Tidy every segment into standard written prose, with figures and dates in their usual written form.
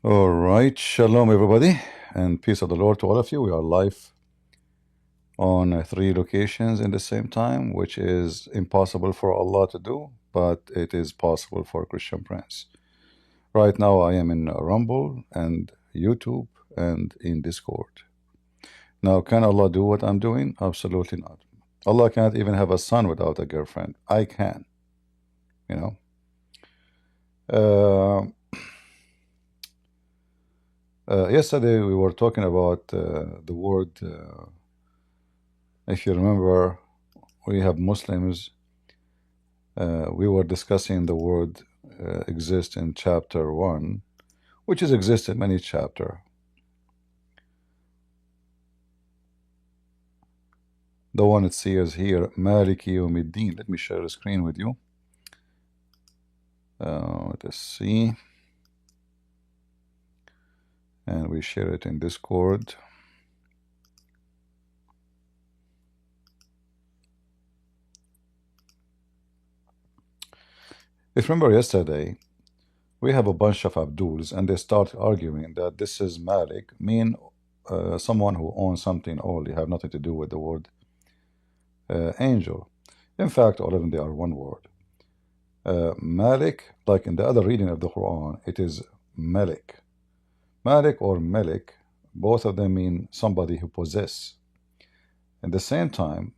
All right, shalom everybody, and peace of the Lord to all of you. We are live on 3 locations in the same time, which is impossible for Allah to do, but it is possible for Christian Prince. Right now I am in Rumble and YouTube and in Discord. Now, can Allah do what I'm doing? Absolutely not. Allah can't even have a son without a girlfriend. I can, you know. Yesterday we were talking about the word, if you remember, we have Muslims, we were discussing the word exist in chapter 1, which is exist in many chapters. The one it says here, Maliki Yawmiddin. Let me share the screen with you. Let's see. And we share it in Discord. If you remember yesterday, we have a bunch of Abduls and they start arguing that this is Malik, mean someone who owns something only, have nothing to do with the word angel. In fact, all of them, they are one word. Malik, like in the other reading of the Quran, it is Malik. Malik or Melik, both of them mean somebody who possess. At the same time,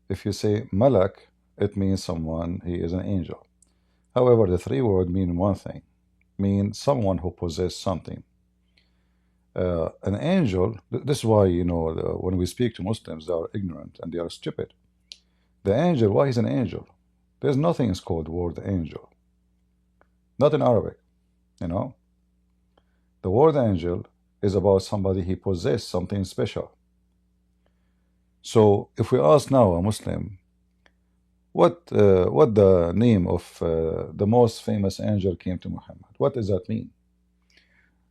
if you say Malak, it means someone, he is an angel. However, the three words mean one thing, mean someone who possess something. An angel, this is why, you know, when we speak to Muslims, they are ignorant and they are stupid. The angel, why is an angel? There's nothing is called word angel. Not in Arabic, you know. The word angel is about somebody who possesses something special. So if we ask now a Muslim, what the name of the most famous angel came to Muhammad, what does that mean?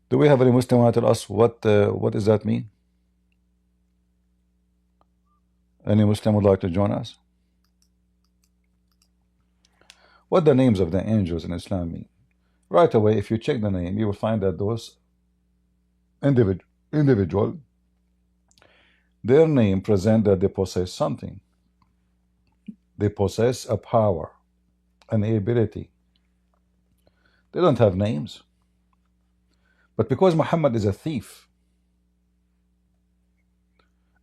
Do we have any Muslim who tell us what does that mean? Any Muslim would like to join us? What the names of the angels in Islam mean? Right away, if you check the name, you will find that those individual, their name present that they possess something. They possess a power, an ability. They don't have names. But because Muhammad is a thief,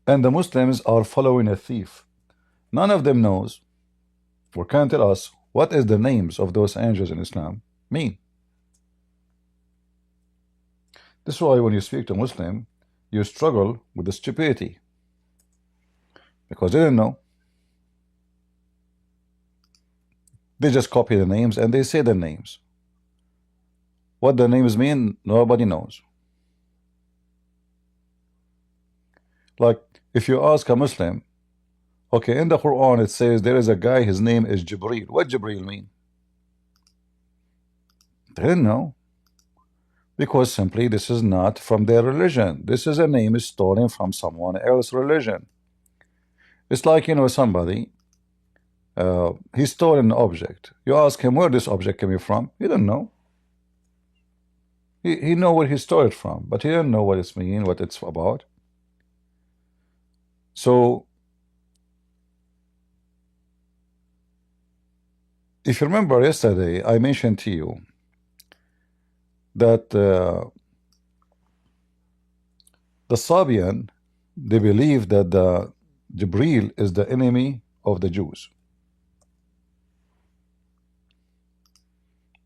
and the Muslims are following a thief, none of them knows or can tell us what is the names of those angels in Islam mean. This is why when you speak to a Muslim, you struggle with the stupidity, because they didn't know. They just copy the names and they say the names. What the names mean, nobody knows. Like, if you ask a Muslim, okay, in the Quran it says there is a guy, his name is Jibreel. What Jibreel mean? They didn't know. Because simply this is not from their religion. This is a name is stolen from someone else's religion. It's like, you know, somebody, he stole an object. You ask him where this object came from. He don't know. He know where he stole it from, but he didn't know what it's mean, what it's about. So, if you remember yesterday, I mentioned to you that the Sabian, they believe that the Jibreel is the enemy of the Jews.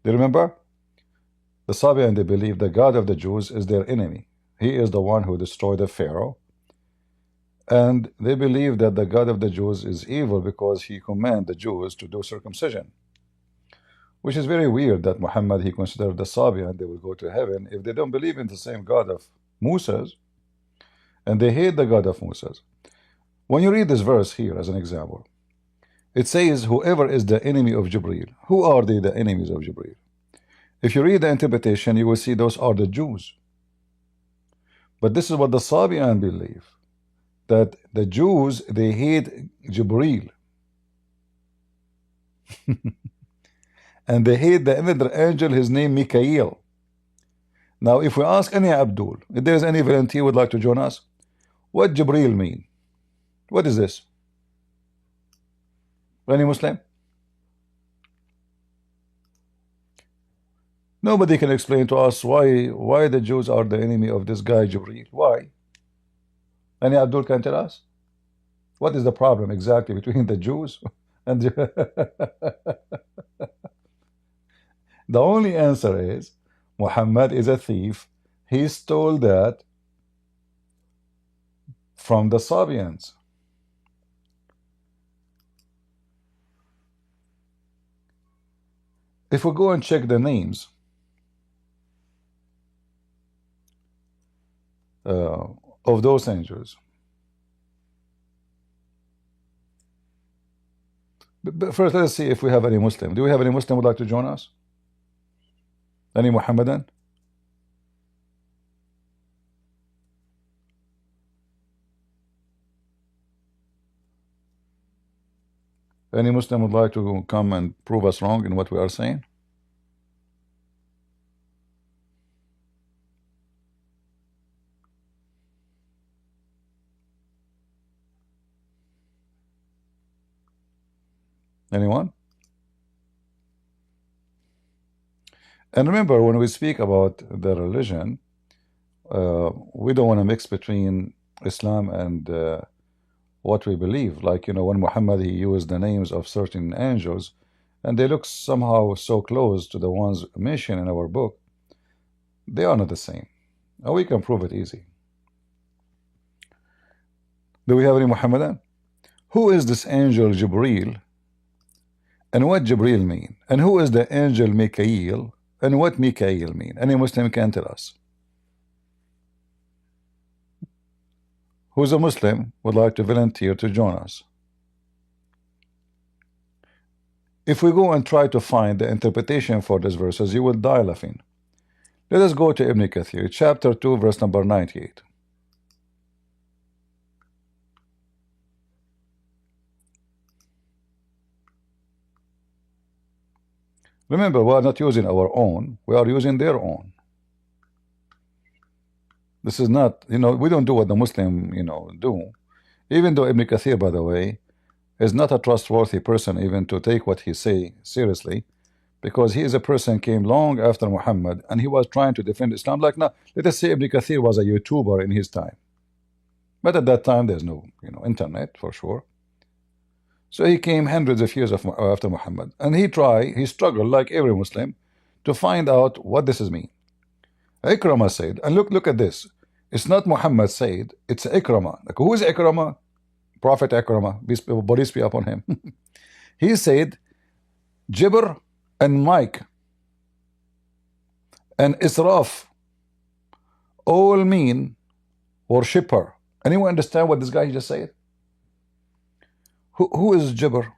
Do you remember? The Sabian, they believe the God of the Jews is their enemy. He is the one who destroyed the Pharaoh. And they believe that the God of the Jews is evil because he commanded the Jews to do circumcision. Which is very weird that Muhammad, he considered the Sabian, they will go to heaven if they don't believe in the same God of Moses, and they hate the God of Moses. When you read this verse here as an example, it says, whoever is the enemy of Jibreel. Who are they, the enemies of Jibreel? If you read the interpretation, you will see those are the Jews. But this is what the Sabian believe, that the Jews, they hate Jibreel. And they hate the another angel, his name Mikael. Now, if we ask any Abdul, if there is any volunteer who would like to join us, what Jibreel mean? What is this? Any Muslim? Nobody can explain to us why the Jews are the enemy of this guy Jibreel. Why? Any Abdul can tell us? What is the problem exactly between the Jews and the only answer is Muhammad is a thief. He stole that from the Sabians. If we go and check the names of those angels, but first let's see if we have any Muslim. Do we have any Muslim who would like to join us? Any Muhammadan? Any Muslim would like to come and prove us wrong in what we are saying? Anyone? And remember, when we speak about the religion, we don't want to mix between Islam and what we believe. Like, when Muhammad, he used the names of certain angels, and they look somehow so close to the ones mentioned in our book. They are not the same. And we can prove it easy. Do we have any Muhammadan? Who is this angel Jibreel? And what Jibreel mean? And who is the angel Mikael? And what Mikael mean? Any Muslim can tell us. Who's a Muslim would like to volunteer to join us? If we go and try to find the interpretation for these verses, you will die laughing. Let us go to Ibn Kathir, chapter 2, verse number 98. Remember, we are not using our own, we are using their own. This is not, we don't do what the Muslim, do. Even though Ibn Kathir, by the way, is not a trustworthy person even to take what he say seriously, because he is a person came long after Muhammad, and he was trying to defend Islam. Like, now, let us say Ibn Kathir was a YouTuber in his time. But at that time, there's no, internet, for sure. So he came hundreds of years after Muhammad, and he struggled like every Muslim to find out what this is mean. Ikramah said, and look at this. It's not Muhammad said, it's Ikramah. Like, who is Ikramah? Prophet Ikramah, bodies be upon him. He said, Jibr and Mike and Israf all mean worshipper. Anyone understand what this guy just said? Who is Jibr?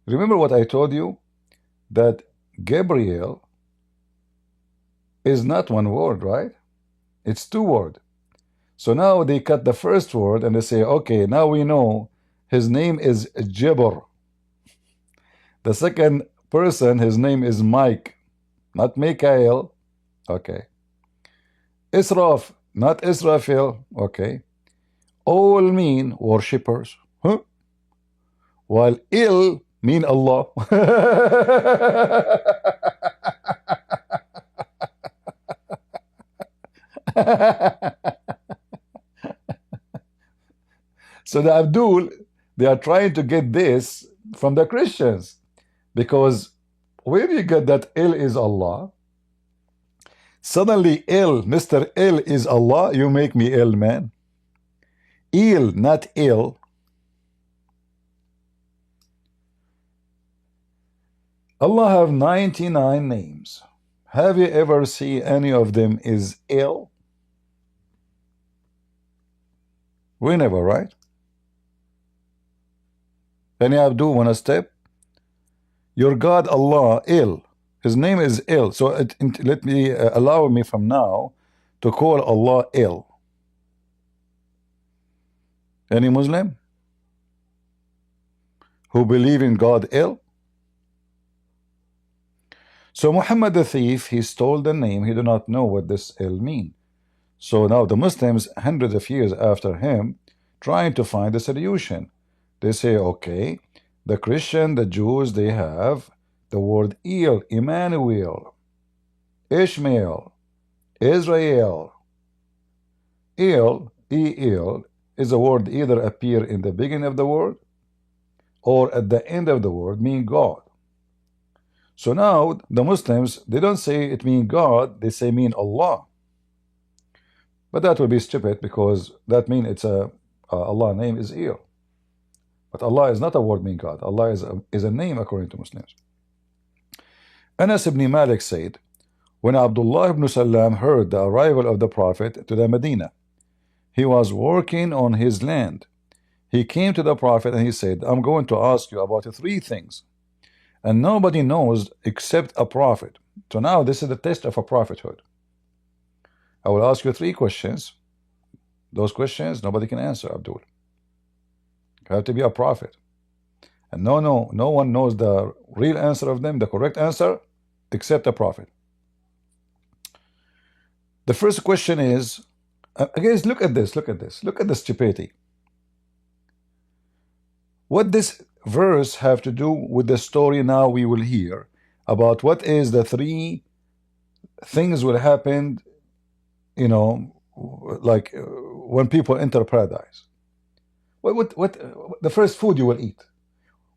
Remember what I told you? That Gabriel is not one word, right? It's two words. So now they cut the first word and they say, okay, now we know his name is Jibr. The second person, his name is Mike, not Mikael. Okay. Israf, not Israfil. Okay. All mean worshippers. Huh? While Il mean Allah. So the Abdul, they are trying to get this from the Christians, because where you get that Il is Allah, suddenly Il, Mr. Il is Allah, you make me ill, man. Il, not ill. Allah have 99 names. Have you ever seen any of them is ill? We never, right? Any Abdul want to step? Your God Allah, ill. His name is ill. So let me allow me from now to call Allah ill. Any Muslim who believe in God ill? So Muhammad the thief, he stole the name. He did not know what this L mean. So now the Muslims, hundreds of years after him, trying to find a solution. They say, okay, the Christian, the Jews, they have the word El, Emmanuel, Ishmael, Israel. El, E-El, is a word either appear in the beginning of the word or at the end of the word, mean God. So now the Muslims, they don't say it mean God, they say mean Allah. But that would be stupid because that means it's Allah name is El. But Allah is not a word mean God. Allah is a name according to Muslims. Anas ibn Malik said, when Abdullah ibn Salam heard the arrival of the Prophet to the Medina, he was working on his land. He came to the Prophet and he said, I'm going to ask you about three things. And nobody knows except a prophet. So now this is the test of a prophethood. I will ask you three questions. Those questions nobody can answer, Abdul. You have to be a prophet. And no one knows the real answer of them, the correct answer, except a prophet. The first question is, guys, look at this, look at the stupidity. What this verse have to do with the story now we will hear about what is the three things will happen, you know, like when people enter paradise. What the first food you will eat?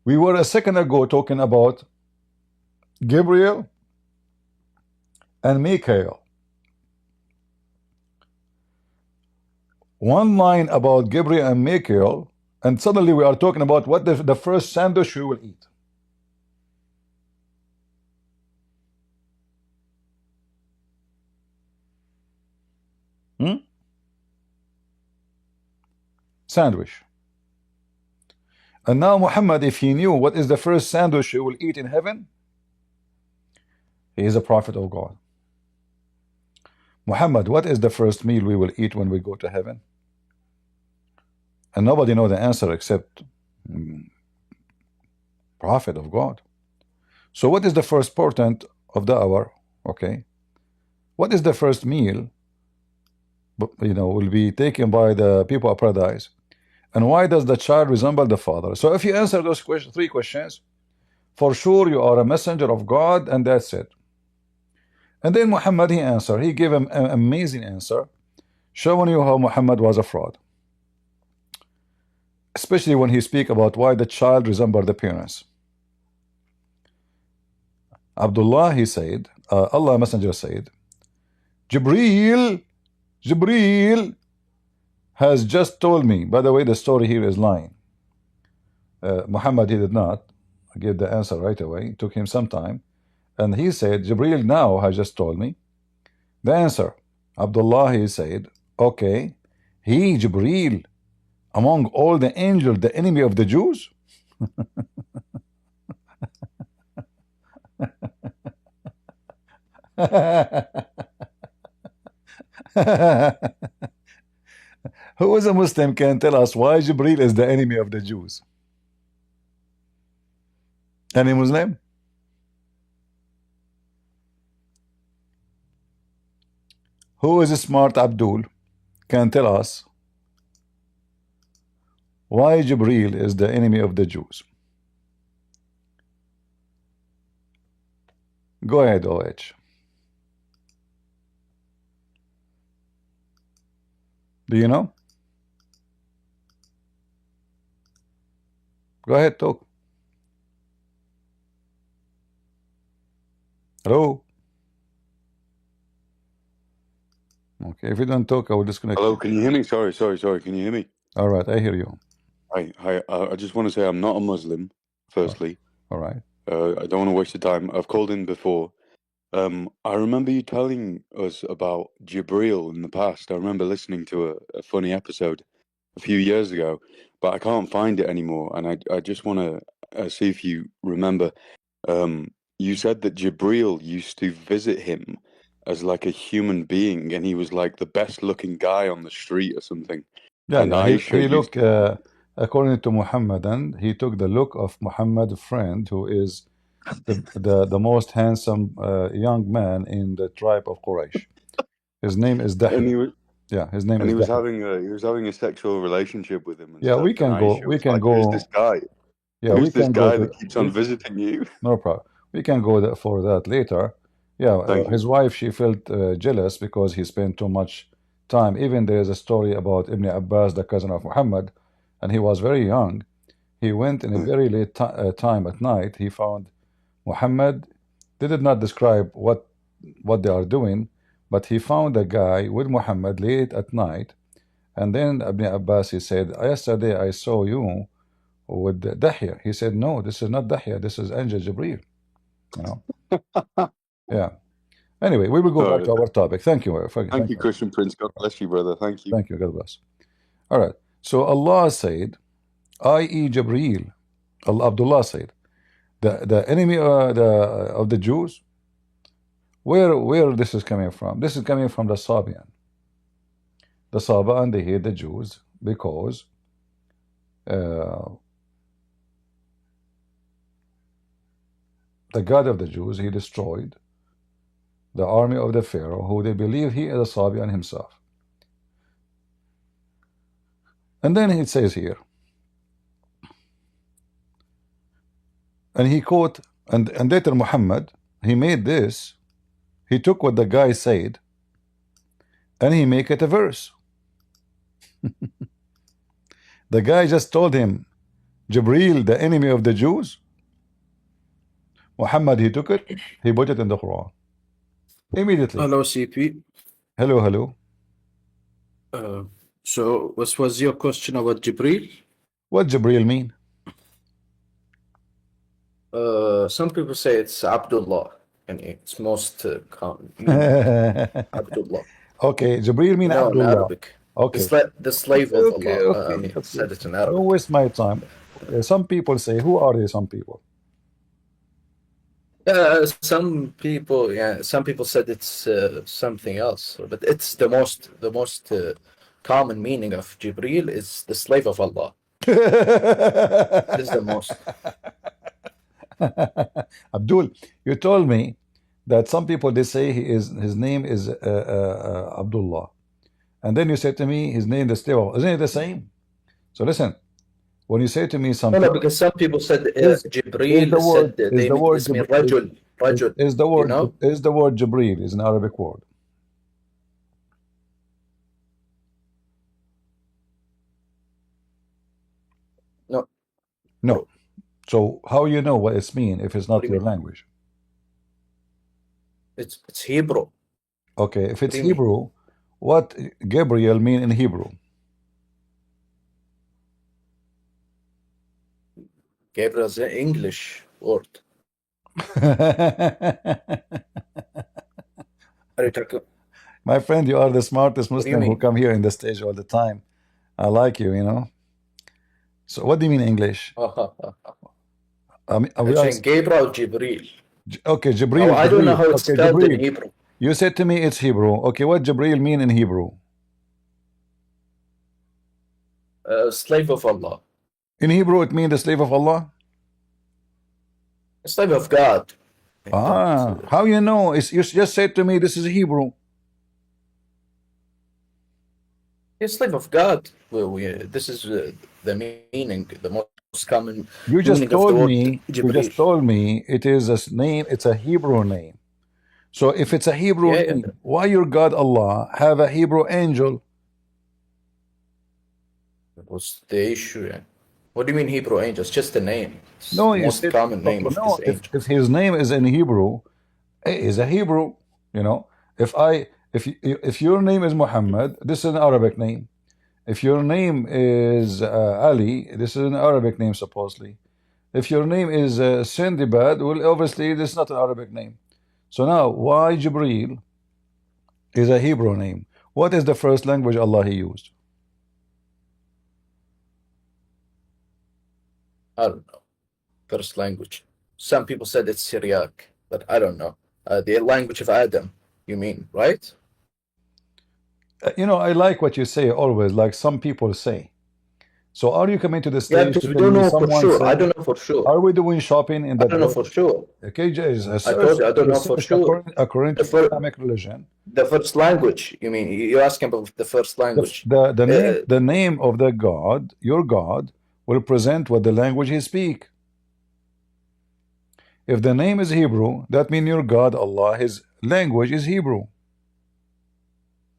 We were a second ago talking about Gabriel and Michael. One line about Gabriel and Michael, and suddenly we are talking about what the first sandwich we will eat. Sandwich. And now Muhammad, if he knew what is the first sandwich he will eat in heaven, he is a prophet of God. Muhammad, what is the first meal we will eat when we go to heaven? And nobody knows the answer except prophet of God. So what is the first portent of the hour? Okay. What is the first meal, you know, will be taken by the people of paradise? And why does the child resemble the father? So if you answer those three questions, for sure you are a messenger of God, and that's it. And then Muhammad, he answered. He gave him an amazing answer, showing you how Muhammad was a fraud. Especially when he speak about why the child resembled the parents. Abdullah, he said, Allah Messenger said, Jibreel has just told me. By the way, the story here is lying. Muhammad, he did not give the answer right away. It took him some time. And he said, Jibreel now has just told me the answer. Abdullah, he said, okay, he, Jibreel, among all the angels, the enemy of the Jews? Who is a Muslim can tell us why Jibreel is the enemy of the Jews? Any Muslim? Who is a smart Abdul can tell us why Jibreel is the enemy of the Jews? Go ahead, OH. Do you know? Go ahead, talk. Hello? Okay, if you don't talk, I will disconnect. Hello, can you hear me? Sorry. Can you hear me? All right, I hear you. Hi. I just want to say I'm not a Muslim, firstly. All right. I don't want to waste your time. I've called in before. I remember you telling us about Jibreel in the past. I remember listening to a funny episode a few years ago, but I can't find it anymore. And I just want to see if you remember. You said that Jibreel used to visit him as like a human being, and he was like the best looking guy on the street or something. Yeah, And yeah. Aisha He used look according to Muhammadan, he took the look of Muhammad's friend, who is the most handsome young man in the tribe of Quraysh. His name is And Dahya. he was Yeah, his name and is he was Dahya. having a sexual relationship with him and Yeah, stuff. we And can go. Aisha We was can like, "Who's this go. guy? Yeah, we Who's this can go guy to. that keeps on visiting you?" No problem. We can go for that later. Yeah, Thank you. his wife, she felt jealous because he spent too much time. Even there is a story about Ibn Abbas, the cousin of Muhammad, and he was very young. He went in a very late time at night. He found Muhammad. They did not describe what they are doing, but he found a guy with Muhammad late at night. And then Ibn Abbas, he said, yesterday I saw you with Dahya. He said, no, this is not Dahya. This is Angel Jibreel. You know? Yeah. Anyway, we will go All back right. to our topic. Thank you. Thank Thank you, you. Christian Prince. God bless you, brother. Thank you. Thank you. God bless. All right. So Allah said, i.e. Jibreel, Abdullah said, the enemy of the Jews, where this is coming from? This is coming from the Sabian. The Sabian, they hate the Jews because the God of the Jews, he destroyed the army of the Pharaoh, who they believe he is a Sabian himself. And then it says here, and he quote, and later Muhammad, he made this, he took what the guy said, and he make it a verse. The guy just told him, Jibreel, the enemy of the Jews. Muhammad, he took it, he put it in the Quran. Immediately. Hello, CP. Hello, hello. So, what was your question about Jibril? What Jibreel mean? Some people say it's Abdullah, and it's most common. Abdullah. Okay, Jibreel mean No, in Abdullah. Arabic. Okay. The slave of Okay, Allah. okay, okay. Said it in Don't Arabic. waste my time. Some people say, who are they? Some people. Some people said it's something else, but it's the most common meaning of Jibril is the slave of Allah. This is the most. Abdul, you told me that some people they say his name is Abdullah, and then you said to me his name is Slave. Isn't it the same? So listen, when you say to me something, No, because some people said Jibril the word said is they the make word this mean Rajul. is the word you know? is the word Jibreel is an Arabic word. No. No. So how you know what it's mean if it's What not do you your mean? language? It's Hebrew. Okay, if it's do you mean? Hebrew, what Gabriel mean in Hebrew? Gabriel is an English word. Are you talking? My friend, you are the smartest What do you Muslim who mean? come here in the stage all the time. I like you, you know. So what do you mean English? I mean, I'm saying Gabriel Jibril. okay, Jibreel. I don't know how it's Okay, spelled in Jibreel. Hebrew. You said to me it's Hebrew. Okay, what Jibreel mean in Hebrew? Slave of Allah. In Hebrew, it means the slave of Allah. Slave of God. How you know? You just said to me this is Hebrew. Slave of God. This is the meaning, the most common You just meaning of the told word me. Jibril. You just told me it is a name. It's a Hebrew name. So if it's a Hebrew name, why your God Allah have a Hebrew angel? What's the issue? What do you mean Hebrew angel? It's just a name. It's No, the you most said common name of this angel. if his name is in Hebrew, it is a Hebrew. You know, if your name is Muhammad, this is an Arabic name. If your name is Ali, this is an Arabic name supposedly. If your name is Sindibad, well, obviously this is not an Arabic name. So now, why Jibreel is a Hebrew name? What is the first language Allah he used? I don't know. First language. Some people said it's Syriac, but I don't know. The language of Adam, you mean, right? You know, I like what you say always, like some people say. So are you coming to the Yeah, stage because to we tell don't me know for someone sure. I said, don't know for sure. are we doing shopping in I the don't know for sure. Okay, just I told you I don't know for research sure. according to The first, Islamic religion. the first language. You mean you're asking about the first language? The name of the God, your God, will present what the language he speak. If the name is Hebrew, that means your God, Allah, his language is Hebrew.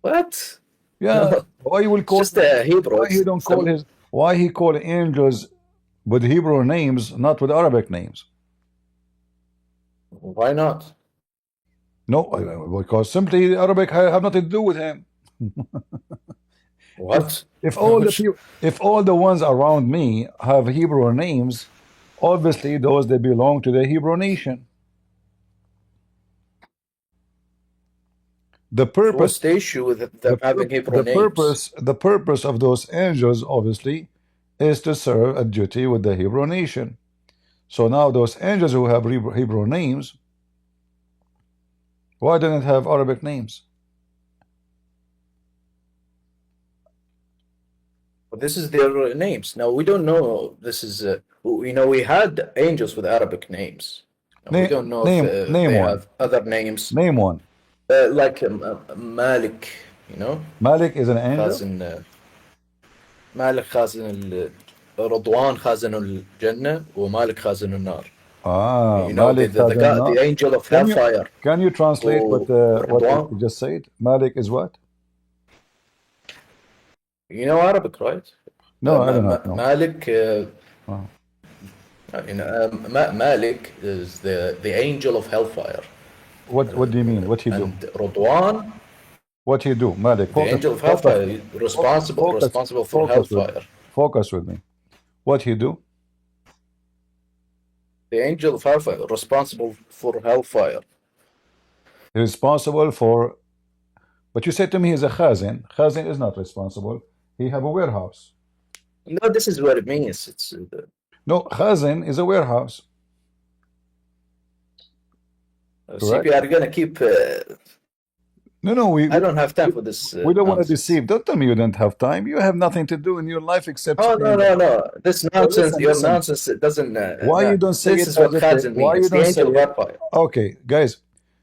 What? Yeah. Why you will It's call? just Hebrew. Why he don't call his? Why he call angels with Hebrew names, not with Arabic names? Why not? No, because simply Arabic have nothing to do with him. What? If all the people, if all the ones around me have Hebrew names, obviously those they belong to the Hebrew nation. The purpose, What's the issue with them having Hebrew names? the purpose of those angels, obviously, is to serve a duty with the Hebrew nation. So now those angels who have Hebrew names, why didn't have Arabic names? Well, this is their names. Now we don't know. This is we know we had angels with Arabic names. Now, we don't know if name they one. have other names. Name one. Like Malik, you know. Malik is an angel. خازن مالك خازن رضوان خازن الجنة ومالك خازن النار. You know, Malik the angel of hellfire. Can you translate what you just said? Malik is what? You know Arabic, right? No, I don't know. Malik, Malik is the angel of hellfire. What do you mean? What he do? And Radwan, what he do? Malik, the angel of hellfire, responsible for hellfire. Focus with me. What he do? The angel of hellfire, responsible for hellfire. Responsible for, but you said to me he's a khazin. Khazin is not responsible. He have a warehouse. No, this is what it means. It's no, khazin is a warehouse. CP are gonna keep. No, I don't have time for this. We don't want to deceive. Don't tell me you don't have time. You have nothing to do in your life except. Oh no! This nonsense, listen. Nonsense. It doesn't. Why you don't say this is what khazin means. Why you don't say it? Okay, guys.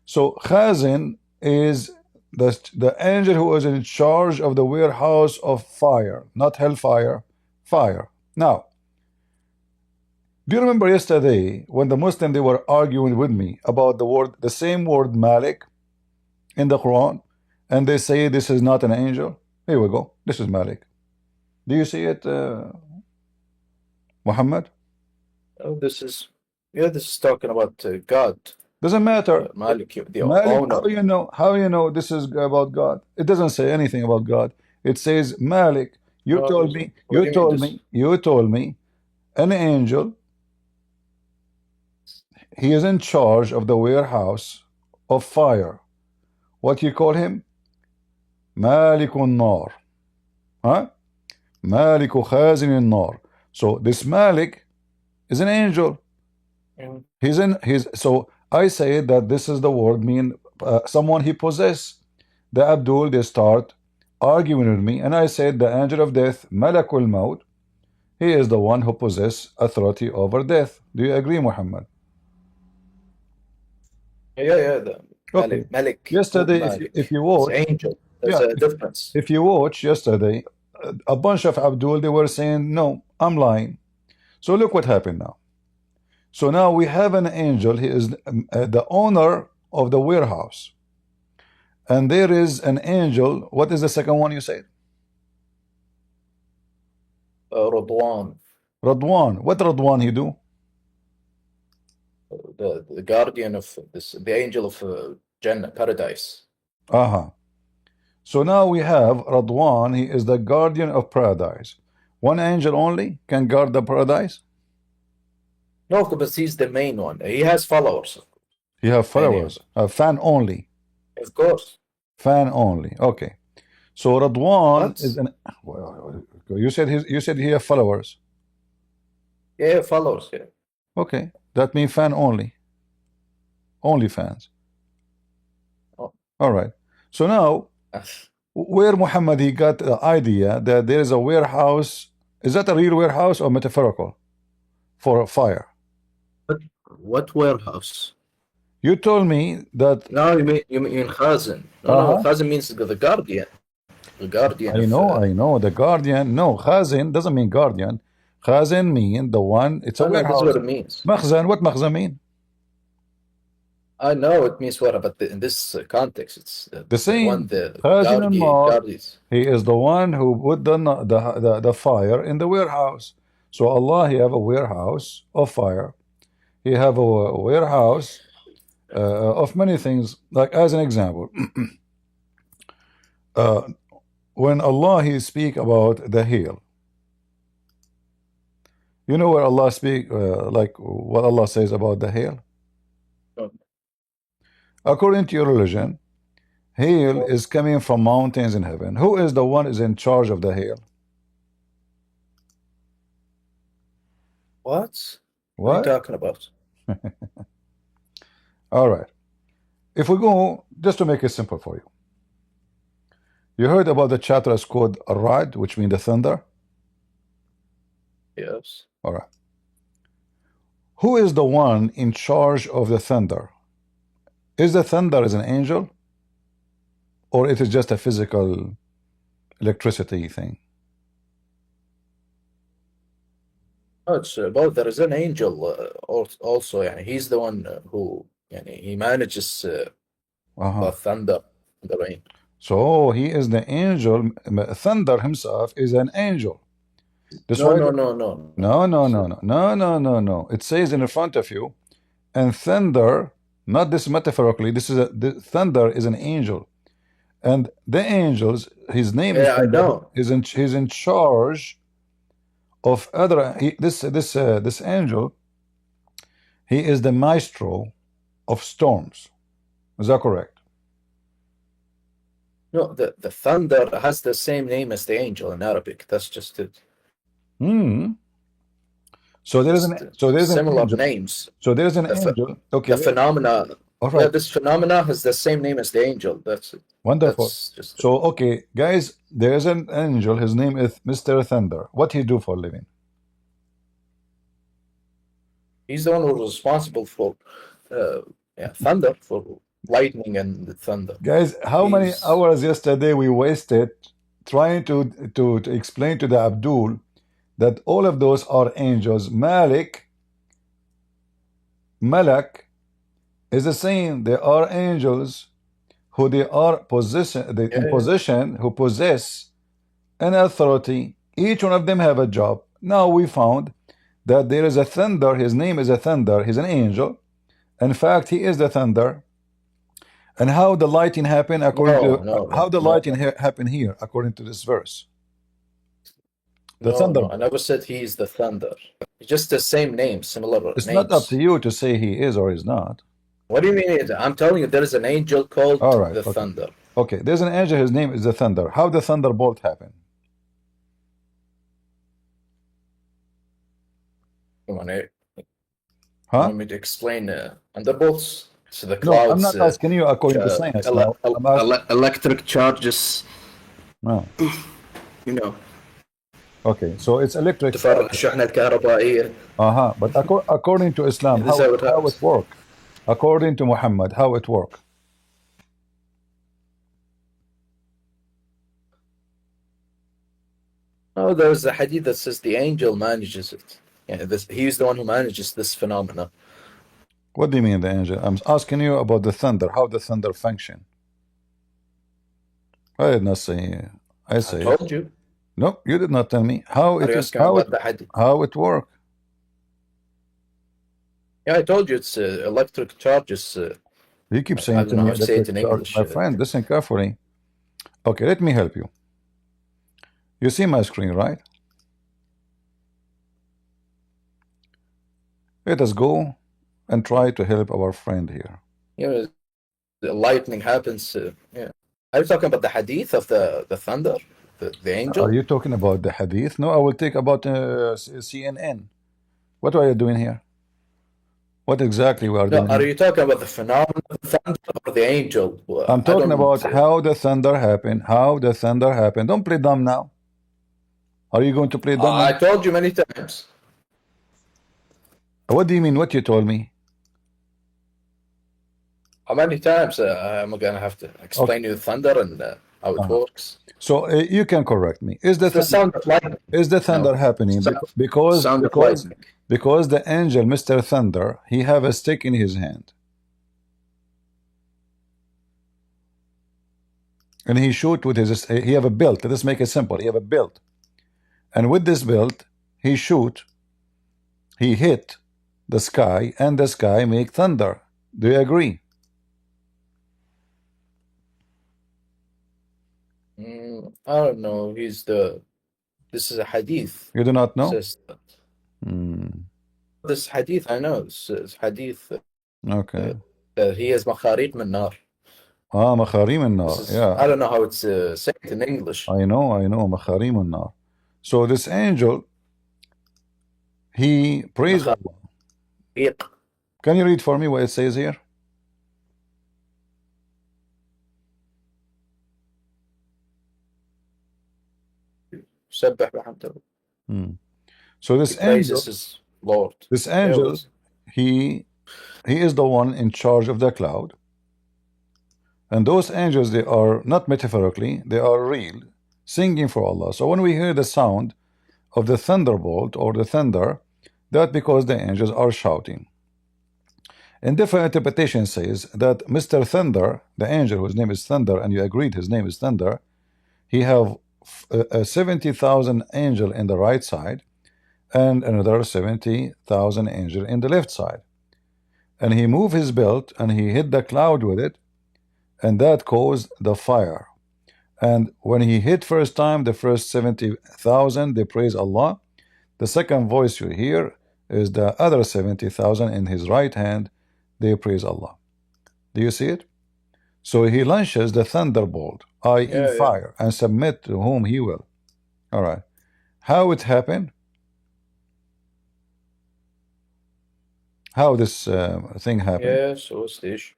So khazin is the angel who is in charge of the warehouse of fire, not hellfire, fire. Now, do you remember yesterday when the Muslim they were arguing with me about the same word Malik in the Quran, and they say this is not an angel? Here we go. This is Malik. Do you see it, Muhammad? Oh, this is talking about God. Doesn't matter. Malik, the owner. owner. How you know this is about God? It doesn't say anything about God. It says Malik. You told me an angel, he is in charge of the warehouse of fire. What you call him? Malikun nar. Huh? Maliku khazin nar. So this Malik is an angel. So I say that this is the word mean someone he possess. The Abdul, they start arguing with me, and I said the angel of death, Malakul Maut, he is the one who possess authority over death. Do you agree, Muhammad? Yeah. Okay. Malik. Yesterday, if you watch, angel. There's a difference. If you watch yesterday, a bunch of Abdul, they were saying, no, I'm lying. So look what happened now. So now we have an angel. He is the owner of the warehouse. And there is an angel. What is the second one you said? Radwan. Radwan. What Radwan he do? The guardian of this, the angel of Jannah, paradise. So now we have Radwan. He is the guardian of paradise. One angel only can guard the paradise? No, but he's the main one. He has followers. He have followers. A fan only. Of course. Fan only. Okay. So Radwan is an. You said he have followers. Yeah, followers. Yeah. Okay, that means fan only. Only fans. Oh. All right. So now, where Muhammad he got the idea that there is a warehouse Is that a real warehouse or metaphorical for fire? What warehouse? You told me that. No, you mean Khazin. No, Khazin means the guardian. The guardian. I know. The guardian. No, Khazin doesn't mean guardian. Khazin mean the one. It's a warehouse. That's what it means. Makhzan. What makhzan mean? I know it means what, but in this context, it's the same. One, the guardians. He is the one who put the fire in the warehouse. So Allah, He have a warehouse of fire. He have a warehouse of many things. Like as an example, when Allah He speak about the heel, you know where Allah speak like what Allah says about the heel. According to your religion, hail is coming from mountains in heaven. Who is the one is in charge of the hail? What? What are you talking about? All right. If we go, just to make it simple for you. You heard about the chapter is called Rad, which means the thunder? Yes. All right. Who is the one in charge of the thunder? Is the thunder is an angel? Or it is just a physical electricity thing? No, it's both. There is an angel also. He's the one who he manages the thunder and the rain. So he is the angel. Thunder himself is an angel. No. It says in front of you, and thunder, not this metaphorically. This is the thunder is an angel, and the angels. His name is. I know. He's in charge of other. This angel. He is the maestro of storms. Is that correct? No, the thunder has the same name as the angel in Arabic. That's just it. So there's similar an angel. Names. So there's an angel. Okay. The phenomena. All right. Yeah, this phenomena has the same name as the angel. That's it. Wonderful. So okay, guys, there's an angel. His name is Mr. Thunder. What he do for a living? He's the one who's responsible for thunder, for lightning and the thunder. Guys, how many hours yesterday we wasted trying to explain to the Abdul that all of those are angels. Malak is the same. They are angels who they are in position, who possess an authority. Each one of them have a job. Now we found that there is a thunder. His name is a thunder. He's an angel. In fact, he is the thunder. And how the lighting happen according lighting happen here according to this verse? The thunder. No, I never said he is the thunder. It's just the same name, similar It's names. not up to you to say he is or is not. What do you mean? I'm telling you, there is an angel called the thunder. Okay, there's an angel. His name is the thunder. How the thunderbolt happen? Come on, Eric. You want me to explain thunderbolts? So the clouds. No, I'm not asking you according to science. Electric charges. No. You know. Okay, so it's electric. تفرق الشحنة الكهربائية. But according to Islam, how it work? According to Muhammad, how it work? Oh, there's a hadith that says the angel manages it. He's the one who manages this phenomena. What do you mean the angel? I'm asking you about the thunder. How the thunder function? I did not say. I told you. No, you did not tell me how it is. How it work? Yeah, I told you it's electric charges. You keep saying to me electric charge. My friend, listen carefully. Okay, let me help you. You see my screen, right? Let us go and try to help our friend here. Yeah, the lightning happens. Yeah. Are you talking about the hadith of the thunder? The angel? Are you talking about the hadith? No, I will take about CNN. What are you doing here? What exactly we are doing? Are you talking about the phenomenon of the thunder or the angel? I'm talking about how the thunder happened. How the thunder happened. Don't play dumb now. Are you going to play dumb? I told you many times. What do you mean? What you told me? How many times am I gonna have to explain you thunder and how it works? So you can correct me. Is the It's the sound of lightning. is the thunder happening because sound of lightning. because the angel, Mr. Thunder, he have a stick in his hand, and he shoot with his. He have a belt. Let's make it simple. He have a belt, and with this belt, he shoot. He hit the sky, and the sky make thunder. Do you agree? I don't know. This is a hadith. You do not know? Says that. This hadith, I know. This is hadith. Okay. He is makhariq min nar. Makharim al-nar. Yeah. I don't know how it's said in English. I know. Makharim al-nar. So this angel, he praised Allah. Can you read for me what it says here? So this angel, his Lord. This angel, he is the one in charge of the cloud. And those angels, they are not metaphorically, they are real, singing for Allah. So when we hear the sound of the thunderbolt or the thunder, that's because the angels are shouting. And different interpretation says that Mr. Thunder, the angel whose name is Thunder, and you agreed his name is Thunder, he have 70,000 angel in the right side and another 70,000 angel in the left side. And he moved his belt and he hit the cloud with it, and that caused the fire. And when he hit first time, the first 70,000, they praise Allah. The second voice you hear is the other 70,000 in his right hand, they praise Allah. Do you see it? So he launches the thunderbolt, i.e. fire, and submit to whom he will. All right. How it happened? How this thing happened? Yeah, so it's the issue.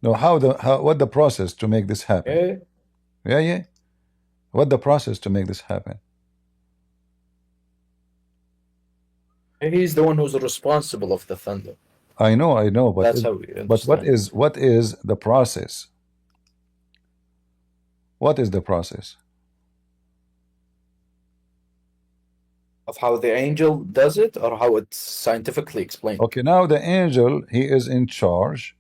No, what the process to make this happen? Yeah. What the process to make this happen? He's the one who's responsible of the thunder. I know, but that's how we understand. But what is the process? What is the process? Of how the angel does it, or how it's scientifically explained? Okay, now the angel, he is in charge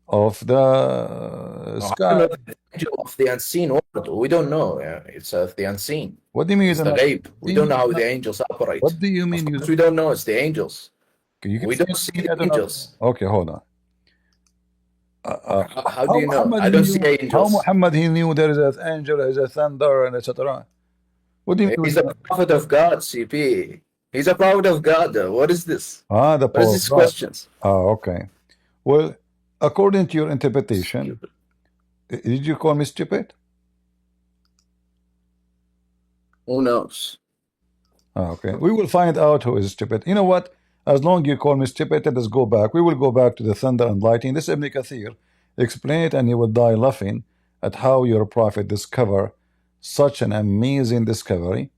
of the sky. The angel of the unseen world. We don't know. It's the unseen. What do you mean? It's the ghaib. We don't know how the angels operate. What do you mean? Of course we don't know. It's the angels. We don't see the angels. Okay, hold on. How do you know? I don't see angels. How Muhammad he knew there is an angel, there is a thunder, and etc. What do you mean? He's a prophet of God, CP. He's a prophet of God. What is this? What is these questions? Okay. Well, according to your interpretation, did you call me stupid? Who knows? Okay. We will find out who is stupid. You know what? As long as you call me stupid, let us go back. We will go back to the thunder and lightning. This Ibn Kathir explain it, and you will die laughing at how your prophet discover such an amazing discovery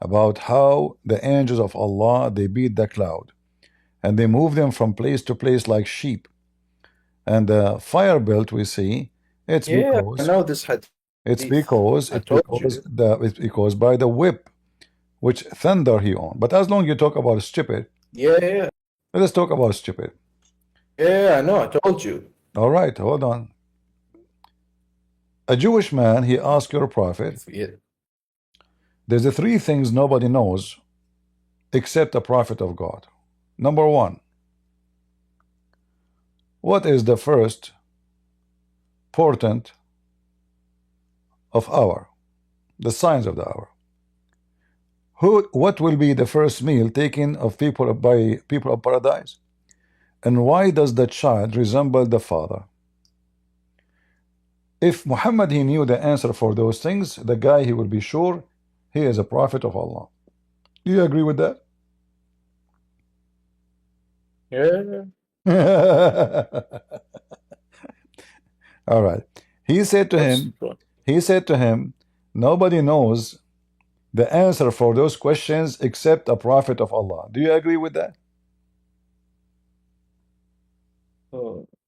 about how the angels of Allah, they beat the cloud and they move them from place to place like sheep. And the fire belt we see, it's because I know this had. It's because by the whip which thunder he owned. But as long as you talk about stupid, let us talk about stupid. I know, I told you. All right, hold on. A Jewish man, he asked your prophet, there's the three things nobody knows except a prophet of God. Number one, what is the first portent of hour, the signs of the hour? What will be the first meal taken of people by people of paradise? And why does the child resemble the father? If Muhammad he knew the answer for those things, the guy he will be sure he is a prophet of Allah. Do you agree with that? All right. He said to him, nobody knows the answer for those questions except a prophet of Allah. Do you agree with that?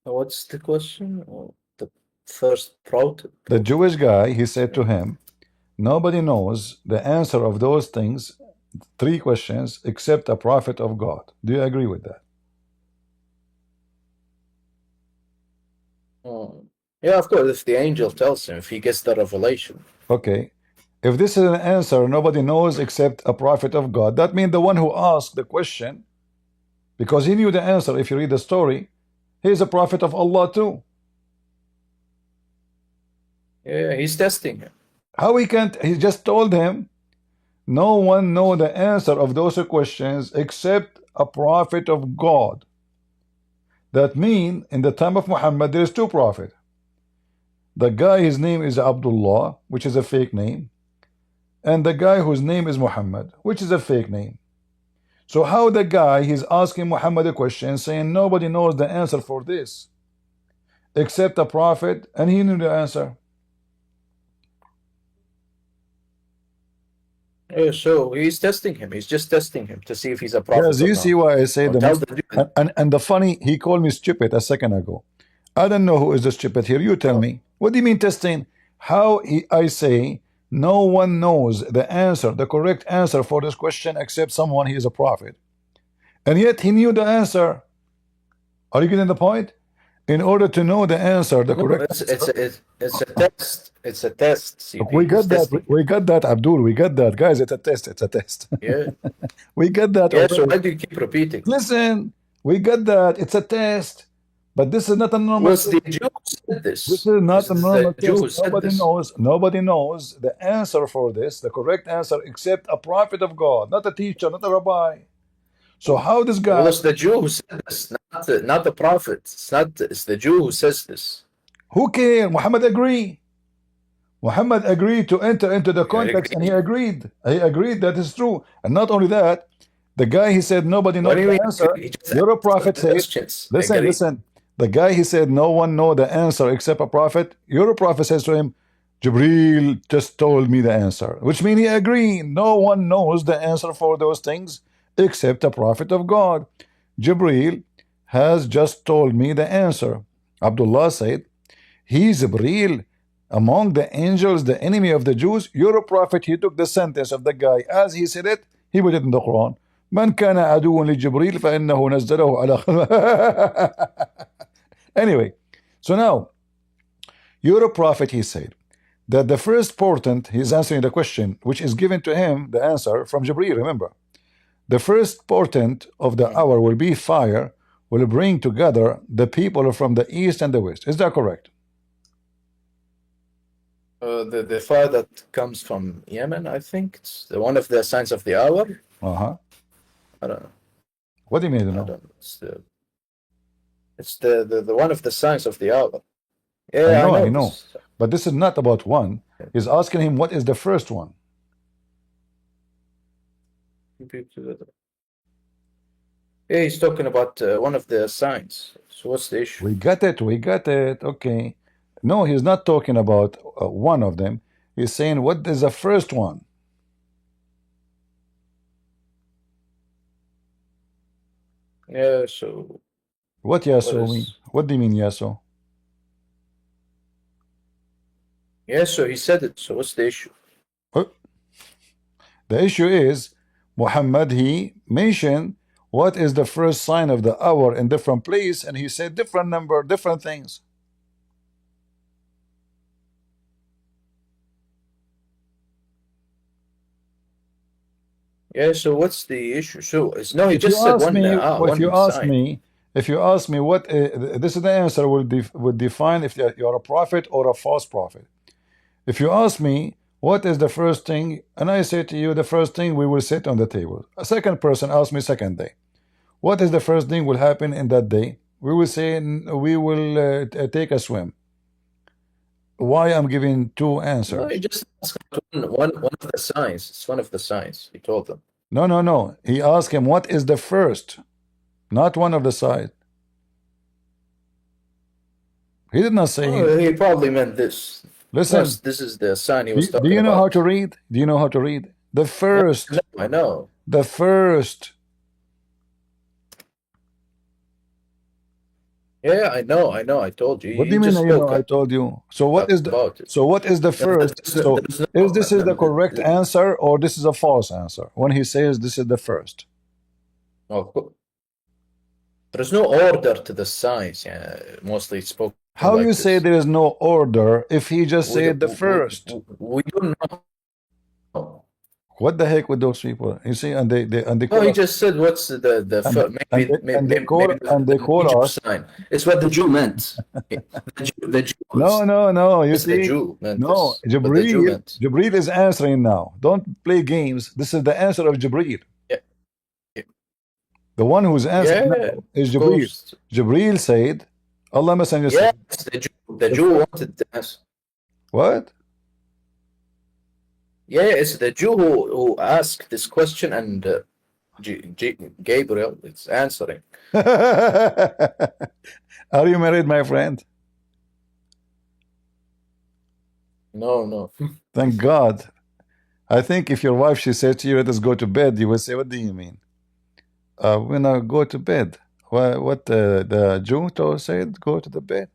What's the question? The first prophet? The Jewish guy, he said to him, nobody knows the answer of those things, 3 questions, except a prophet of God. Do you agree with that? Yeah, of course, if the angel tells him, if he gets the revelation. Okay. If this is an answer nobody knows except a prophet of God, that means the one who asked the question, because he knew the answer, if you read the story, he is a prophet of Allah too. Yeah, he's testing him. How he can't, he just told him, no one know the answer of those questions except a prophet of God. That means in the time of Muhammad there is 2 prophets. The guy, his name is Abdullah, which is a fake name, and the guy whose name is Muhammad, which is a fake name. So how the guy, he's asking Muhammad a question saying nobody knows the answer for this except a prophet, and he knew the answer. Yeah, so he's testing him. He's just testing him to see if he's a prophet. Yes, you see why I say and the funny, he called me stupid a second ago. I don't know who is the stupid here. You tell me. What do you mean testing? How I say no one knows the answer, the correct answer for this question except someone he is a prophet. And yet he knew the answer. Are you getting the point? In order to know the answer, the correct answer. It's a test. It's a test. CP. We got that. We got that, Abdul. We got that. Guys, it's a test. It's a test. Yeah. We got that. Yeah, so why do you keep repeating? Listen, we got that. It's a test. But this is not a normal test. The Jews said this. This is not a normal test. Nobody knows the answer for this, the correct answer, except a prophet of God, not a teacher, not a rabbi. So how this guy? Well, it's the Jew who said this, not the prophet. It's the Jew who says this. Who cares? Muhammad agreed. Muhammad agreed to enter into the context, and he agreed. He agreed that is true. And not only that, the guy, he said nobody knows the answer. Your prophet says, listen. The guy, he said no one know the answer except a prophet. Your prophet says to him, Jibreel just told me the answer, which means he agreed. No one knows the answer for those things except a prophet of God. Jibreel has just told me the answer. Abdullah said, he is Jibreel among the angels, the enemy of the Jews. Your prophet, he took the sentence of the guy as he said it, he put it in the Quran. من كان عدوا لجبريل فإنه نزله على Anyway, so now your prophet, he said that the first portent, he's answering the question which is given to him, the answer from Jibreel. Remember, the first portent of the hour will be fire, will bring together the people from the east and the west. Is that correct? The fire that comes from Yemen, I think it's one of the signs of the hour. I don't know. What do you mean? I don't know. It's the one of the signs of the hour. Yeah, I know. But this is not about one. He's asking him what is the first one. Yeah, he's talking about one of the signs. So what's the issue? We got it. Okay. No, he's not talking about one of them. He's saying what is the first one. Yeah, so what yaso mean? What do you mean yaso? Yeah, so he said it. So what's the issue? The issue is Muhammad, he mentioned what is the first sign of the hour in different place, and he said different number, different things. Yeah, so what's the issue? So it's no, he just said one. If you ask me what this is the answer would define if you're a prophet or a false prophet. If you ask me what is the first thing, and I say to you the first thing we will sit on the table. A second person asks me second day, what is the first thing will happen in that day? We will say we will take a swim. Why I'm giving two answers? No, he just asked one of the signs. It's one of the signs. He told them. No. He asked him what is the first, not one of the signs. He did not say. Oh, he probably meant this. Listen, this is the sign he was talking about. Do you know how to read? Do you know how to read? The first. I know. The first. Yeah, I know. I told you. What do You you mean, just you know, spoke I told you? So what is the about it. so what is the No, first? So there's is this is the no, correct answer or this is a false answer when he says this is the first? no, there's no order to the signs. Yeah, mostly it's spoken How like you say this. there is no order if he just We, said the we, first? we don't know. What the heck with those people? You see, and they No, call he us just said what's the and maybe maybe they the call Hijab us. sign. It's what the Jew meant. The Jew No, was no, no. You it's the see, Jew meant no. this. What the Jew meant. Jibril is answering now. Don't play games. This is the answer of Jibril. Yeah, yeah, The one who's answering yeah, now is of Jibril. course. Jibril said, Allah Messenger said, Yes, the Jew wanted the answer. what? Yeah, it's the Jew who asked this question, and Gabriel is answering. Are you married, my friend? No, no. Thank God. I think if your wife, she said to you, let us go to bed, you will say, what do you mean? When I go to bed. What the Jew said, go to the bed?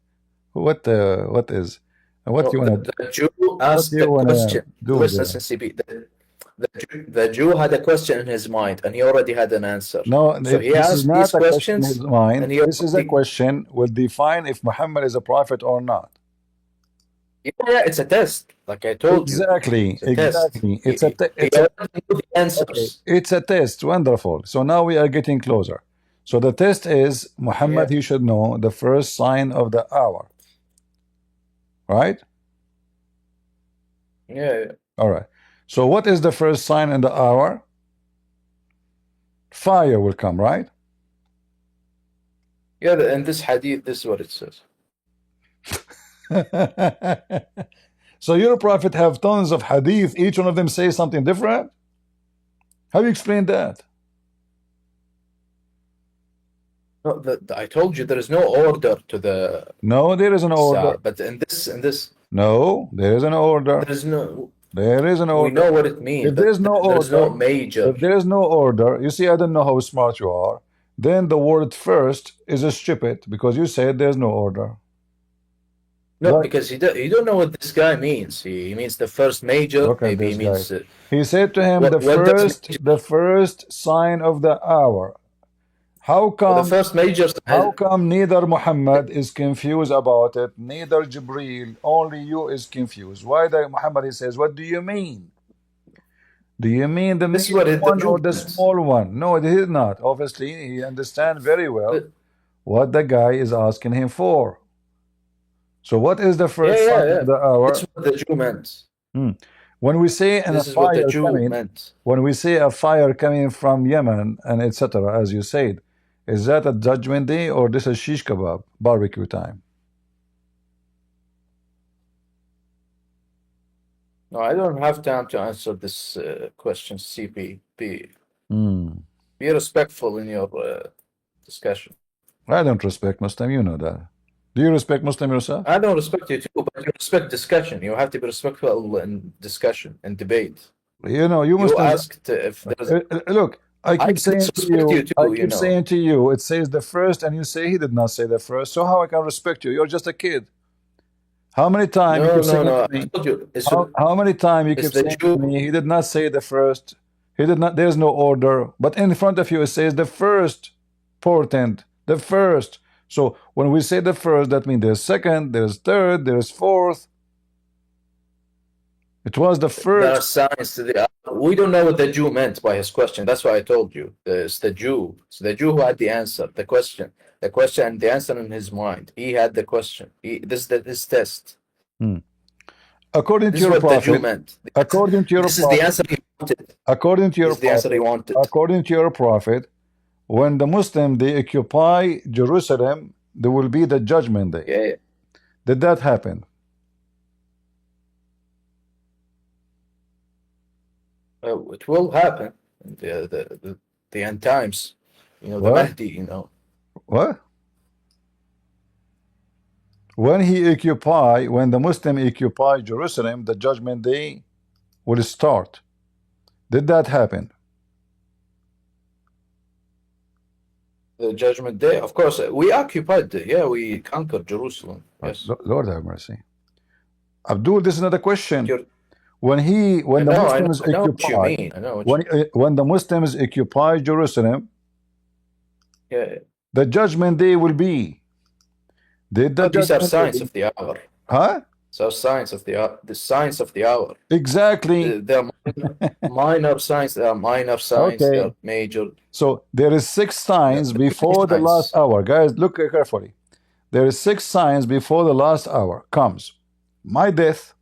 What is? What No, you want to the Jew what asked do you the want question. to do Listen, there? CCP. The Jew had a question in his mind, and he already had an answer. No, So he this is asked these not a question in his questions, mind. and he This is a already. question will define if Muhammad is a prophet or not. Yeah, it's a test. Like I told you, Exactly, it's a test. exactly. He already knew the Okay, answers. it's a test. Wonderful. So now we are getting closer. So the test is Muhammad, Yeah, he should know the first sign of the hour. Right? yeah, All right. So what is the first sign in the hour? Fire will come, right? yeah. In this hadith, this is what it says. So your prophet have tons of hadith, each one of them says something different? How do you explain that? No, I told you there is no order to the No, there is an order. but in this, No, there is an order. there is no. There is an We know order. what it means, If there but is no there is no order, major. if there is no order, you see, I don't know how smart you are. Then the word first is a stupid because you said there's no order. No, Why? because he don't know what this guy means. He means the first major. Look at Maybe he this means guy. He said to him, what does major, the first sign of the hour. How well, the come? first major. How come neither Muhammad is confused about it, neither Jibril, only you is confused? Why the Muhammad he says, what do you mean? Do you mean the This is medium what the one or Jew the meant. small one? No, he did not. Obviously, he understands very well But- what the guy is asking him for. So what is the yeah, first yeah, sign yeah. of the This hour? is what the Jew meant. When we say a This is what the fire Jew coming, meant. when we say a fire coming from Yemen and etc., as you said, is that a judgment day or this is shish kebab, barbecue time? No, I don't have time to answer this question, CP. Be respectful in your discussion. I don't respect Muslim, you know that. Do you respect Muslim yourself? I don't respect you too, but you respect discussion. You have to be respectful in discussion and debate. You know, you You Muslims. asked if there's. Look, I I keep can saying to respect you, you too. You know. saying to you, it says the first, and you say he did not say the first. So how I can respect you? You're just a kid. How many times you No, keep no, saying no. to I me? told you. How many times you It's keep the saying to Jew. me? He did not say the first. He did not. There's no order. But in front of you, it says the first portent, the first. So when we say the first, that means there's second, there's third, there's fourth. It was the There are first. signs to the. We don't know what the Jew meant by his question. That's why I told you. It's the Jew. It's the Jew who had the answer, the question, and the answer in his mind. He had the question. This is his test. According This to is your what the Jew prophet, meant. according to your This is the prophet, answer he wanted. according to This your is the answer he prophet, wanted. according to your prophet, when the Muslim they occupy Jerusalem, there will be the judgment day. Yeah, Did that happen? it will happen. The end times. You know, the What? Mahdi. You know. What? When the Muslim occupy Jerusalem, the judgment day will start. Did that happen? The Judgment Day, of course, we occupied it. Yeah, we conquered Jerusalem. Yes. Lord have mercy. Abdul, this is not a question. You're, When the Muslims I know what you occupy, mean. I know what when the Muslims occupy Jerusalem, yeah. the judgment day will be. Did the These are judgment signs day? of the hour. Huh? So signs of the signs of the hour. Exactly. They're minor signs. They are minor signs. Okay. They're major. So there is 6 signs Yeah, before the signs. last hour. Guys, look carefully. There is 6 signs before the last hour comes. My death.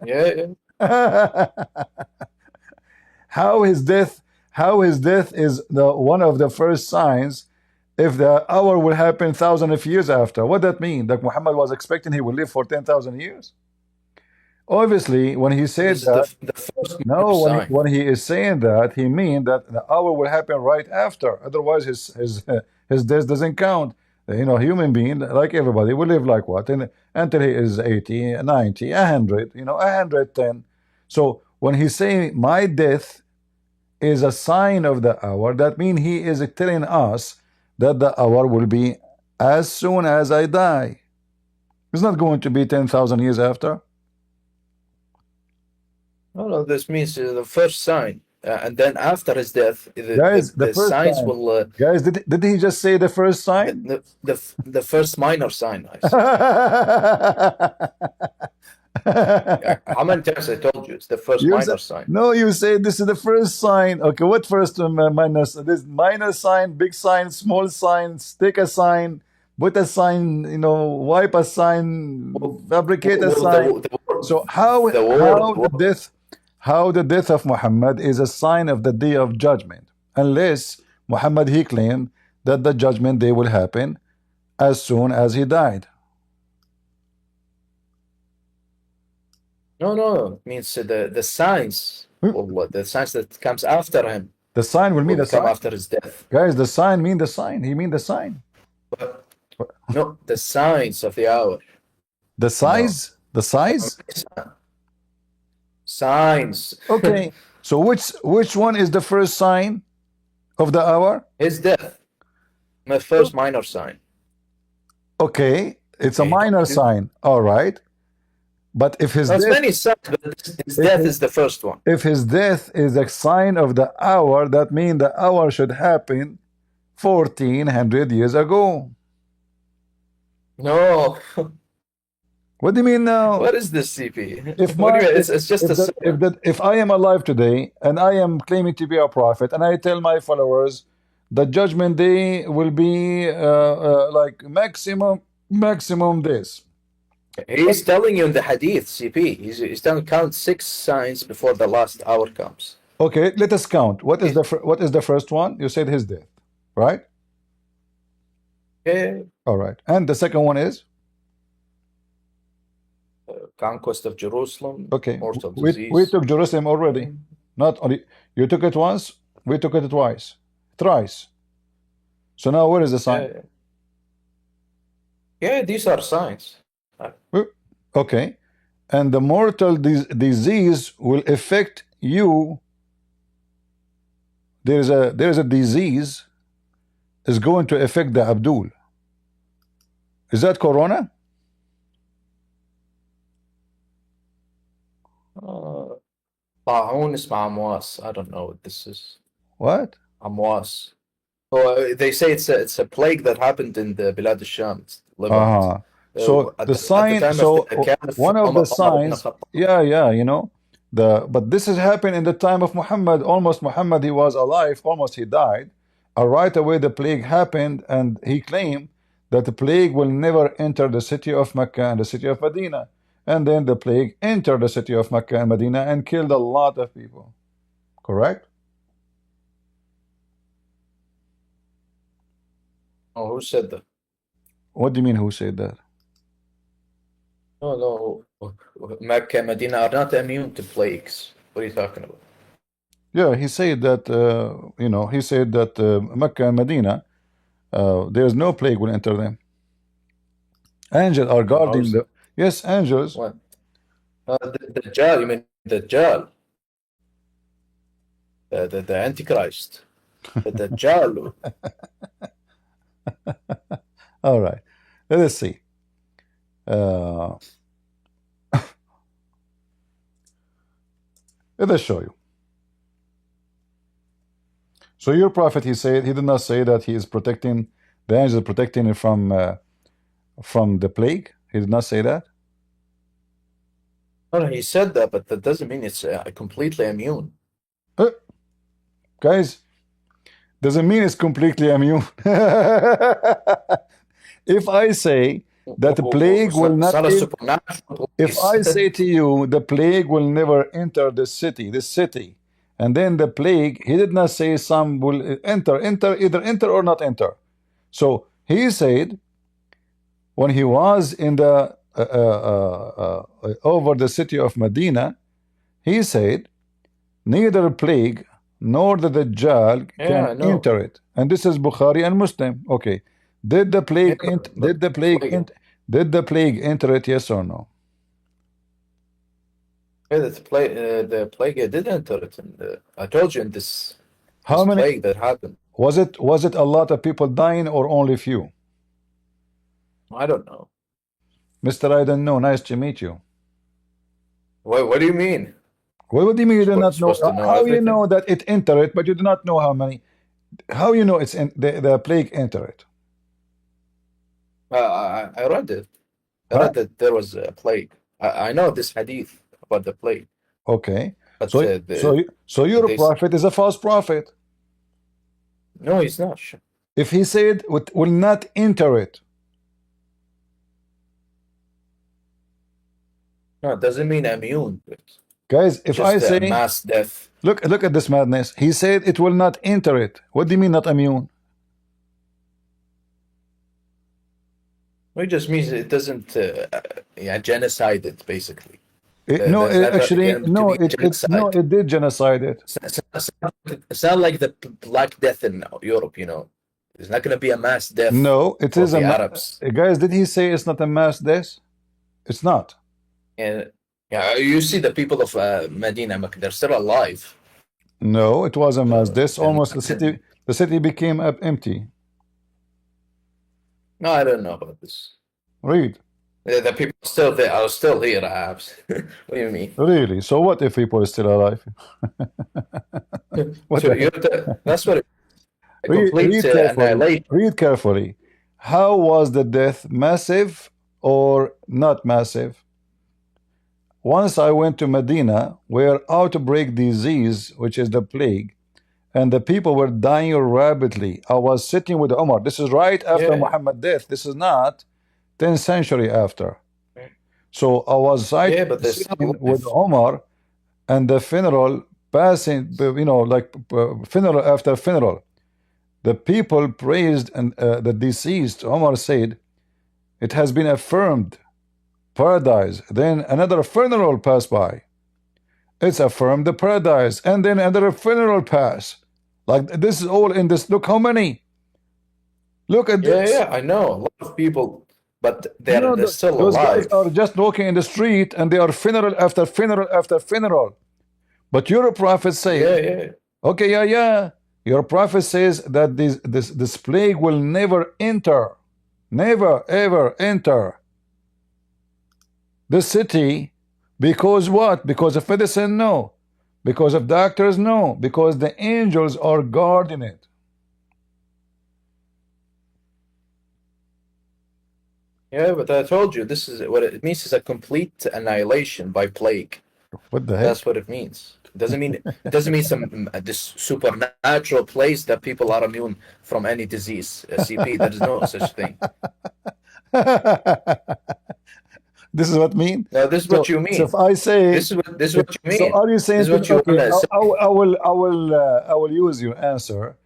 Yeah. How his death is the one of the first signs. If the hour will happen thousands of years after, what that mean? That Muhammad was expecting he will live for 10,000 years? Obviously, when he said that, the first no, sign. when he is saying that, he means that the hour will happen right after. Otherwise, his death doesn't count. You know, human being, like everybody, will live like what? Until he is 80, 90, 100, 110. So when he's saying my death is a sign of the hour, that means he is telling us that the hour will be as soon as I die. It's not going to be 10,000 years after. No, this means the first sign, and then after his death, Guys, the first signs sign. will. Guys, did he just say the first sign? The first minor sign. I How many times I told you it's the first minor sign? No, you say this is the first sign. Okay, what first minor? This minor sign, big sign, small sign, stick a sign, put a sign, wipe a sign, fabricate a sign. So how the death of Muhammad is a sign of the day of judgment, unless Muhammad he claimed that the judgment day will happen as soon as he died. No, it means the signs, the signs that comes after him. The sign will mean the sign after his death. Guys, the sign mean the sign. He mean the sign. But, no, the signs of the hour. The size? No. The size? Signs. Okay. So which one is the first sign of the hour? His death. My first minor sign. Okay. It's a minor sign. All right. But if his death, many signs, but his death is the first one. If his death is a sign of the hour, that means the hour should happen 1400 years ago. No. What do you mean now? What is this, CP? It's just if I am alive today and I am claiming to be a prophet and I tell my followers the judgment day will be like maximum this. He's telling you in the hadith, CP. He's telling count 6 signs before the last hour comes. Okay, let us count. What is the first one? You said his death, right? Yeah. All right. And the second one is? Conquest of Jerusalem. Okay. We took Jerusalem already. Not only you took it once, we took it twice. Thrice. So now where is the sign? Yeah, these are signs. Okay. And the mortal disease will affect you. There is a disease is going to affect the Abdul. Is that corona? طاعون اسمه أمواس. I don't know what this is. What? أمواس. Oh, they say it's a plague that happened in the Bilad al-Sham. So the sign, one of the signs, but this has happened in the time of Muhammad. Almost Muhammad, he was alive, almost he died. Right away the plague happened, and he claimed that the plague will never enter the city of Mecca and the city of Medina. And then the plague entered the city of Mecca and Medina and killed a lot of people. Correct? Oh, who said that? What do you mean, who said that? No. Mecca and Medina are not immune to plagues. What are you talking about? Yeah, he said that, Mecca and Medina, there is no plague will enter them. Angels are guarding the... Yes, angels. What? The Dajjal, you mean the Dajjal, the Antichrist, the Dajjal. All right. Let us see. Let us show you. So your prophet, he said, he did not say that he is protecting, the angel is protecting it from the plague. He did not say that. No, he said that, but that doesn't mean it's completely immune. Guys, doesn't mean it's completely immune. If I say that the plague will not, if I say to you the plague will never enter this city, and then the plague, he did not say some will enter, either enter or not enter. So he said when he was in the over the city of Medina, he said neither plague nor the Dajjal can enter it, and this is Bukhari and Muslim. Okay, did the plague did the plague enter it? Yes or no? Yeah, the plague did enter it. I told you in this How many plague that happened. Was it a lot of people dying or only few? I don't know. Mr. I don't know. Nice to meet you. What do you mean? What do you mean you do not know? How everything? You know that it entered it, but you do not know how many? How you know it's in the plague entered it? I read it. I read that there was a plague. I know this hadith about the plague. Okay. But so your prophet is a false prophet. No, he's not. If he said it will not enter it. No, it doesn't mean immune. Guys, if I say mass death. Look at this madness. He said it will not enter it. What do you mean not immune? It just means it doesn't genocide it, basically. No, actually, no, it did genocide it. It's not like the Black Death in Europe, you know. It's not going to be a mass death. No, it is a Arabs. Guys, did he say it's not a mass death? It's not. And yeah, you see the people of Medina, they're still alive. No, it was a mass death. Almost the city became empty. No, I don't know about this. Read. The people still there are still here, perhaps. What do you mean? Really? So what if people are still alive? That's what read carefully. How was the death, massive or not massive? Once I went to Medina, where outbreak disease, which is the plague, and the people were dying rapidly. I was sitting with Umar. This is right after Muhammad's death. This is not 10th century after. So I was sitting with Umar, and the funeral passing, you know, like funeral after funeral. The people praised and the deceased. Umar said, it has been affirmed, paradise. Then another funeral passed by. It's affirmed the paradise. And then another funeral pass. Like this is all in this. Look how many. Look at this. Yeah, I know. A lot of people, but they're still those alive. Guys are just walking in the street and they are funeral after funeral after funeral. But your prophet says, okay, your prophet says that this plague will never enter, never ever enter the city. Because what? Because of medicine? No. Because of doctors? No. Because the angels are guarding it. Yeah, but I told you, this is what it means, is a complete annihilation by plague. What the heck? That's what it means. It doesn't mean some this supernatural place that people are immune from any disease. CP, there is no such thing. This is what mean? No, this is what you mean. So if I say this is what you mean. So are you saying I will use your answer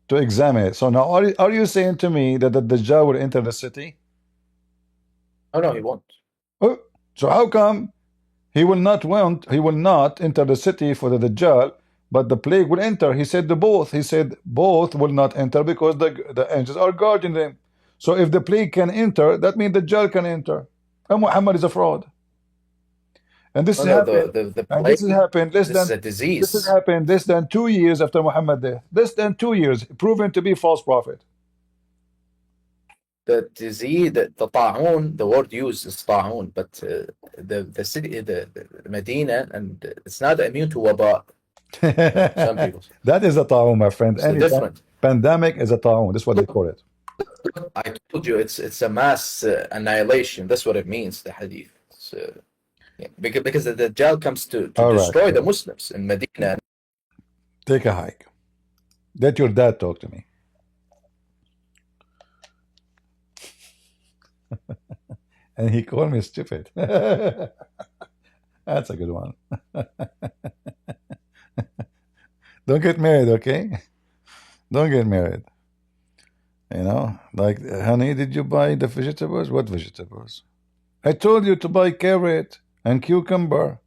to examine it. So now are you saying to me that the Dajjal will enter the city? Oh no, he won't. Oh, so how come he will not enter the city for the Dajjal, but the plague will enter? He said both. He said both will not enter because the angels are guarding them. So if the plague can enter, that means the Dajjal can enter. And Muhammad is a fraud. And this Oh has no, happened, the and this has plague. happened This is a disease. less than 2 years after Muhammad death. Less than 2 years, proven to be false prophet. The disease, the ta'un, the word used is ta'un, but the city, the Medina, and it's not immune to waba. Some people. That is a ta'un, my friend. It's the Any different. pandemic is a ta'un. That's what they call it. I told you it's a mass annihilation. That's what it means. The hadith. Yeah, because the Dajjal comes to All right, destroy the so Muslims in Medina. take a hike. Let your dad talk to me. And he called me stupid. That's a good one. Don't get married, okay? Don't get married. You know, like, honey, did you buy the vegetables? What vegetables? I told you to buy carrot and cucumber.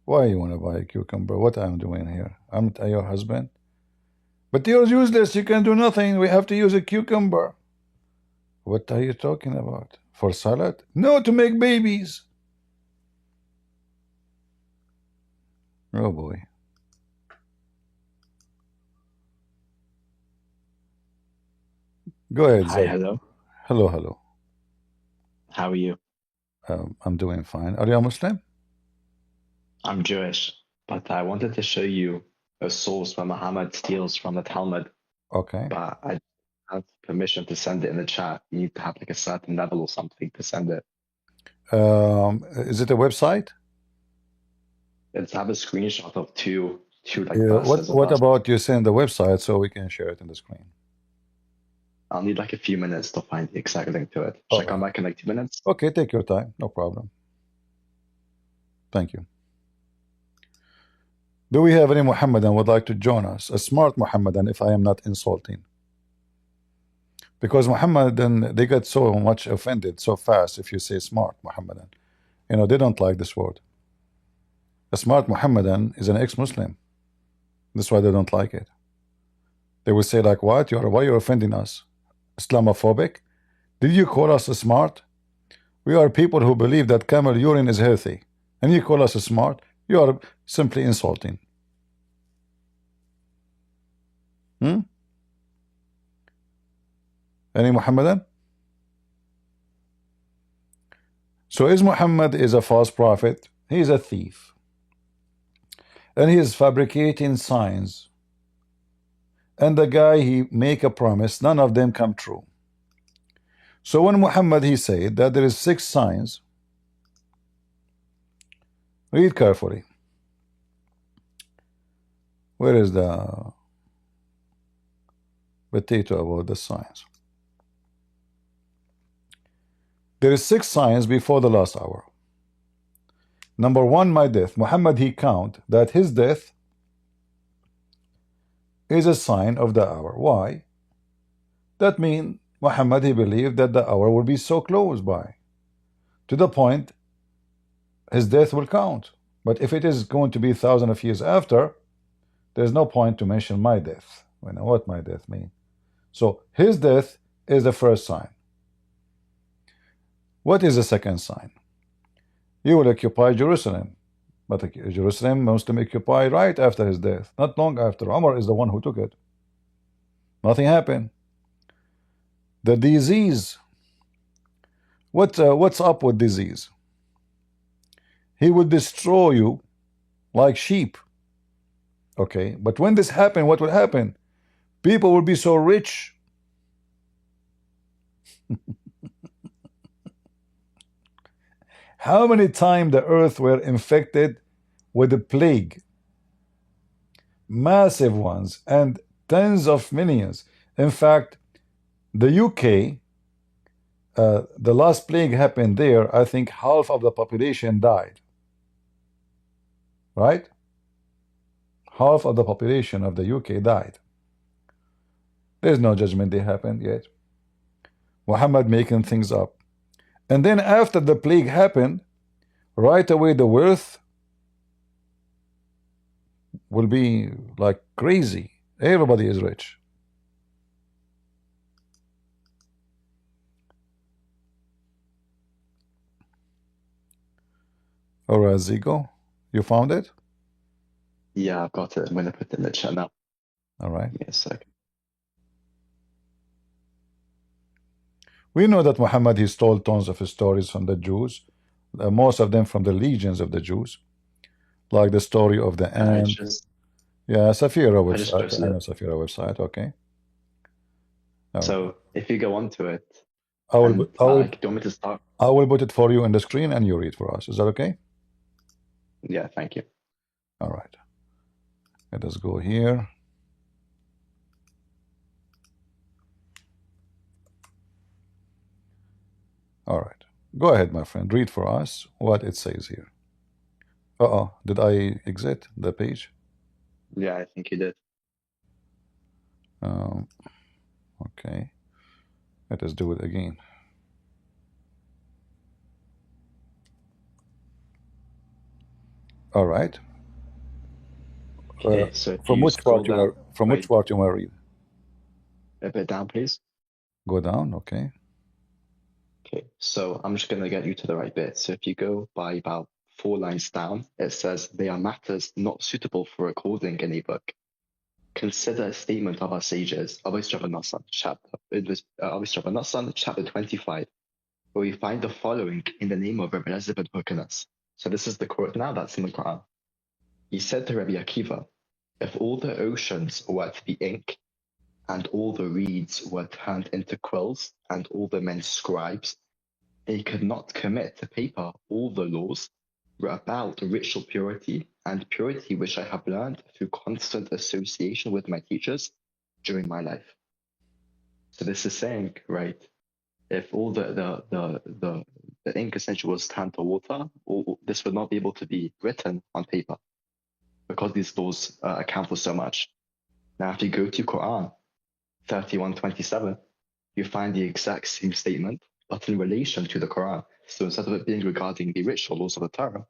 Why you want to buy a cucumber? What I'm doing here? I'm your husband. But you're useless. You can do nothing. We have to use a cucumber. What are you talking about? For salad? No, to make babies. Oh boy. Go ahead, Hi, Zach. hello. Hello, hello. How are you? I'm doing fine. Are you a Muslim? I'm Jewish, but I wanted to show you a source where Muhammad steals from the Talmud, Okay. but I don't have permission to send it in the chat. You need to have like a certain level or something to send it. Is it a website? It's have a screenshot of two like verses or What verses. about you send the website so we can share it on the screen? I'll need like a few minutes to find the exact link to it. Should I come back in like 2 minutes? Okay, take your time. No problem. Thank you. Do we have any Muhammadan would like to join us? A smart Muhammadan, if I am not insulting. Because Muhammadan, they get so much offended so fast if you say smart Muhammadan. You know, they don't like this word. A smart Muhammadan is an ex-Muslim. That's why they don't like it. They will say like, what? Why you're offending us? Islamophobic? Did you call us smart? We are people who believe that camel urine is healthy. And you call us smart? You are simply insulting. Any Muhammadan? So is Muhammad is a false prophet? He is a thief. And he is fabricating signs. And the guy, he make a promise, none of them come true. So when Muhammad, he said that there is 6 signs, read carefully. Where is the potato about the signs? There is 6 signs before the last hour. Number 1, my death. Muhammad, he count that his death is a sign of the hour. Why? That means Muhammad, he believed that the hour will be so close by, to the point his death will count. But if it is going to be thousands of years after, there's no point to mention my death. We know what my death means. So his death is the first sign. What is the second sign? You will occupy Jerusalem. But Jerusalem, Muslim occupy right after his death, not long after. Umar is the one who took it. Nothing happened. The disease. What's up with disease? He will destroy you like sheep. Okay, but when this happened, what will happen? People will be so rich. How many times the earth were infected with a plague? Massive ones, and tens of millions. In fact, the UK, the last plague happened there, I think half of the population died. Right? Half of the population of the UK died. There's no judgment day happened yet. Muhammad making things up. And then after the plague happened, right away the wealth will be like crazy. Everybody is rich. All right, Zigo, you found it? Yeah, I've got it. I'm going to put it in the chat now. All right. Give me a second. We know that Muhammad, he stole tons of stories from the Jews, most of them from the legions of the Jews, like the story of the I ant. just Yeah, Safira I just website. posted I know it. Safira website. Okay. All right. So if you go onto it, I will. and I will. do you want me to start? I will put it for you on the screen, and you read for us. Is that okay? Yeah, thank you. All right. Let us go here. All right. Go ahead, my friend. Read for us what it says here. Uh-oh. Did I exit the page? Yeah, I think you did. Okay. Let us do it again. All right. Okay, so if From you which scroll part you down, are? From which part you want to read? a bit down, please. Go down. Okay. Okay, so I'm just going to get you to the right bit. So if you go by about 4 lines down, it says they are matters not suitable for recording in a book. Consider a statement of our sages, chapter 25, where we find the following in the name of Rabbi Elazar ben Hyrcanus. So this is the quote now that's in the Quran. He said to Rabbi Akiva, if all the oceans were to be ink, and all the reeds were turned into quills, and all the men scribes, they could not commit to paper all the laws about ritual purity and purity which I have learned through constant association with my teachers during my life. So this is saying, right, if all the ink essentially was turned to water, this would not be able to be written on paper because these laws account for so much. Now, if you go to Quran 31:27, you find the exact same statement, but in relation to the Quran. So instead of it being regarding the ritual laws of the Torah,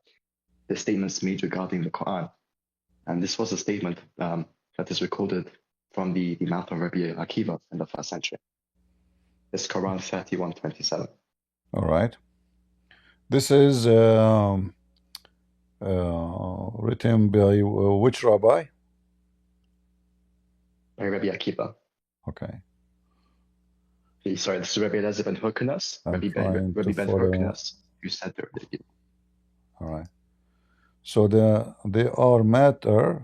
the statement's made regarding the Quran. And this was a statement that is recorded from the mouth of Rabbi Akiva in the 1st century. It's Quran 31:27. All right. This is written by which rabbi? By Rabbi Akiva. Okay. Sorry, this is Rabbi Elazar ben Hyrcanus. Rabbi Ben Hyrcanus, who said to Rabbi Akiva. All right. So they are matters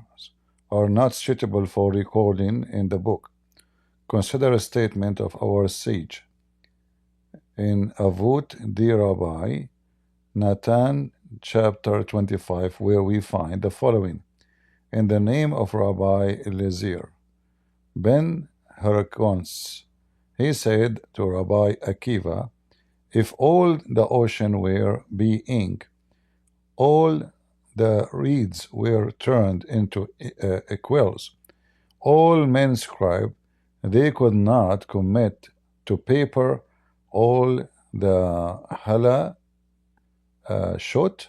are not suitable for recording in the book. Consider a statement of our sage in Avot di Rabbi Natan chapter 25, where we find the following: in the name of Rabbi Elazar ben Hyrcanus, he said to Rabbi Akiva, if all the ocean were be ink, all the reeds were turned into quills, all men scribe, they could not commit to paper all the hala shot.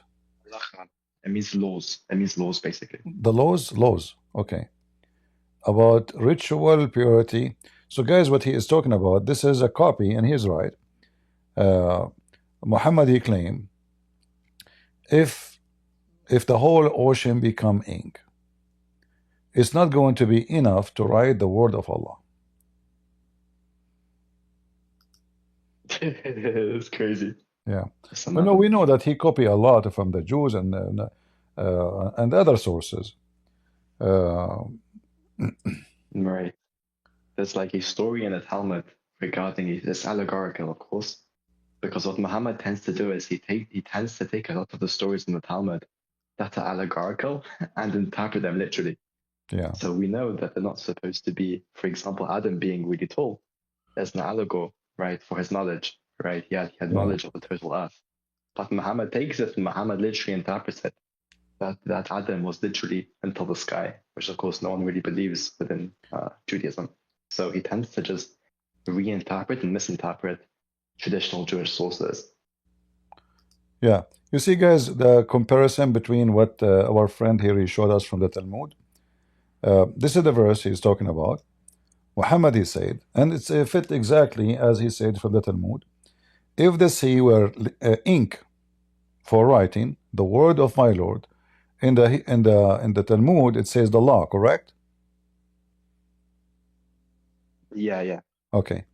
It means laws. It means laws, basically. The laws. Okay. About ritual purity. So, guys, what he is talking about, this is a copy, and he's right. Muhammad, he claimed, if the whole ocean become ink, it's not going to be enough to write the word of Allah. It's crazy. Yeah. We know that he copied a lot from the Jews and other sources. Right. There's like a story in the Talmud regarding this allegorical, of course, because what Muhammad tends to do is he tends to take a lot of the stories in the Talmud that are allegorical and interpret them literally. Yeah. So we know that they're not supposed to be, for example, Adam being really tall. There's an allegory, right, for his knowledge, right? He had knowledge of the total earth. But Muhammad takes it and Muhammad literally interprets it. That Adam was literally until the sky, which of course no one really believes within Judaism. So he tends to just reinterpret and misinterpret traditional Jewish sources. Yeah. You see, guys, the comparison between what our friend here he showed us from the Talmud. This is the verse he's talking about. Muhammad, he said, and it's fit exactly as he said from the Talmud. If the sea were ink, for writing the word of my Lord. In the Talmud, it says the law, correct? Yeah. Okay.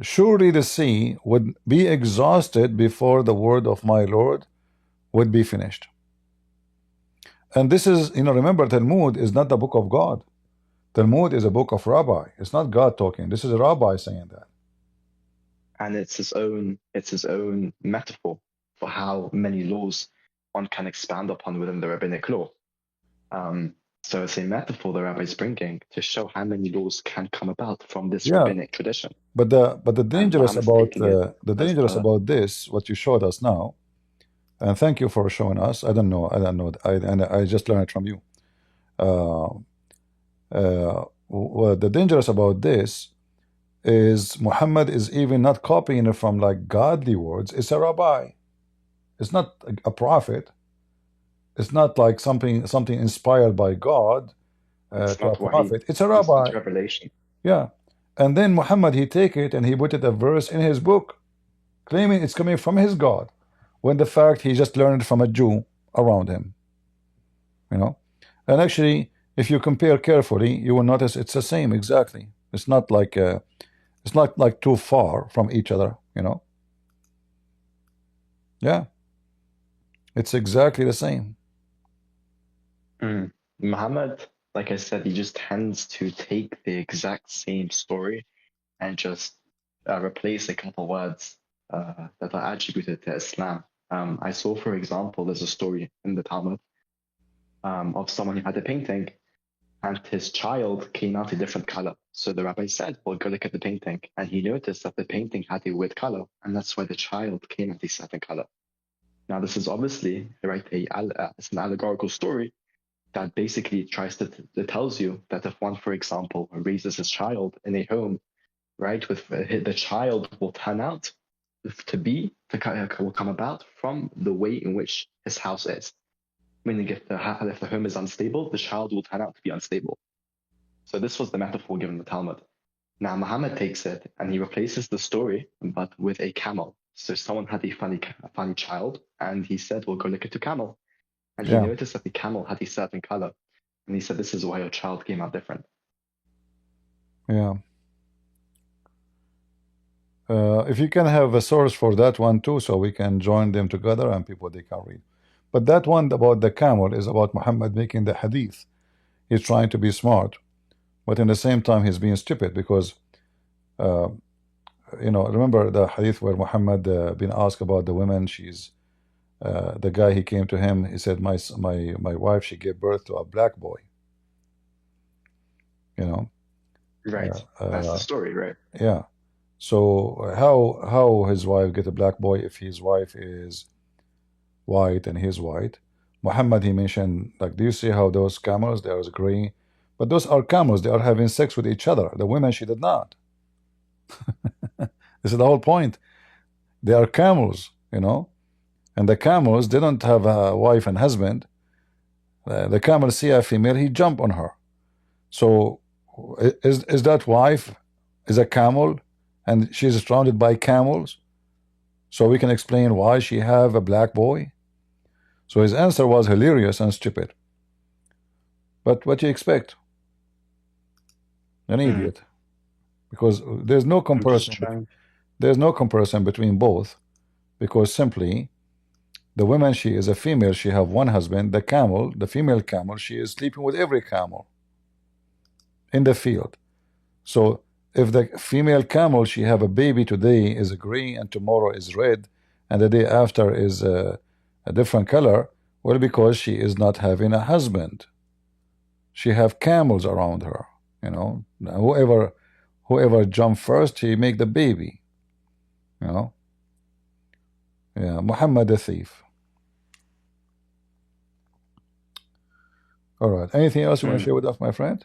Surely the sea would be exhausted before the word of my Lord would be finished. And this is, remember, Talmud is not the book of God. Talmud is a book of rabbi. It's not God talking. This is a rabbi saying that. And it's his own metaphor for how many laws one can expand upon within the rabbinic law. So it's a metaphor the rabbi is bringing to show how many laws can come about from this rabbinic tradition. But the dangerous about this, what you showed us now, and thank you for showing us. I don't know. I just learned it from you. Well, the dangerous about this is Muhammad is even not copying it from like godly words. It's a rabbi. It's not a prophet. It's not like something inspired by God to a prophet. It's a rabbi. It's revelation. Yeah. And then Muhammad, he take it and he put it a verse in his book, claiming it's coming from his God, when the fact he just learned it from a Jew around him. And actually, if you compare carefully, you will notice it's the same exactly. It's not like too far from each other. Yeah, it's exactly the same. Muhammad, like I said, he just tends to take the exact same story and just replace a couple words that are attributed to Islam. I saw, for example, there's a story in the Talmud of someone who had a painting and his child came out a different color. So the rabbi said, well, go look at the painting. And he noticed that the painting had a weird color, and that's why the child came out a certain color. Now, this is obviously, right, it's an allegorical story that basically that tells you that if one, for example, raises his child in a home, right, with the child will turn out will come about from the way in which his house is. Meaning if the home is unstable, the child will turn out to be unstable. So this was the metaphor given in the Talmud. Now Muhammad takes it and he replaces the story, but with a camel. So someone had a funny child, and he said, well, go look at the camel. And he noticed that the camel had a certain color. And he said, this is why your child came out different. Yeah. If you can have a source for that one too, so we can join them together and people they can read. But that one about the camel is about Muhammad making the hadith. He's trying to be smart, but in the same time he's being stupid because remember the hadith where Muhammad been asked about the women. She's the guy, he came to him, he said, my wife, she gave birth to a black boy. Right. That's the story, right? Yeah. So how his wife get a black boy if his wife is white and he's white? Muhammad, he mentioned, like, do you see how those camels, they are gray, but those are camels, they are having sex with each other. The women, she did not. This is the whole point. They are camels, and the camels, they don't have a wife and husband. The camel see a female, he jump on her. So is that wife is a camel and she's surrounded by camels? So we can explain why she have a black boy. So his answer was hilarious and stupid. But what do you expect? An idiot. Because there's no comparison. There's no comparison between both. Because simply, the woman, she is a female, she have one husband. The camel, the female camel, she is sleeping with every camel in the field. So if the female camel, she have a baby today is green and tomorrow is red and the day after is a different color, well, because she is not having a husband. She have camels around her, Now, whoever jump first, he make the baby, Yeah, Muhammad the thief. All right. Anything else you want to share with us, my friend?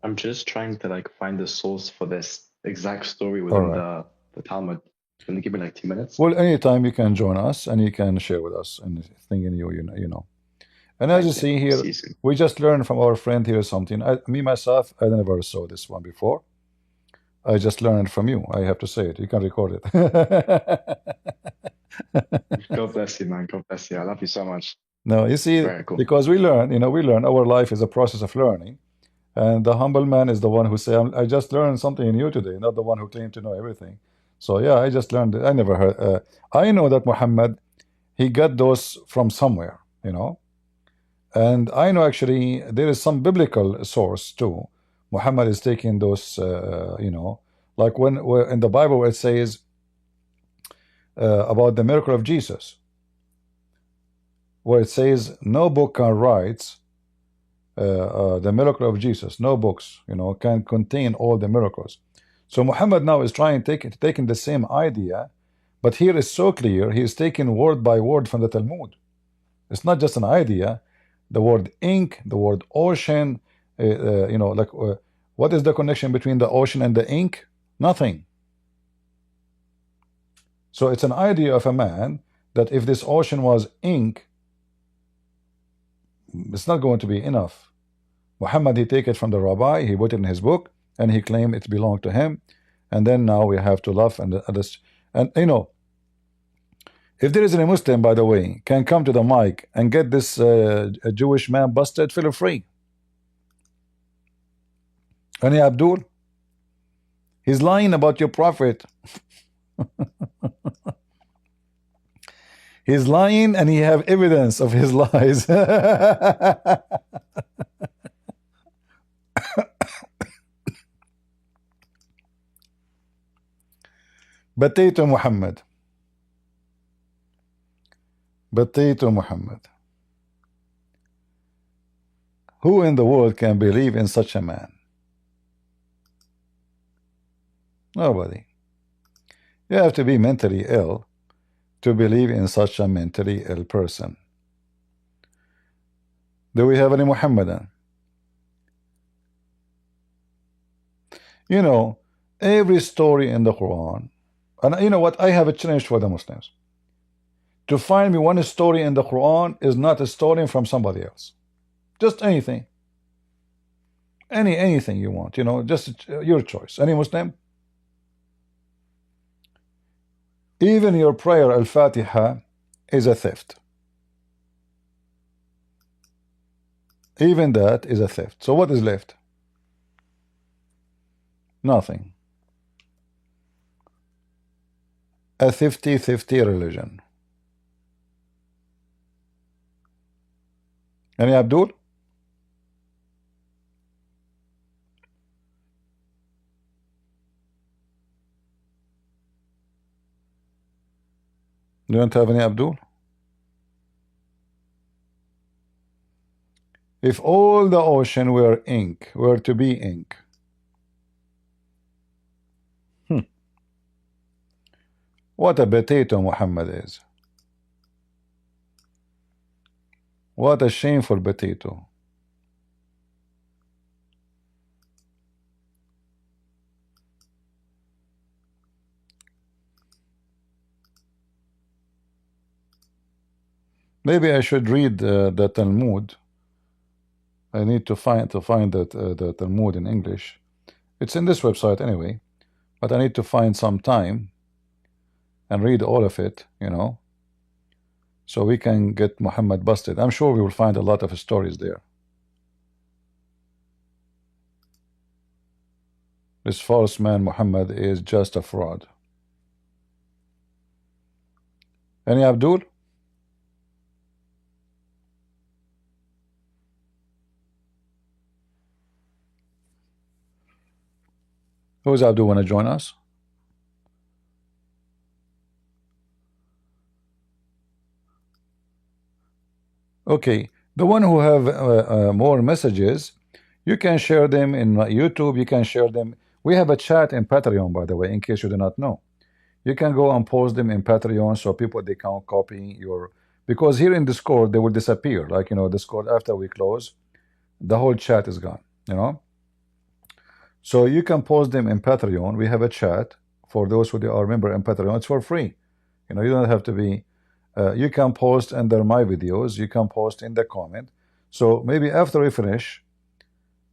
I'm just trying to find the source for this exact story within the Talmud. Can you give me 2 minutes? Well, anytime you can join us and you can share with us anything in you. And as you see here, we just learned from our friend here something. Me myself, I never saw this one before. I just learned from you. I have to say it. You can record it. God bless you, man. God bless you. I love you so much. No, you see, Very cool. because we learn, we learn. Our life is a process of learning. And the humble man is the one who say, I just learned something new today, not the one who claimed to know everything. So yeah, I just learned. I never heard. I know that Muhammad, he got those from somewhere, And I know actually there is some biblical source too. Muhammad is taking those, like where in the Bible it says about the miracle of Jesus, where it says no book can write the miracle of Jesus. No books, can contain all the miracles. So Muhammad now is taking the same idea, but here is so clear. He is taking word by word from the Talmud. It's not just an idea. The word ink, the word ocean, what is the connection between the ocean and the ink? Nothing. So it's an idea of a man that if this ocean was ink, it's not going to be enough. Muhammad, he take it from the rabbi, he put it in his book, and he claimed it belonged to him. And then now we have to laugh and if there is any Muslim, by the way, can come to the mic and get this Jewish man busted, feel free. Any Abdul? He's lying about your prophet. He's lying and he have evidence of his lies. Potato Muhammad. Potato Muhammad. Who in the world can believe in such a man? Nobody. You have to be mentally ill to believe in such a mentally ill person. Do we have any Muhammadan? Every story in the Quran, and you know what? I have a challenge for the Muslims. To find me one story in the Quran is not a story from somebody else. Just anything. Anything you want, just your choice. Any Muslim? Even your prayer Al-Fatiha is a theft. Even that is a theft. So what is left? Nothing. A thrifty religion. Any Abdul? You don't have any Abdul? If all the ocean were ink, were to be ink, what a potato Muhammad is. What a shameful potato. Maybe I should read the Talmud. I need to find the Talmud in English. It's in this website anyway, but I need to find some time and read all of it, so we can get Muhammad busted. I'm sure we will find a lot of stories there. This false man Muhammad is just a fraud. Any Abdul? Who's Abdul want to join us? Okay, the one who have more messages, you can share them in YouTube. You can share them. We have a chat in Patreon, by the way, in case you do not know. You can go and post them in Patreon so people, they can copy your, because here in Discord they will disappear. Like, Discord, after we close, the whole chat is gone, So you can post them in Patreon. We have a chat for those who are member in Patreon. It's for free. You don't have to be. You can post under my videos. You can post in the comment. So maybe after we finish,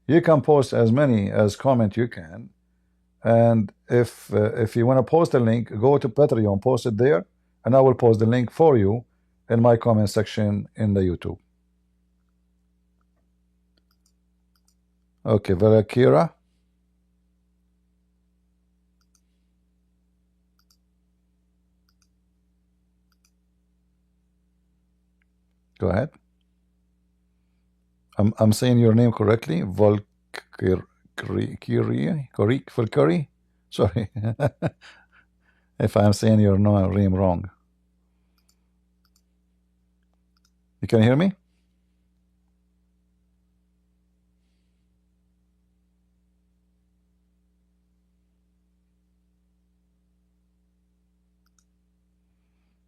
you can post as many as comment you can, And if you want to post a link, go to Patreon, post it there, and I will post the link for you in my comment section in the YouTube. Okay, Valakira. Go ahead. I'm saying your name correctly. Valkyrie. Sorry, if I'm saying your name wrong. You can hear me?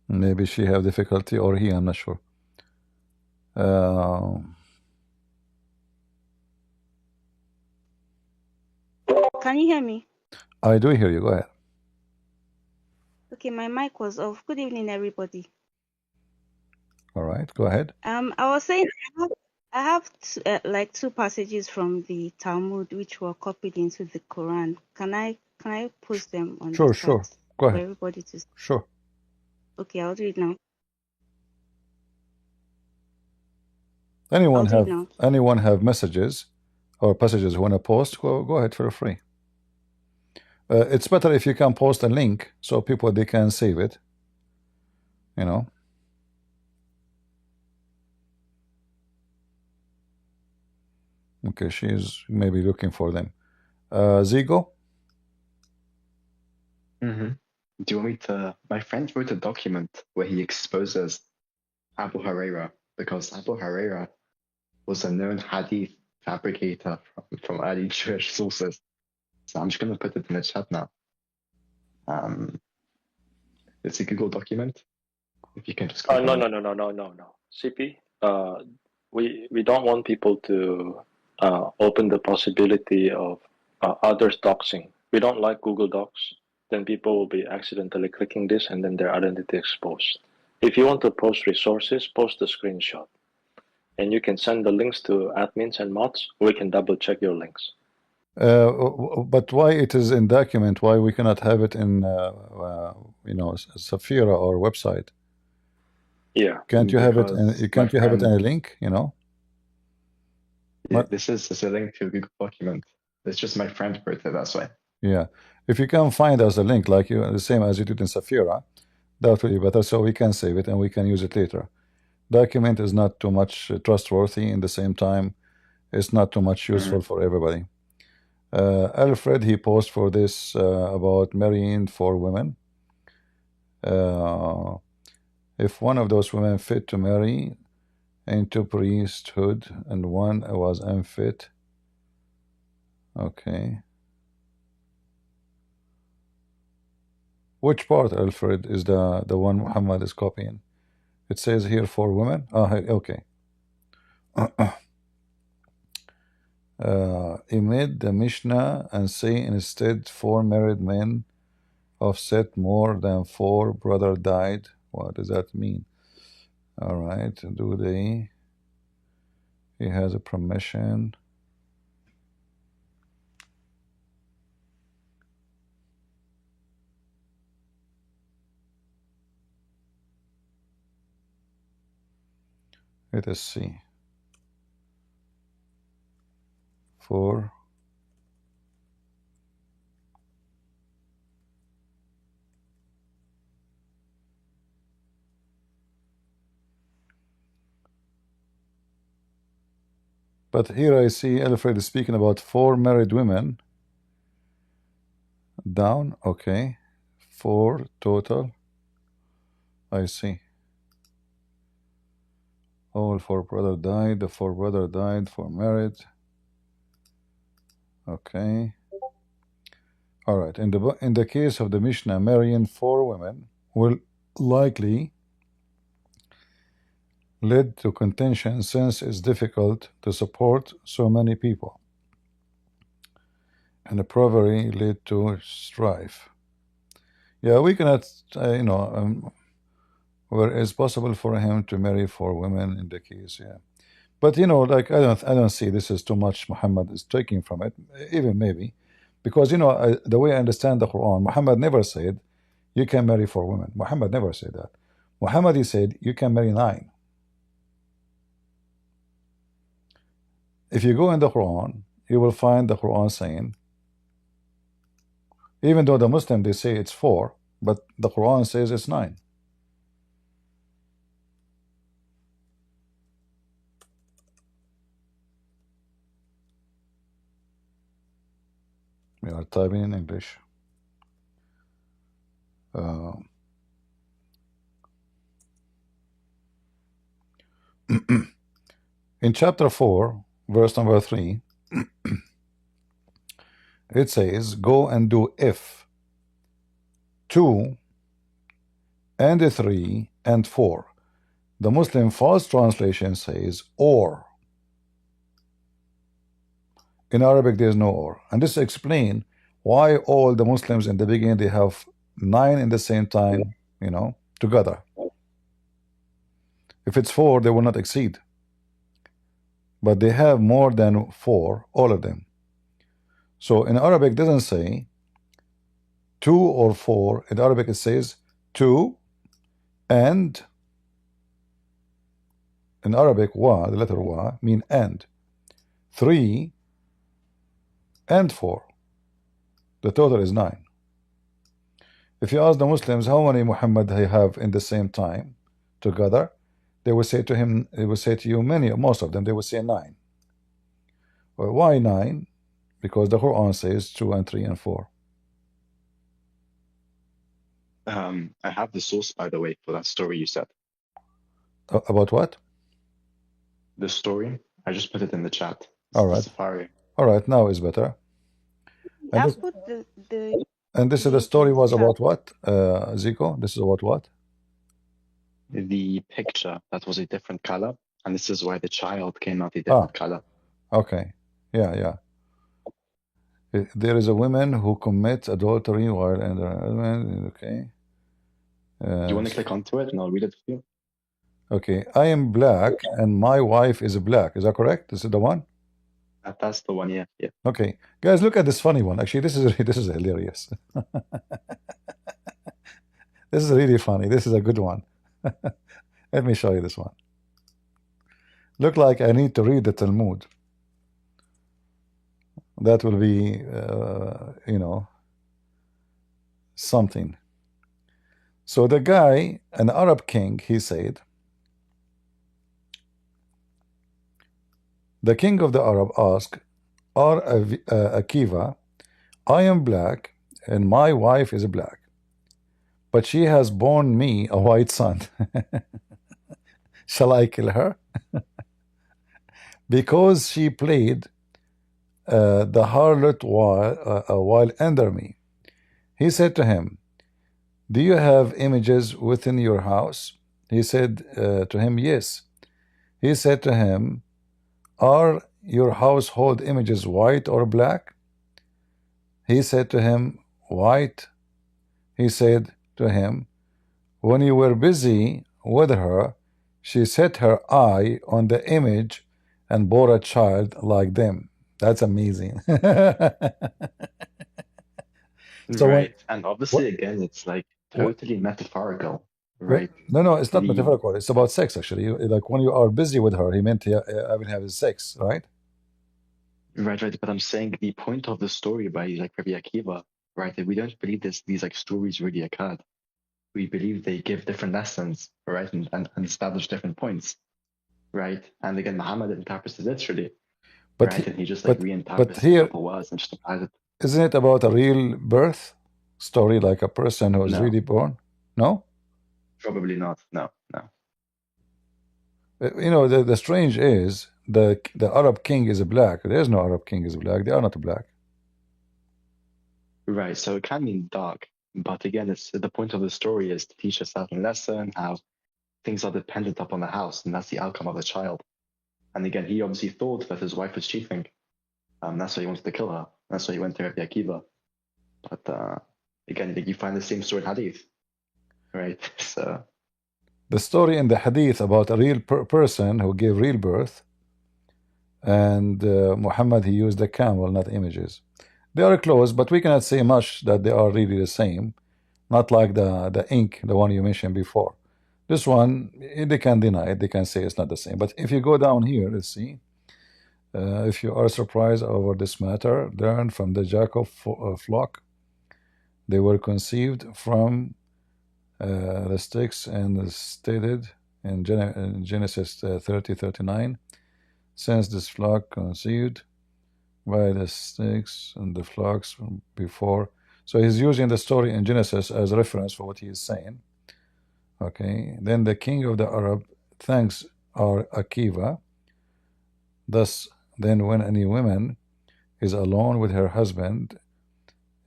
Maybe she have difficulty, or he, I'm not sure. Can you hear me? I do hear you. Go ahead. Okay, my mic was off. Good evening, everybody. All right, go ahead. I was saying I have like two passages from the Talmud which were copied into the Quran. Can I post them on the Sure. chat Go for ahead. everybody to see? Sure. Okay, I'll do it now. Anyone I'll do it now. have messages or passages you want to post? Go ahead, feel free. It's better if you can post a link so people they can save it. You know. Okay, she's maybe looking for them. Zigo. Do you want me to? My friend wrote a document where he exposes Abu Huraira because Abu Huraira was a known hadith fabricator from early Jewish sources. So I'm just going to put it in the chat now. It's a Google document. If you can just click No. on it. CP, we don't want people to open the possibility of others doxing. We don't like Google Docs. Then people will be accidentally clicking this and then their identity exposed. If you want to post resources, post a screenshot. And you can send the links to admins and mods. We can double check your links. But why it is in document? Why we cannot have it in SOFYA or website? Yeah. Can't you have it? Can't you have it in a link? You know. Yeah, this is a link to a Google document. It's just my friend wrote it. That's why. Yeah. If you can find us a link like you, the same as you did in SOFYA, that will be better. So we can save it and we can use it later. Document is not too much trustworthy. In the same time, it's not too much useful for everybody. Alfred, he posted for this about marrying 4 women. If one of those women fit to marry into priesthood and one was unfit. Okay. Which part, Alfred, is the one Muhammad is copying? It says here 4 women. Okay. Omit the Mishnah and say instead 4 married men offset more than 4 brother died. What does that mean? All right. Do they? He has a permission. Let us see. 4. But here I see Alfred is speaking about 4 married women. Down, okay. 4 total. I see. All 4 brother died. The 4 brother died, 4 married. Okay. All right. In the case of the Mishnah, marrying 4 women will likely lead to contention since it's difficult to support so many people, and probably lead to strife. Yeah, we cannot, where it's possible for him to marry 4 women in the case, yeah. But like I don't see this is too much Muhammad is taking from it, even maybe, Because, you know, the way I understand the Quran, Muhammad never said, you can marry 4 women. Muhammad never said that. Muhammad, he said, you can marry 9. If you go in the Quran, you will find the Quran saying, even though the Muslim, they say it's 4, but the Quran says it's 9. We are typing in English. In chapter 4, verse number 3, it says, go and do if 2 and 3 and 4. The Muslim false translation says or. In Arabic there is no or. And this explains why all the Muslims in the beginning, they have 9 in the same time, you know, together. If it's 4, they will not exceed. But they have more than 4, all of them. So in Arabic, it doesn't say 2 or 4. In Arabic, it says 2 and. In Arabic, wa, the letter wa, mean and. 3 and 4. The total is 9. If you ask the Muslims how many Muhammad they have in the same time together, they will say to him, they will say to you, most of them, they will say 9. Well, why 9? Because the Quran says 2 and 3 and 4. I have the source, by the way, for that story you said. About what? The story, I just put it in the chat. It's all right. Safari. All right, now is better. And I this, put and this is the story was about what? Zico, this is about what? The picture that was a different color, and this is why the child came out a different color. Okay, yeah. There is a woman who commits adultery while in the okay. Do you want to click onto it and I'll read it for you? Okay, I am black and my wife is black. Is that correct? This is the one? That's the one, yeah. Okay, guys, look at this funny one. Actually, this is hilarious. This is really funny. This is a good one. Let me show you this one. Look like I need to read the Talmud. That will be, you know, something. So the guy, an Arab king, he said, the king of the Arab asked, Akiva, I am black and my wife is black, but she has borne me a white son. Shall I kill her? Because she played the harlot while under me. He said to him, do you have images within your house? He said to him, yes. He said to him, are your household images white or black? He said to him, white. He said to him, when you were busy with her, she set her eye on the image and bore a child like them. That's amazing. So right. And obviously, again, it's like totally metaphorical, right? No, it's not metaphorical. It's about sex, actually. Like when you are busy with her, he meant I will have sex, right? Right. But I'm saying the point of the story by like Rabbi Akiva, right? That we don't believe these like stories really occurred. We believe they give different lessons, right? And establish different points, right? And again, Muhammad interprets it literally, right? And he just like reinterprets a couple words and just applies it. Isn't it about a real birth story, like a person who is really born? No? Probably not. No. You know, the strange is the Arab king is black. There is no Arab king is black. They are not black. Right. So it can mean dark. But again, it's the point of the story is to teach a certain lesson, how things are dependent upon the house, and that's the outcome of the child. And again, he obviously thought that his wife was cheating. That's why he wanted to kill her. That's why he went to Rabbi Akiva. But again, you find the same story in Hadith, right? So the story in the Hadith about a real person who gave real birth, and Muhammad, he used the camel, not images. They are close, but we cannot say much that they are really the same. Not like the ink, the one you mentioned before. This one, they can deny it. They can say it's not the same. But if you go down here, let's see. If you are surprised over this matter, learn from the Jacob flock. They were conceived from the sticks and stated in Genesis 30:39. Since this flock conceived by the sticks and the flocks before. So he's using the story in Genesis as a reference for what he is saying. Okay. Then the king of the Arab thanks our Akiva. Thus, then when any woman is alone with her husband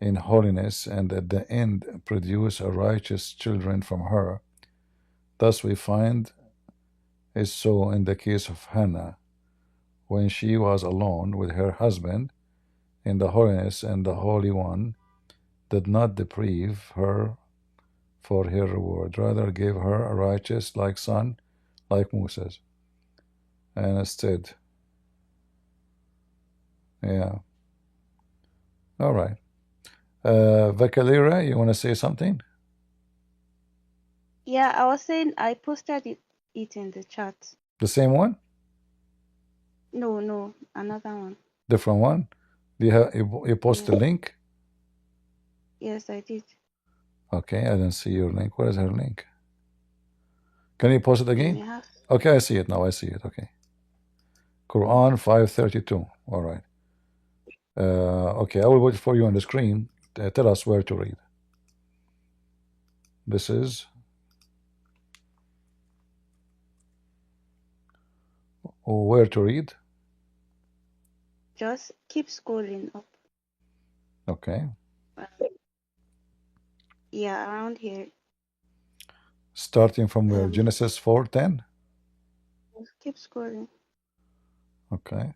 in holiness and at the end produce a righteous children from her, thus we find is so in the case of Hannah, when she was alone with her husband in the holiness, and the Holy One did not deprive her for her reward, rather gave her a righteous like son, like Moses. And instead, yeah. All right. Vakalira, you want to say something? Yeah, I was saying I posted it in the chat. The same one? No, another one. Different one? Do you have you post a link? Yes, I did. Okay, I didn't see your link. Where is her link? Can you post it again? Yeah. Okay, I see it now. I see it. Okay. Quran 532. All right. Okay, I will wait for you on the screen. Tell us where to read. This is where to read. Just keep scrolling up. Okay. Yeah, around here. Starting from where? Genesis 4:10. Just keep scrolling. Okay.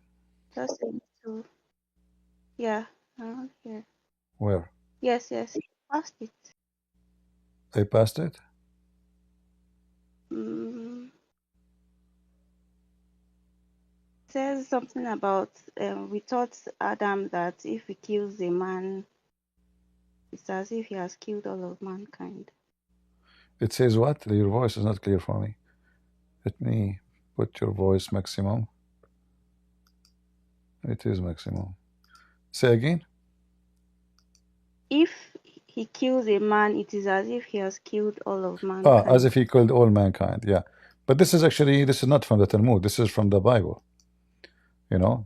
Just to, yeah, around here. Where? Yes, past it. They passed it? Says something about we taught Adam that if he kills a man, it's as if he has killed all of mankind. It says what? Your voice is not clear for me. Let me put your voice maximum. It is maximum. Say again. If he kills a man, it is as if he has killed all of mankind. As if he killed all mankind. Yeah. But this is not from the Talmud. This is from the Bible. You know,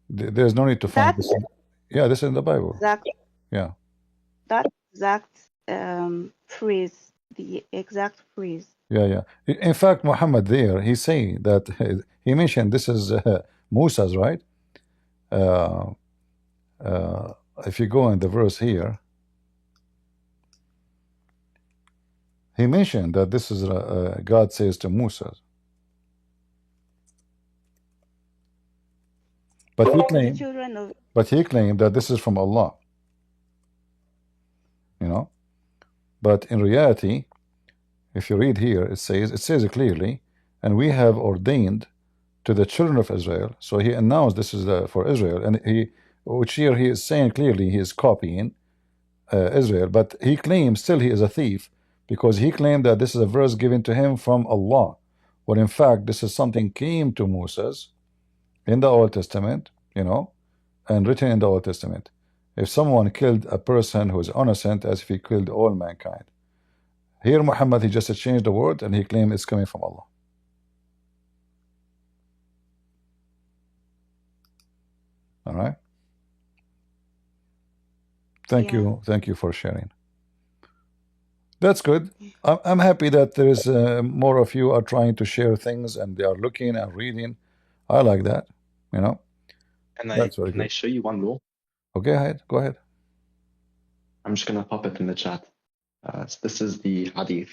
there's no need to find this. Yeah, this is in the Bible. Exactly. Yeah. That exact phrase, the exact phrase. Yeah. In fact, Muhammad there, he's saying that he mentioned this is Musa's, right? If you go in the verse here, he mentioned that this is God says to Musa. But he claimed that this is from Allah. You know, but in reality, if you read here, it says it clearly, and we have ordained to the children of Israel. So he announced this is for Israel, and which here he is saying clearly he is copying Israel, but he claims still he is a thief because he claimed that this is a verse given to him from Allah, when in fact this is something came to Moses in the Old Testament, you know, and written in the Old Testament. If someone killed a person who is innocent, as if he killed all mankind. Here Muhammad, he just changed the word and he claimed it's coming from Allah. All right. Thank you for sharing. That's good. I'm happy that there is more of you are trying to share things and they are looking and reading. I like that, you know. Can I show you one more? Okay, go ahead. I'm just gonna pop it in the chat. So this is the hadith.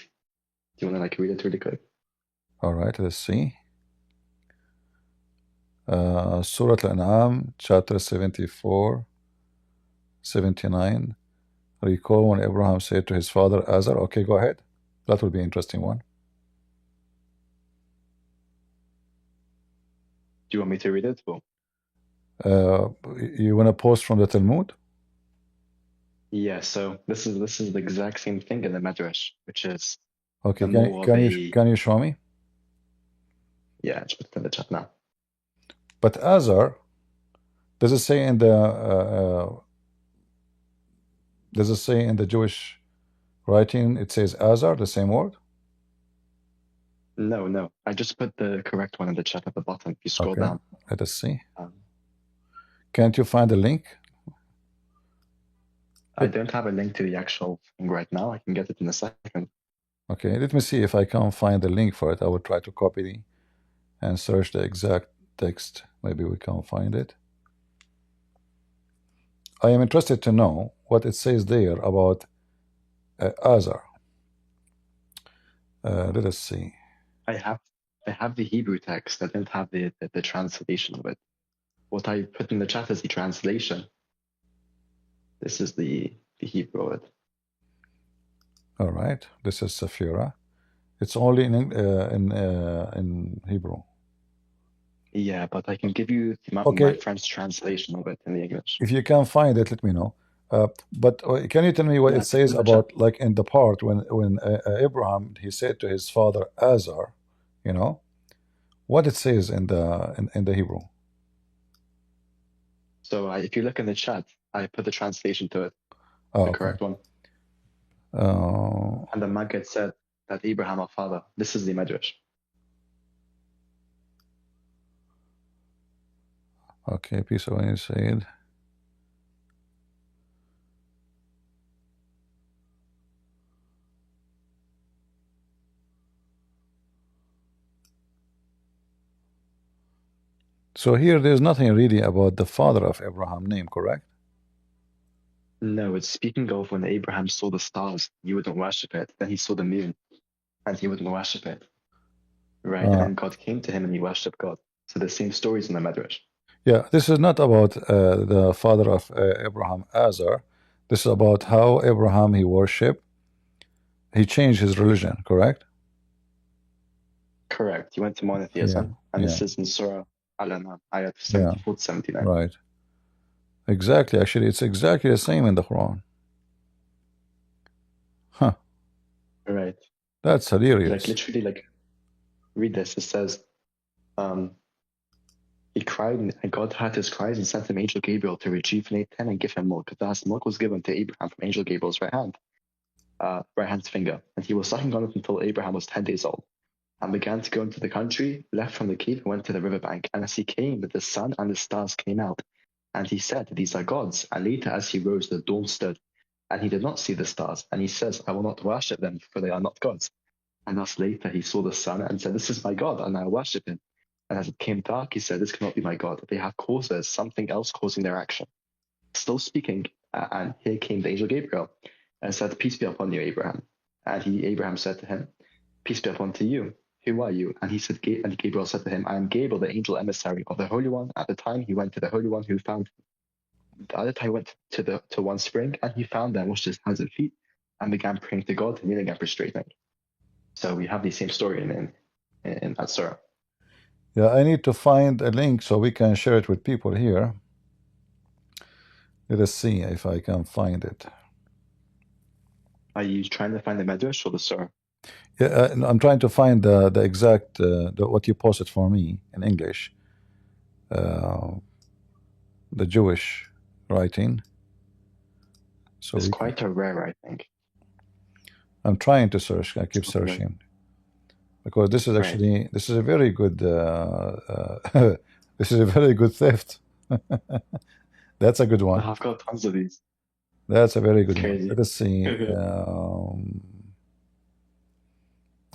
Do you want to read it really quick? All right, let's see. Surah Al-An'am, chapter 74, 79. Recall when Abraham said to his father Azhar. Okay, go ahead. That will be an interesting one. Do you want me to read it? Or? You want to post from the Talmud? Yeah, so this is the exact same thing in the Midrash, which is Okay, the more of a can you show me? yeah, just put it in the chat now. But Azhar, does it say in the Jewish writing? It says Azhar, the same word. No, I just put the correct one in the chat at the bottom. If you scroll Okay, down, let us see. um, Can't you find the link? I don't have a link to the actual thing right now. I can get it in a second. Okay, let me see if I can find the link for it. I will try to copy and search the exact text. Maybe we can find it. I am interested to know what it says there about Azhar. Let us see. I have the Hebrew text. I don't have the translation of it. What I put in the chat is the translation. This is the Hebrew of it. All right, this is SOFYA. It's only in Hebrew. Yeah, but I can give you my friend's translation of it in the English. If you can find it, let me know. But can you tell me what Yeah, it says in the about, chat. like in the part when Abraham, he said to his father Azhar, you know, what it says in the Hebrew? So if you look in the chat, I put the translation to it, Oh, the okay. correct one. And the Maggid said that Abraham, our father, this is the Midrash. Okay, peace of you said. So here, there's nothing really about the father of Abraham name, correct? No, it's speaking of when Abraham saw the stars, he wouldn't worship it. Then he saw the moon, and he wouldn't worship it. Right? And then God came to him and he worshipped God. So the same stories in the Midrash. Yeah, this is not about the father of Abraham, Azhar. This is about how Abraham he worshipped. He changed his religion, correct? Correct. He went to monotheism, and this is in Surah Al-An'am, ayat 74 to 79. Right. Exactly. Actually, it's exactly the same in the Quran. Huh. Right. That's hilarious. Like literally, like read this. It says, he cried, and God heard his cries and sent him angel Gabriel to rejuvenate him and give him milk. Thus, milk was given to Abraham from angel Gabriel's right hand's finger, and he was sucking on it until Abraham was 10 days old, and began to go into the country, left from the cave, and went to the riverbank. And as he came, the sun and the stars came out, and he said, "These are gods." And later, as he rose, the dawn stood, and he did not see the stars. And he says, "I will not worship them, for they are not gods." And thus later he saw the sun and said, "This is my God," and I worship him. And as it came dark, he said, "This cannot be my God. They have causes, something else causing their action." Still speaking, and here came the angel Gabriel and said, "Peace be upon you, Abraham." And Abraham said to him, "Peace be upon to you. Who are you?" And he said, and Gabriel said to him, "I am Gabriel, the angel emissary of the Holy One." At the time, he went to the Holy One who found him. The other time, he went to one spring, and he found there, washed his hands and feet, and began praying to God, kneeling and prostrating. So we have the same story in that surah. Yeah, I need to find a link so we can share it with people here. Let us see if I can find it. Are you trying to find the Midrash or the surah? Yeah, I'm trying to find the exact what you posted for me in English, the Jewish writing. So it's quite a rare, I think. I'm trying to search. I keep searching because this is actually this is a very good this is a very good theft. That's a good one. I've got tons of these. That's a very good one. Let us see.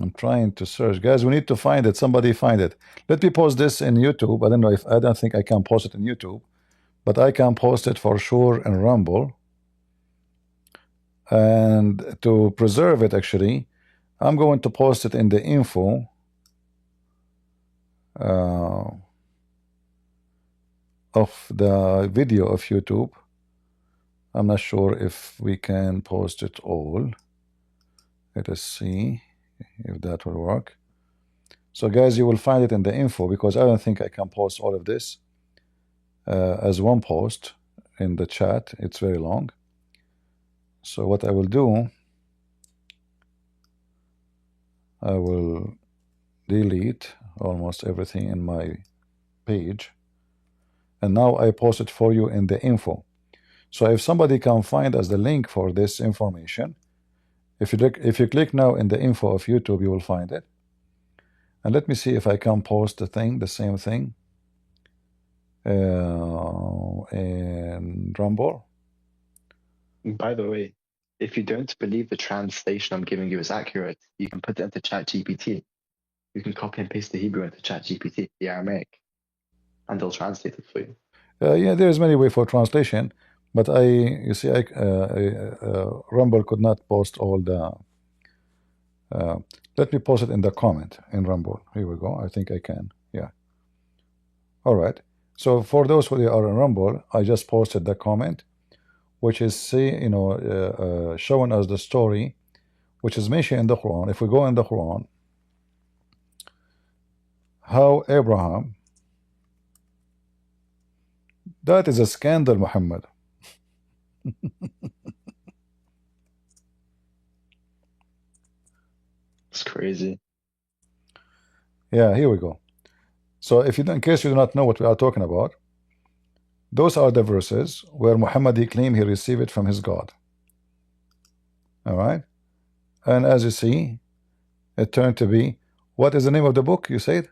I'm trying to search, guys. We need to find it. Somebody find it. Let me post this in YouTube. I don't know if I don't think I can post it in YouTube, but I can post it for sure in Rumble. And to preserve it, actually, I'm going to post it in the info. Of the video of YouTube. I'm not sure if we can post it all. Let us see if that will work. So guys, you will find it in the info because I don't think I can post all of this as one post in the chat. It's very long. So what I will do, I will delete almost everything in my page, and now I post it for you in the info. So if somebody can find us the link for this information, if you click now in the info of YouTube, you will find it. And let me see if I can post the same thing in Rumble. By the way, if you don't believe the translation I'm giving you is accurate, you can put it into ChatGPT. You can copy and paste the Hebrew into ChatGPT, the Aramaic, and they'll translate it for you. Yeah, there is many way for translation, but you see, Rumble could not post all the. Let me post it in the comment in Rumble. Here we go. I think I can. Yeah. All right. So for those who are in Rumble, I just posted the comment, which is showing us the story, which is mentioned in the Quran. If we go in the Quran, how Abraham. That is a scandal, Muhammad. It's crazy. Yeah, here we go. So if you, in case you do not know what we are talking about, those are the verses where Muhammad he claimed he received it from his God. All right, and as you see, it turned to be, what is the name of the book? You said,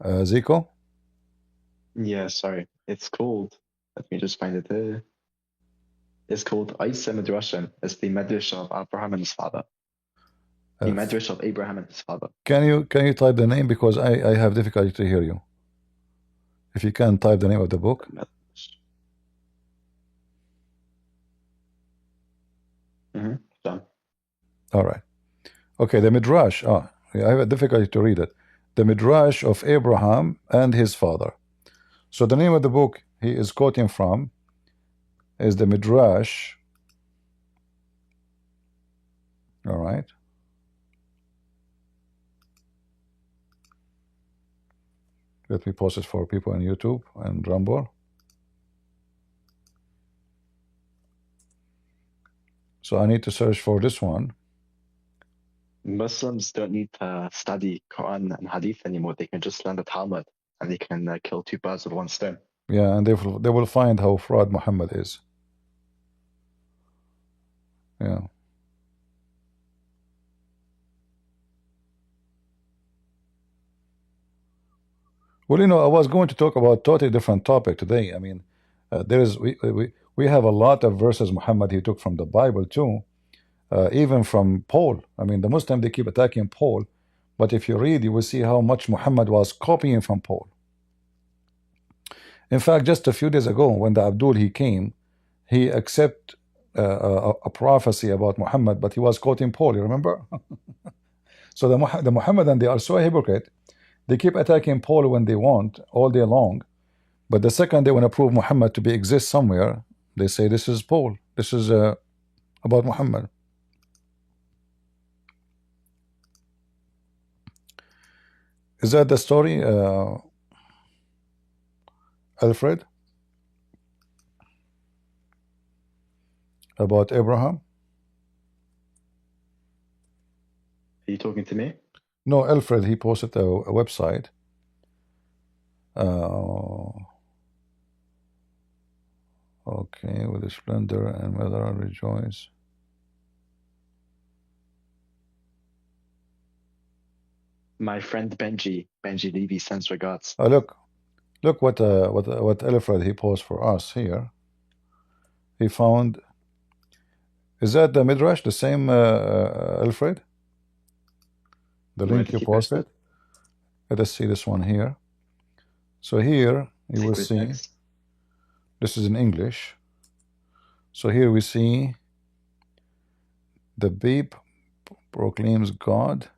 Zico. Yeah, sorry. It's called. Let me just find it there. It's called Isa Midrashan. It's the Midrash of Abraham and his father. The Midrash of Abraham and his father. Can you type the name, because I have difficulty to hear you. If you can type the name of the book. Done. All right. Okay, the Midrash. I have a difficulty to read it. The Midrash of Abraham and his father. So the name of the book he is quoting from is the Midrash. All right. Let me post it for people on YouTube and Rumble. So I need to search for this one. Muslims don't need to study Quran and Hadith anymore. They can just learn the Talmud, and they can kill two birds with one stone. Yeah, and they will find how fraud Muhammad is. Yeah. Well, I was going to talk about totally different topic today. I mean, we have a lot of verses Muhammad he took from the Bible too, even from Paul. I mean, the Muslim they keep attacking Paul, but if you read, you will see how much Muhammad was copying from Paul. In fact, just a few days ago, when the Abdul he came, he accepted a prophecy about Muhammad, but he was quoting Paul. You remember? So the Muhammadan, they are so hypocrite. They keep attacking Paul when they want all day long, but the second they want to prove Muhammad to be exist somewhere, they say this is Paul. This is about Muhammad. Is that the story, Alfred, about Abraham? Are you talking to me? No, Alfred, he posted a website. Okay, with the splendor and mother rejoice. My friend Benji Levy sends regards. Oh, look what Alfred he posted for us here. He found. Is that the Midrash, the same Alfred? The link you posted? Let us see this one here. So here you will see, this is in English. So here we see the babe proclaims God.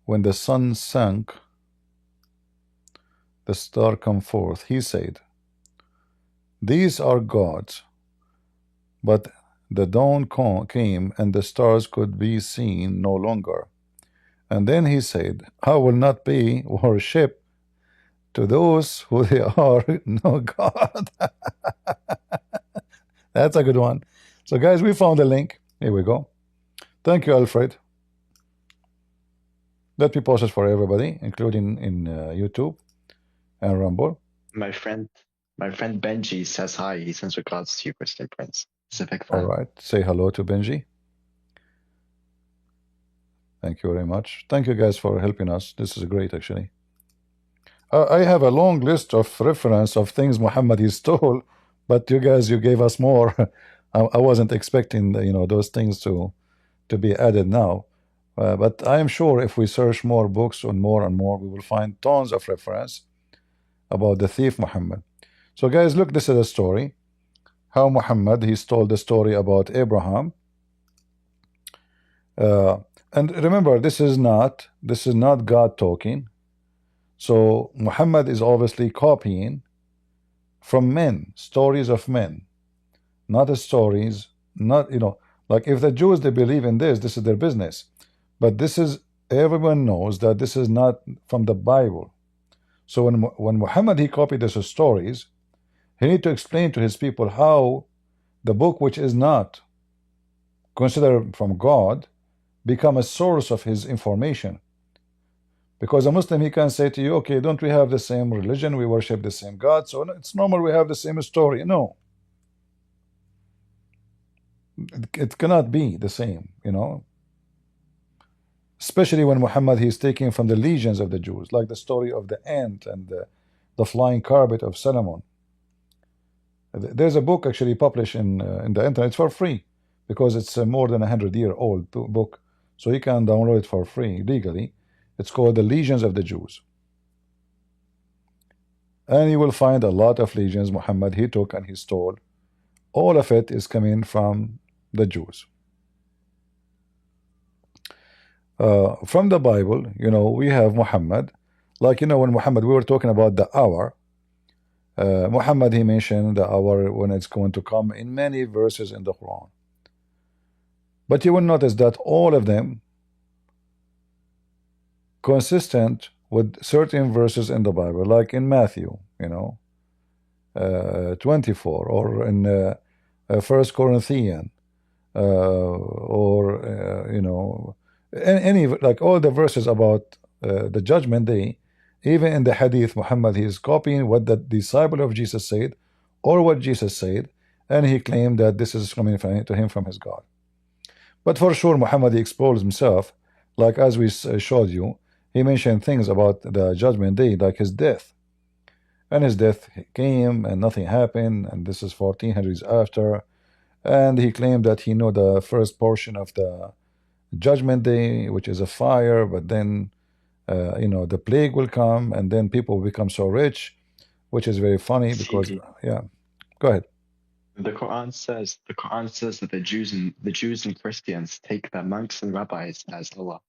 When the sun sank, the star come forth. He said, these are gods, but the dawn came and the stars could be seen no longer. And then he said, I will not be worshipped to those who they are no God. That's a good one. So guys, we found the link. Here we go. Thank you, Alfred. Let me post it for everybody, including in YouTube and Rumble. My friend Benji says hi. He sends regards to you, Christian Prince. He's a big fan. All right. Say hello to Benji. Thank you very much. Thank you guys for helping us. This is great, actually. I have a long list of reference of things Muhammad he stole, but you guys, you gave us more. I wasn't expecting, those things to be added now. But I am sure if we search more books and more, we will find tons of reference about the thief Muhammad. So guys, look, this is a story. How Muhammad, he stole the story about Abraham. And remember, this is not God talking. So Muhammad is obviously copying from men, stories of men, not stories, not, like if the Jews, they believe in this is their business. But this is, everyone knows that this is not from the Bible. So when Muhammad, he copied these stories, he need to explain to his people how the book, which is not considered from God, become a source of his information. Because a Muslim, he can say to you, okay, don't we have the same religion? We worship the same God, so it's normal we have the same story. No. It cannot be the same, Especially when Muhammad, he's taking from the legions of the Jews, like the story of the ant and the flying carpet of Solomon. There's a book actually published in the internet. It's for free because it's a more than 100-year-old book. So you can download it for free legally. It's called The Legions of the Jews. And you will find a lot of legions Muhammad, he took and he stole. All of it is coming from the Jews. From the Bible, we have Muhammad. Like, when Muhammad, we were talking about the hour. Muhammad, he mentioned the hour when it's going to come in many verses in the Quran. But you will notice that all of them consistent with certain verses in the Bible, like in Matthew, 24, or in 1 Corinthians, or any, like all the verses about the judgment day. Even in the hadith, Muhammad, he is copying what the disciple of Jesus said, or what Jesus said, and he claimed that this is coming to him from his God. But for sure, Muhammad, he exposed himself, like as we showed you. He mentioned things about the judgment day, like his death. And his death came and nothing happened, and this is 1400 years after. And he claimed that he knew the first portion of the judgment day, which is a fire, but then the plague will come, and then people will become so rich, which is very funny because, yeah. Go ahead. The Quran says that the Jews and Christians take the monks and rabbis as Allah.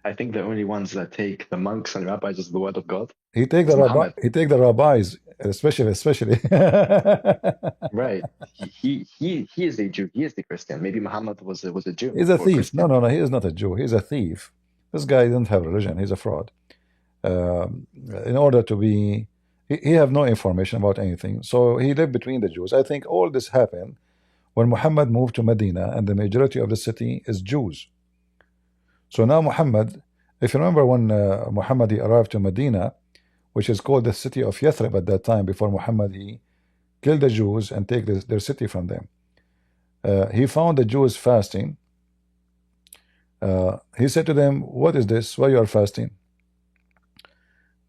I think the only ones that take the monks and rabbis as the word of God. He take the rabbis, especially. Right. He is a Jew. He is the Christian. Maybe Muhammad was a Jew. He's a thief. No. He is not a Jew. He's a thief. This guy doesn't have religion. He's a fraud. In order to be, he have no information about anything. So he lived between the Jews. I think all this happened when Muhammad moved to Medina, and the majority of the city is Jews. So now Muhammad, if you remember when Muhammad, he arrived to Medina, which is called the city of Yathrib at that time, before Muhammad, he killed the Jews and take their city from them. He found the Jews fasting. He said to them, what is this? Why you are fasting?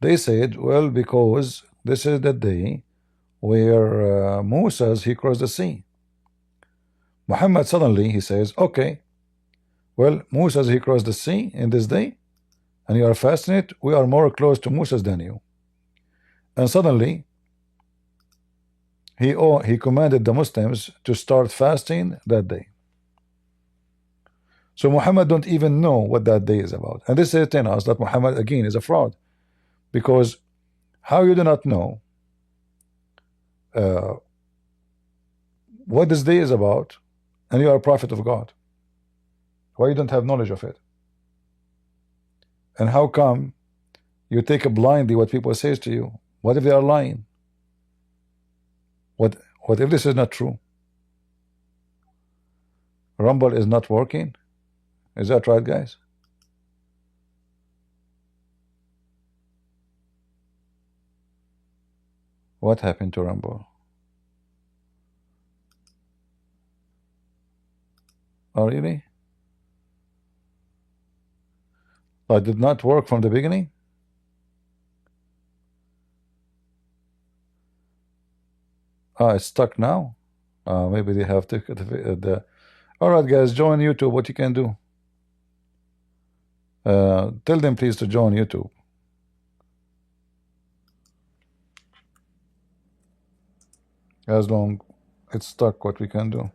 They said, well, because this is the day where Moses, he crossed the sea. Muhammad suddenly, he says, okay, well, Moses, he crossed the sea in this day, and you are fasting it. We are more close to Moses than you. And suddenly, he commanded the Muslims to start fasting that day. So Muhammad don't even know what that day is about. And this is telling us that Muhammad, again, is a fraud. Because how you do not know what this day is about, and you are a prophet of God? Why you don't have knowledge of it? And how come you take blindly what people say to you? What if they are lying? What if this is not true? Rumble is not working. Is that right, guys? What happened to Rumble? Oh, really? It did not work from the beginning? Ah, it's stuck now? Maybe they have to the all right, guys, join YouTube. What you can do? Tell them please to join YouTube. As long it's stuck, what we can do?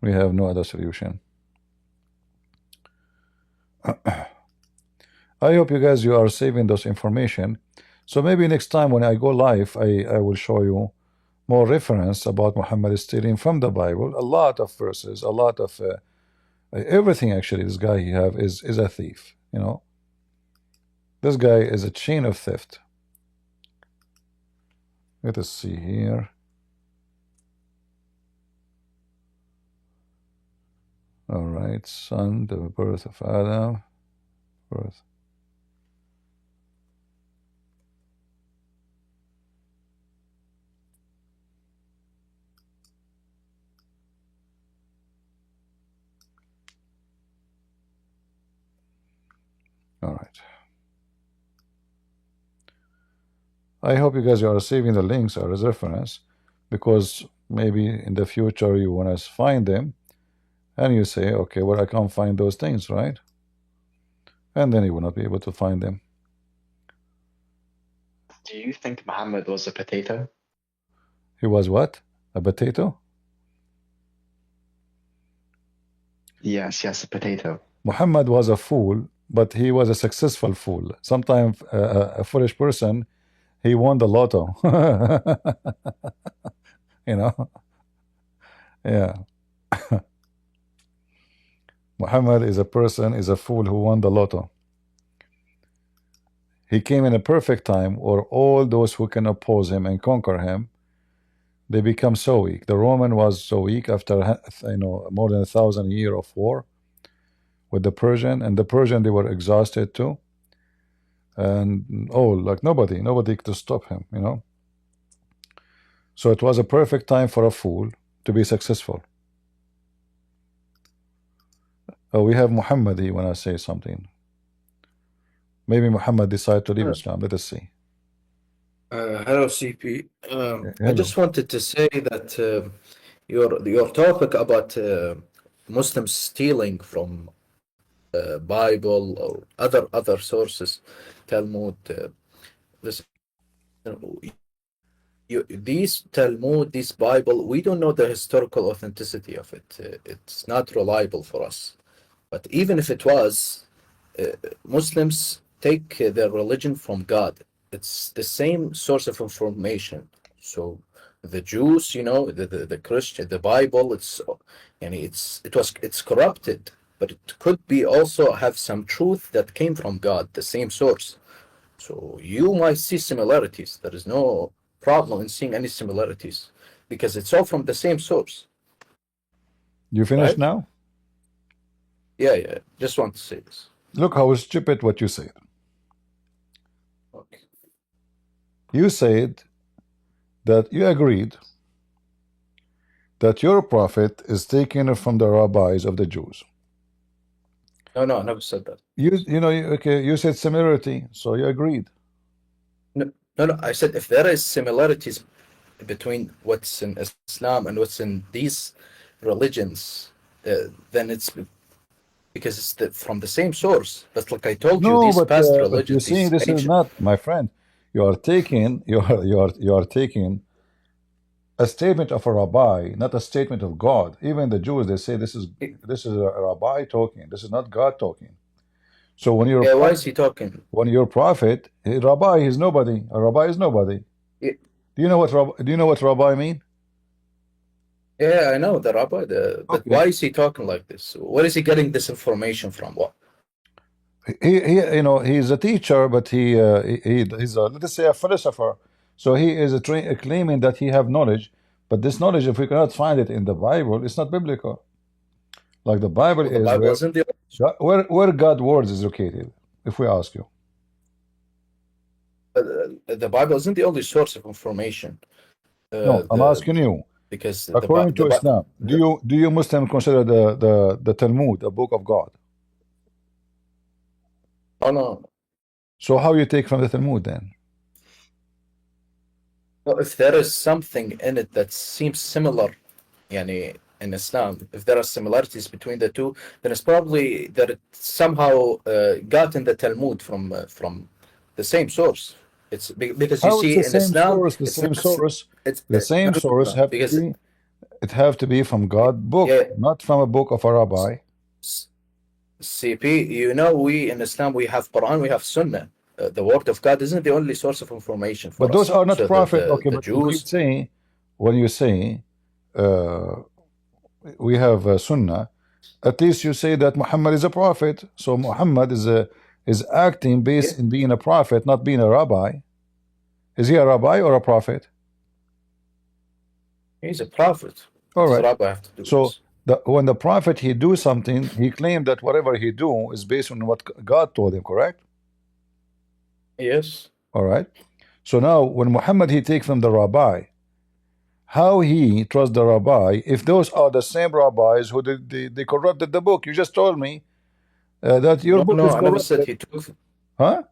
We have no other solution. I hope you guys, you are saving those information. So maybe next time when I go live, I will show you more reference about Muhammad stealing from the Bible. A lot of verses, a lot of everything. Actually, this guy he have is a thief. You know, this guy is a chain of theft. Let us see here. All right, son, the birth of Adam, birth. All right. I hope you guys are saving the links as reference, because maybe in the future you want to find them and you say, okay, well, I can't find those things, right? And then you will not be able to find them. Do you think Muhammad was a potato? He was what? A potato? Yes, a potato. Muhammad was a fool, but he was a successful fool. Sometimes a foolish person, he won the lotto. You know? Yeah. Muhammad is a person, is a fool who won the lotto. He came in a perfect time where all those who can oppose him and conquer him, they become so weak. The Roman was so weak after more than 1,000 years of war with the Persian, and the Persian, they were exhausted too. And like nobody could stop him, you know. So it was a perfect time for a fool to be successful. We have Muhammad, he wanna say something. Maybe Muhammad decided to leave Islam. Let us see. Hello, CP. Hello. I just wanted to say that your topic about Muslims stealing from Bible or other sources, Talmud. Listen, these Talmud, this Bible, we don't know the historical authenticity of it. It's not reliable for us. But even if it was, Muslims take their religion from God. It's the same source of information. So the Jews, the Christian, the Bible, it's corrupted, but it could be also have some truth that came from God, the same source. So you might see similarities. There is no problem in seeing any similarities because it's all from the same source. You finished Right? now? Yeah. Just want to say this. Look how stupid what you said. Okay. You said that you agreed that your prophet is taken from the rabbis of the Jews. No, I never said that. You said similarity, so you agreed. No. I said if there is similarities between what's in Islam and what's in these religions, then it's because it's from the same source. But like I told you, these past but religions, you see, this is not, my friend. You are taking a statement of a rabbi, not a statement of God. Even the Jews, they say this is a rabbi talking. This is not God talking. So when you're why is he talking? When your prophet, a rabbi is nobody. A rabbi is nobody. Yeah. Do you know what rabbi mean? Yeah, I know the rabbi. But why is he talking like this? Where is he getting this information from? What? He's a teacher, but he's let's say a philosopher. So he is claiming that he have knowledge, but this knowledge, if we cannot find it in the Bible, it's not biblical. Like the Bible Well, the is Bible where, isn't the where God's words is located, if we ask you. the Bible isn't the only source of information. No, I'm asking you. Because According to Islam, do you Muslim consider the Talmud a book of God? Oh no. So how you take from the Talmud then? Well, if there is something in it that seems similar, yani, in Islam, if there are similarities between the two, then it's probably that it somehow got in the Talmud from the same source. It's because you How see it's the in same Islam, source, the it's same not, source, it's the same source have because to be, it have to be from God book, yeah, not from a book of a rabbi. CP, you know, we in Islam we have Quran, we have Sunnah. The word of God isn't the only source of information for But those us. are not So prophet. Okay, the but Jews, when you say we have Sunnah, at least you say that Muhammad is a prophet. So Muhammad is acting based yeah, in being a prophet, not being a rabbi. Is he a rabbi or a prophet? he's a prophet. All What does right. Rabbi have to do with So this? when the prophet he do something, he claimed that whatever he do is based on what God told him. Correct? Yes. All right. So now when Muhammad he take from the rabbi, how he trust the rabbi if those are the same rabbis who they corrupted the book? You just told me that your book is I never said corrupted. he took. Huh?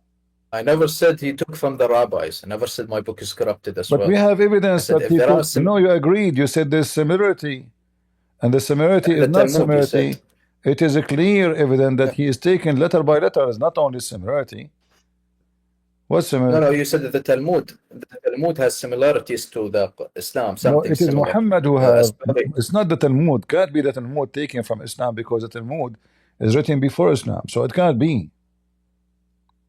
I never said he took from the rabbis. I never said my book is corrupted as But well. we have I evidence said that if he there are took. No, you agreed. You said there's similarity, and the similarity in is the not Talmud, you similarity. said. It is a clear evidence that he is taken letter by letter. It's not only similarity. What's No, similarity? you said that the Talmud has similarities to the Islam, No, something it is similar. Muhammad who have. Especially, It's not the Talmud. Can't be the Talmud taken from Islam because the Talmud is written before Islam, so it can't be.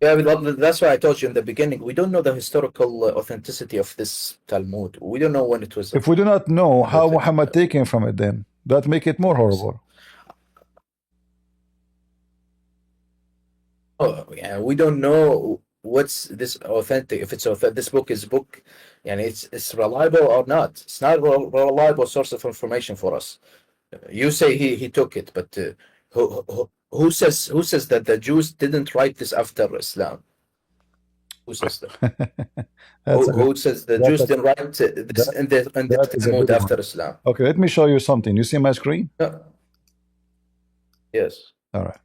yeah, that's why I told you in the beginning. We don't know the historical authenticity of this Talmud. We don't know when it was If we do not know how written. Muhammad taken from it, then that make it more horrible. Oh, yeah, we don't know what's this authentic. If it's authentic, this book is book, and it's reliable or not. It's not a reliable source of information for us. You say he took it, but who says that the Jews didn't write this after Islam? Who says that? That's a good. Who says the That's Jews a, didn't write this in the that is a Talmud good after one. Islam? Okay, let me show you something. You see my screen? No. Yes. All right.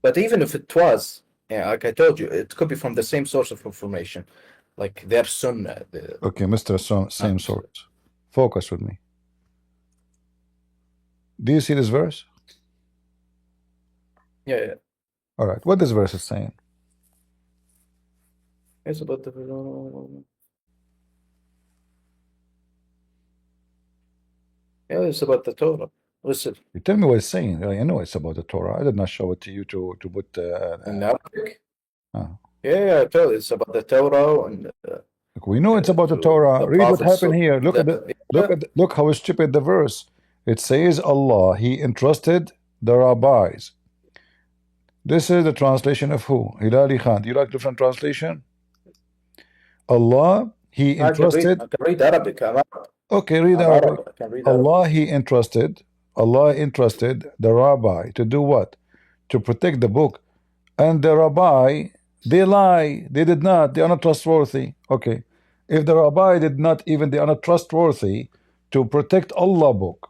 But even if it was, yeah, like I told you, it could be from the same source of information, like their Sunnah. Okay, Mr. Same source. Focus with me. Do you see this verse? Yeah. All right. What this verse is saying? It's about the. Yeah, it's about the Torah. Listen. You tell me what it's saying. I know it's about the Torah. I did not show it to you to put. In Arabic. Oh. Yeah, I told you, it's about the Torah and. Look, we know it's about the Torah. The Read what prophets happened here. Look look how stupid the verse. It says Allah He entrusted the rabbis. This is the translation of who? Hilali Khan. Do you like different translation? Allah He entrusted. I can read Arabic. Okay, read I'm Arabic. Arab. I can read Allah Arabic. He entrusted. Allah entrusted the rabbi to do what? To protect the book. And the rabbi, they lie. They did not. They are not trustworthy. Okay. If the rabbi did not even, they are not trustworthy to protect Allah book.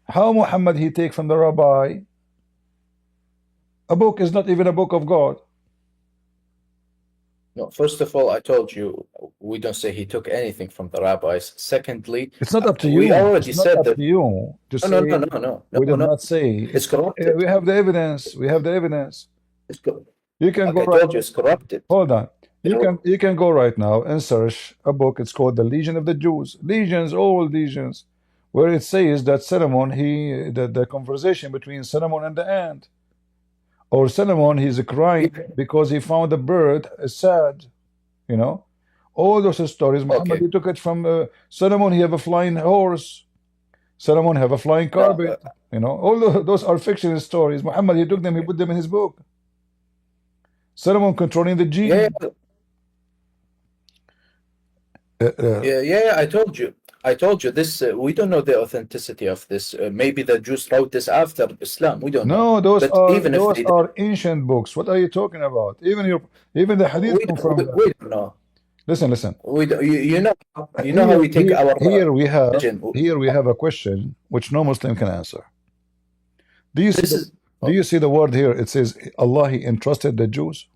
How Muhammad he take from the rabbi? A book is not even a book of God. No, first of all, I told you we don't say he took anything from the rabbis. Secondly, it's not up to you. We already it's not said up that. To you to say. No. We did not say. It's corrupted. We have the evidence. We have the evidence. You can go I right. told you it's corrupted. Hold on. You can go right now and search a book. It's called The Legion of the Jews. Legions, all legions, where it says that Solomon, the conversation between Solomon and the ant, or Solomon, he's crying because he found a bird sad. You know, all those stories. Muhammad he took it from Solomon. He have a flying horse. Solomon have a flying carpet. You know, all those are fictional stories. Muhammad he took them. He put them in his book. Solomon controlling the genie. Yeah, I told you. I told you this. We don't know the authenticity of this. Maybe the Jews wrote this after Islam. We don't know. No, those But are even if those they are ancient books. What are you talking about? Even the Hadith confirm that. we don't know. Listen. We don't, you know how we take our here we religion. have a question which no Muslim can answer. Do you This see is do you see the word here? It says Allah he entrusted the Jews.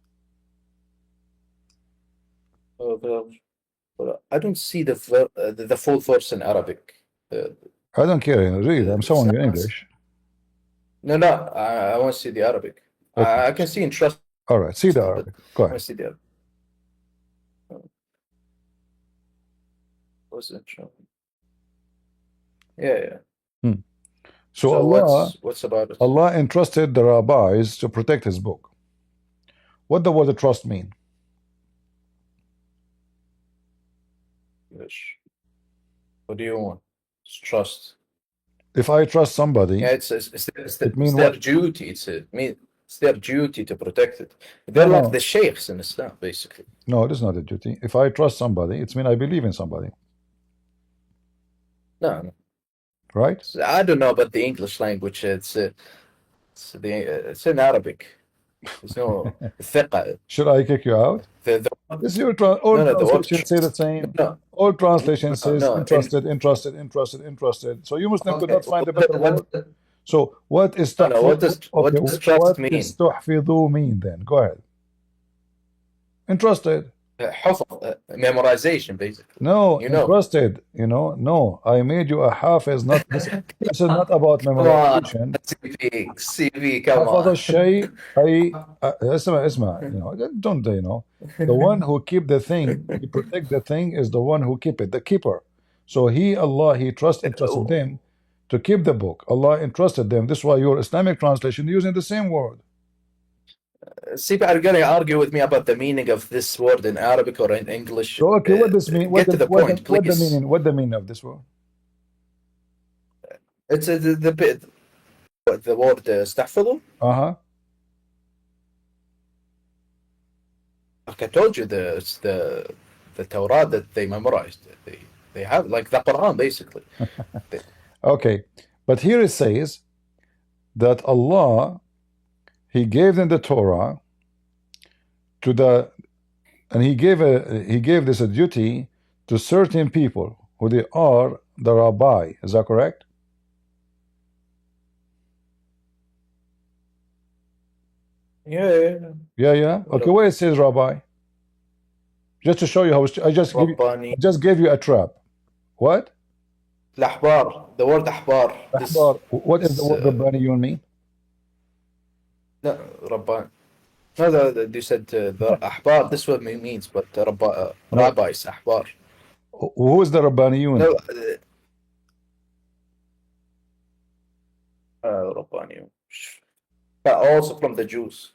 I don't see the full verse in Arabic. I don't care. Read. I'm showing you English. No, I want to see the Arabic. Okay. I can see entrusted. All right, see the Arabic. Go I ahead. want to see the Arabic. What's it? Yeah. So Allah, what's about it? Allah entrusted the rabbis to protect his book. What the word trust mean? What do you want? It's trust. If I trust somebody, yeah, it's their duty. It's their duty to protect it. They're like the sheikhs in Islam, basically. No, it is not a duty. If I trust somebody, it's mean I believe in somebody. No. Right? I don't know about the English language. It's in Arabic. There's no thiqa. Should I kick you out? This is your all translations say the same. All translations says interested. So you Muslim could not find a better word. So what is what does trust mean? What does tuhfidu mean then? Go ahead. Interested. Memorization, basically. No, interested. No. I made you a hafiz. Not this is not about memorization. CV, come on. Don't the one who keep the thing, he protect the thing is the one who keep it, the keeper. So Allah, he entrusted them to keep the book. Allah entrusted them. This is why your Islamic translation using the same word. See, are you going to argue with me about the meaning of this word in Arabic or in English? So, okay, what does mean? Get to the point, please. What the meaning of this word? It's the word استحفظوا. Like I told you, it's the Torah that they memorized. They have like the Quran, basically. Okay, but here it says that Allah, he gave them the Torah and he gave this a duty to certain people who they are the rabbi. Is that correct? Yeah. Okay, where it says rabbi? Just to show you how I just gave you a trap. What? L'ahbar. The word ahbar. What is the word rabbaniyun mean? No, Rabban. No, you said the ahbar. This is what it means, but rabbis, ahbar. Who is the rabbaniyun? No, rabbaniyun. But also from the Jews.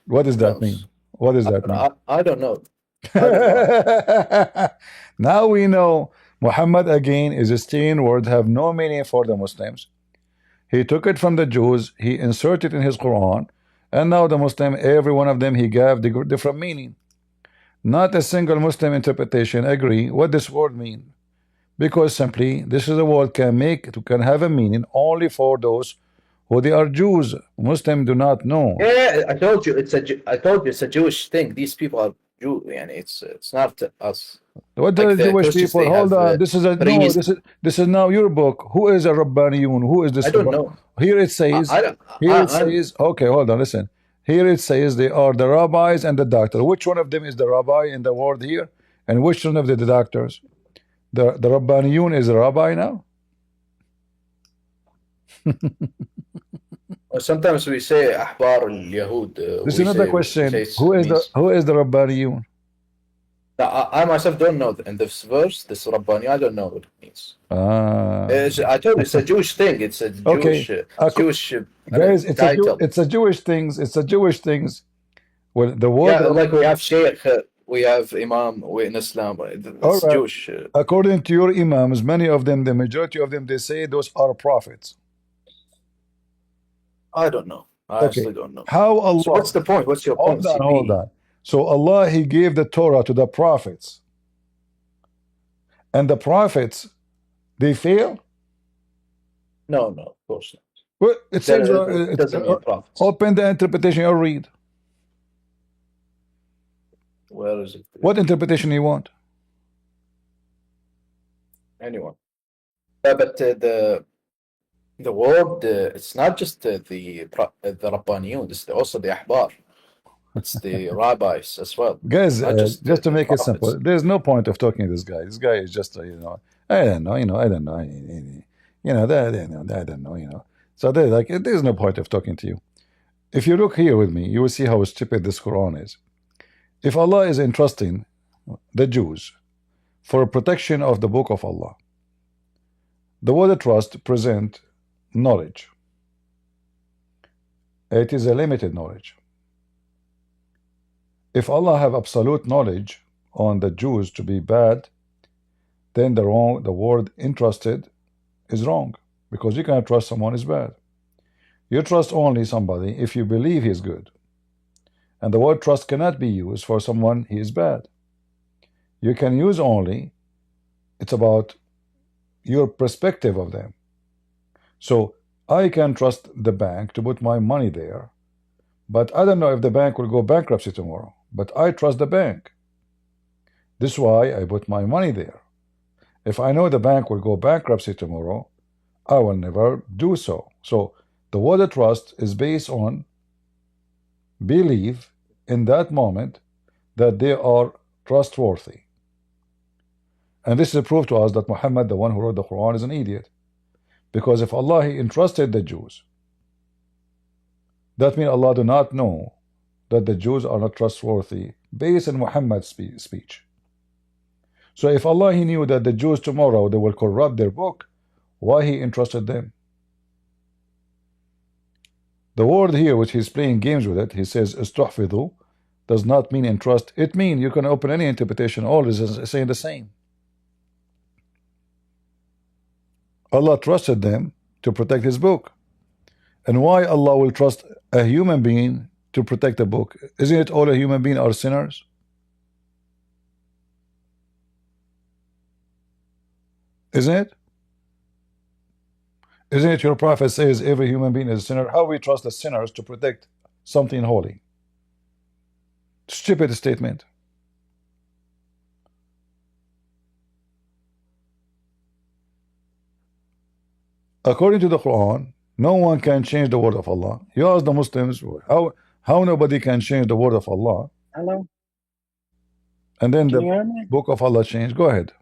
What does that mean? What does that mean? I don't know. Now we know Muhammad again is a stain word, have no meaning for the Muslims. He took it from the Jews, he inserted in his Quran, and now the Muslim, every one of them, he gave the different meaning. Not a single Muslim interpretation agree what this word mean, because simply this is a word can have a meaning only for those who they are Jews. Muslims do not know. Yeah, I told you it's a Jewish thing. These people are Jew, and it's not us. What like the Jewish people? Hold on. This is now your book. Who is a Rabbaniyun? Who is this? I don't know. Here it says. Okay, hold on. Listen. Here it says they are the rabbis and the doctor. Which one of them is the rabbi in the word here, and which one of the doctors? The Rabbaniyun is a rabbi now. Sometimes we say Ahbar al-Yahud. This is another question. Who is the Rabbaniyun? I myself don't know. In this verse, this Rabbani, I don't know what it means. I told you it's a Jewish thing. It's a Jewish, Jewish guys. title. It's a Jewish things. It's a Jewish things. Well, the word like we have Sheikh, we have Imam in Islam. It's Jewish. According to your Imams, many of them, the majority of them, they say those are prophets. I don't know. I honestly don't know. How Allah? So what's the point? What's your point? Hold on. So Allah, he gave the Torah to the prophets. And the prophets, they fail? No, of course not. Well, it says, It doesn't mean prophets. open the interpretation or read. Where is it? What interpretation you want? Anyone. But the word, it's not just the Rabbaniyun, it's also the Ahbar. It's the rabbis as well. Guys, Not just to make it prophets. simple, there's no point of talking to this guy. This guy is just, I don't know, I don't know, I don't know, I don't know, So there's no point of talking to you. If you look here with me, you will see how stupid this Quran is. If Allah is entrusting the Jews for protection of the book of Allah, the word trust present knowledge. It is a limited knowledge. If Allah have absolute knowledge on the Jews to be bad, then the word entrusted is wrong, because you cannot trust someone is bad. You trust only somebody if you believe he is good. And the word trust cannot be used for someone he is bad. You can use only, it's about your perspective of them. So I can trust the bank to put my money there, but I don't know if the bank will go bankruptcy tomorrow. But I trust the bank. This is why I put my money there. If I know the bank will go bankruptcy tomorrow, I will never do so. So the word trust is based on belief in that moment that they are trustworthy. And this is a proof to us that Muhammad, the one who wrote the Quran, is an idiot. Because if Allah he entrusted the Jews, that means Allah do not know that the Jews are not trustworthy based on Muhammad's speech. So if Allah he knew that the Jews tomorrow they will corrupt their book, why he entrusted them? The word here which he's playing games with it, he says istuhfidhu, does not mean entrust. It means you can open any interpretation, always saying the same. Allah trusted them to protect his book. And why Allah will trust a human being to protect the book? Isn't it all a human being are sinners? Isn't it? Isn't it your prophet says every human being is a sinner? How we trust the sinners to protect something holy? Stupid statement. According to the Quran, no one can change the word of Allah. You ask the Muslims how nobody can change the word of Allah. Hello. And then Can the you hear me? book of Allah changed. Go ahead.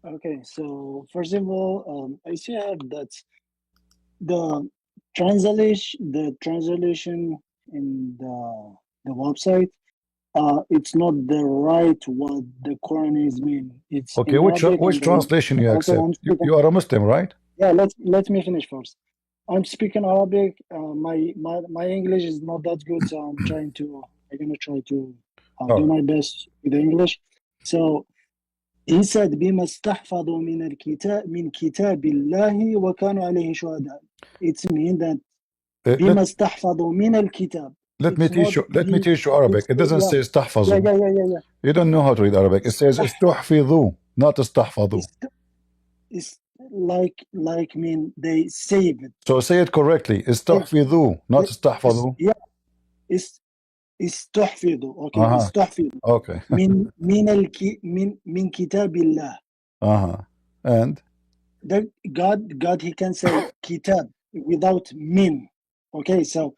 Okay, so first of all, I see that the translation in the website, it's not the right what the Quran is mean. It's Okay, in which Arabic and translation you also I'm accept? speaking. You are a Muslim, right? Yeah, let me finish first. I'm speaking Arabic. My English is not that good, so I'm gonna try to do my best with English. So he said بما استحفظوا من كتاب الله وكانوا عليه شهداء. It means that بما استحفظوا من الكتاب. Let me teach you Arabic. It doesn't say استحفظوا. Yeah. You don't know how to read Arabic. It says استحفظوا, not استحفظوا. It's like mean they save it. So say it correctly. استحفظوا, not استحفظوا. Yeah. استحفظوا. Okay. استحفظوا. Okay. من كتاب الله. And that God he can say kitab without min. Okay, so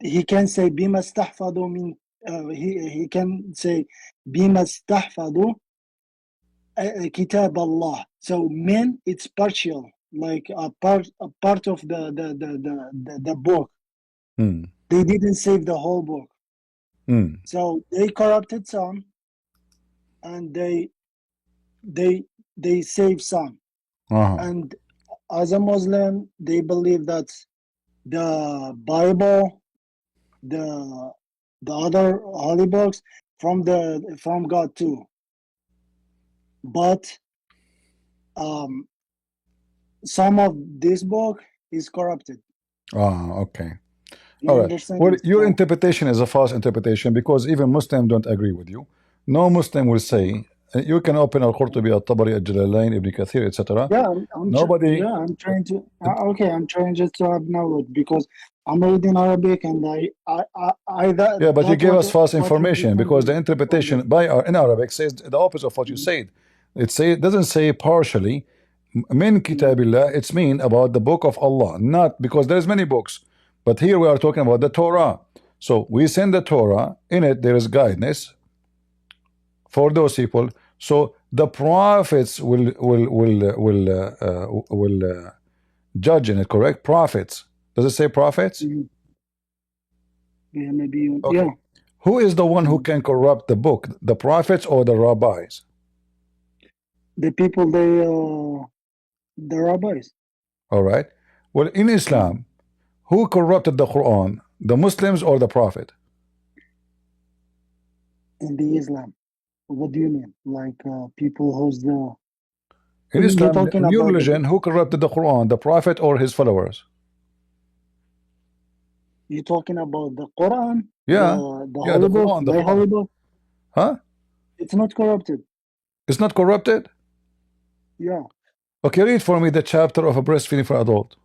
he can say بما استحفظوا من he can say بما استحفظوا كتاب الله. So min it's partial, like a part of the book. They didn't save the whole book. So they corrupted some and they save some. And as a Muslim, they believe that the Bible, the other holy books from God too. But some of this book is corrupted. Okay. All right. Well, your interpretation is a false interpretation, because even Muslims don't agree with you. No Muslim will say You can open Al-Qurtubi, Al-Tabari, Al-Jalalain, Ibn Kathir, etc. Yeah, Nobody. I'm trying to. Okay, I'm trying just to have knowledge because I'm reading Arabic and Yeah, but you that gave us false what you information because the presented from interpretation the. in Arabic says the opposite of what you said. It doesn't say partially. Min kitabillah, it's mean about the book of Allah, not because there's many books. But here we are talking about the Torah. So we send the Torah, in it there is guidance for those people. So the prophets will judge in it, correct? Prophets. Does it say prophets? Yeah, maybe. Okay. Yeah. Who is the one who can corrupt the book? The prophets or the rabbis? The people the rabbis All right. Well, in Islam, who corrupted the Quran? The Muslims or the Prophet? in the Islam. What do you mean? Like people who's the In you're Islam, talking in your about religion, who corrupted the Quran? The Prophet or his followers? you're talking about the Quran, Yeah. the Yeah, the holy book, Quran, the my Quran. holy book. Huh? It's not corrupted. It's not corrupted? Yeah. Okay, read for me the chapter of a breastfeeding for adult.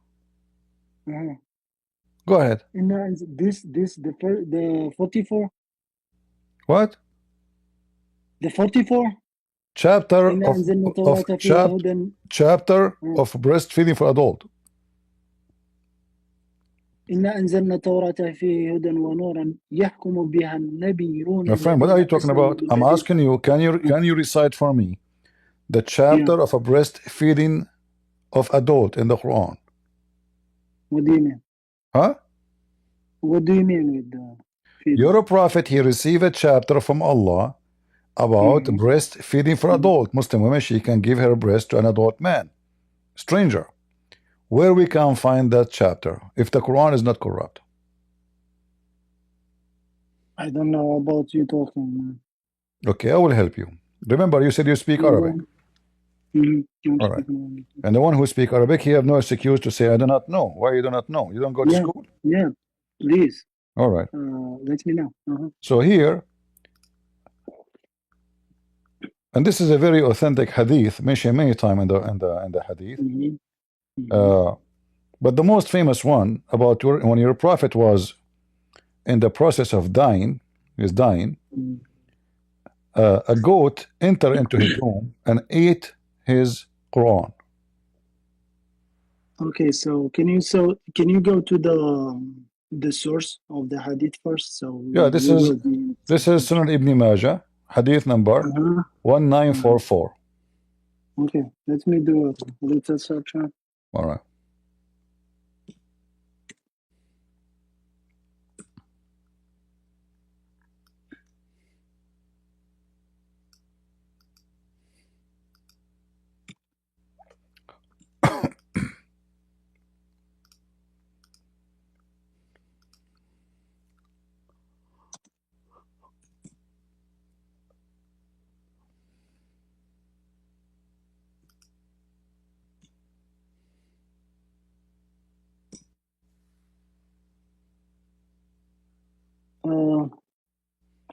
Go ahead. In the 44. What? The 44. Chapter إنا of أنزلنا of التوراة فيها chap هدى. chapter of breastfeeding for adult. إنا أنزلنا التوراة فيه هدى ونورا يحكم بها النبيون My friend, what are الذين you talking أسلموا about? I'm للذين. asking you, can you recite for me the Yeah. chapter of a breastfeeding of adult in the Quran? What do you mean? Huh? What do you mean with the feeding? You're a prophet, he received a chapter from Allah about breastfeeding for adult Muslim women. She can give her breast to an adult man, stranger. Where we can find that chapter if the Quran is not corrupt? I don't know about you talking, man. Okay, I will help you. Remember, you said you speak Arabic. All right. And the one who speak Arabic, he have no excuse to say, I do not know. Why you do not know? You don't go to school? Yeah, please. All right. Let me know. So here, and this is a very authentic hadith, mentioned many times in the hadith. But the most famous one about when your prophet was in the process of dying, a goat entered into his room and ate his Quran. Okay, so can you go to the source of the hadith first? So yeah, this is Sunan Ibn Majah, hadith number 1944. Okay, let me do a little search. All right.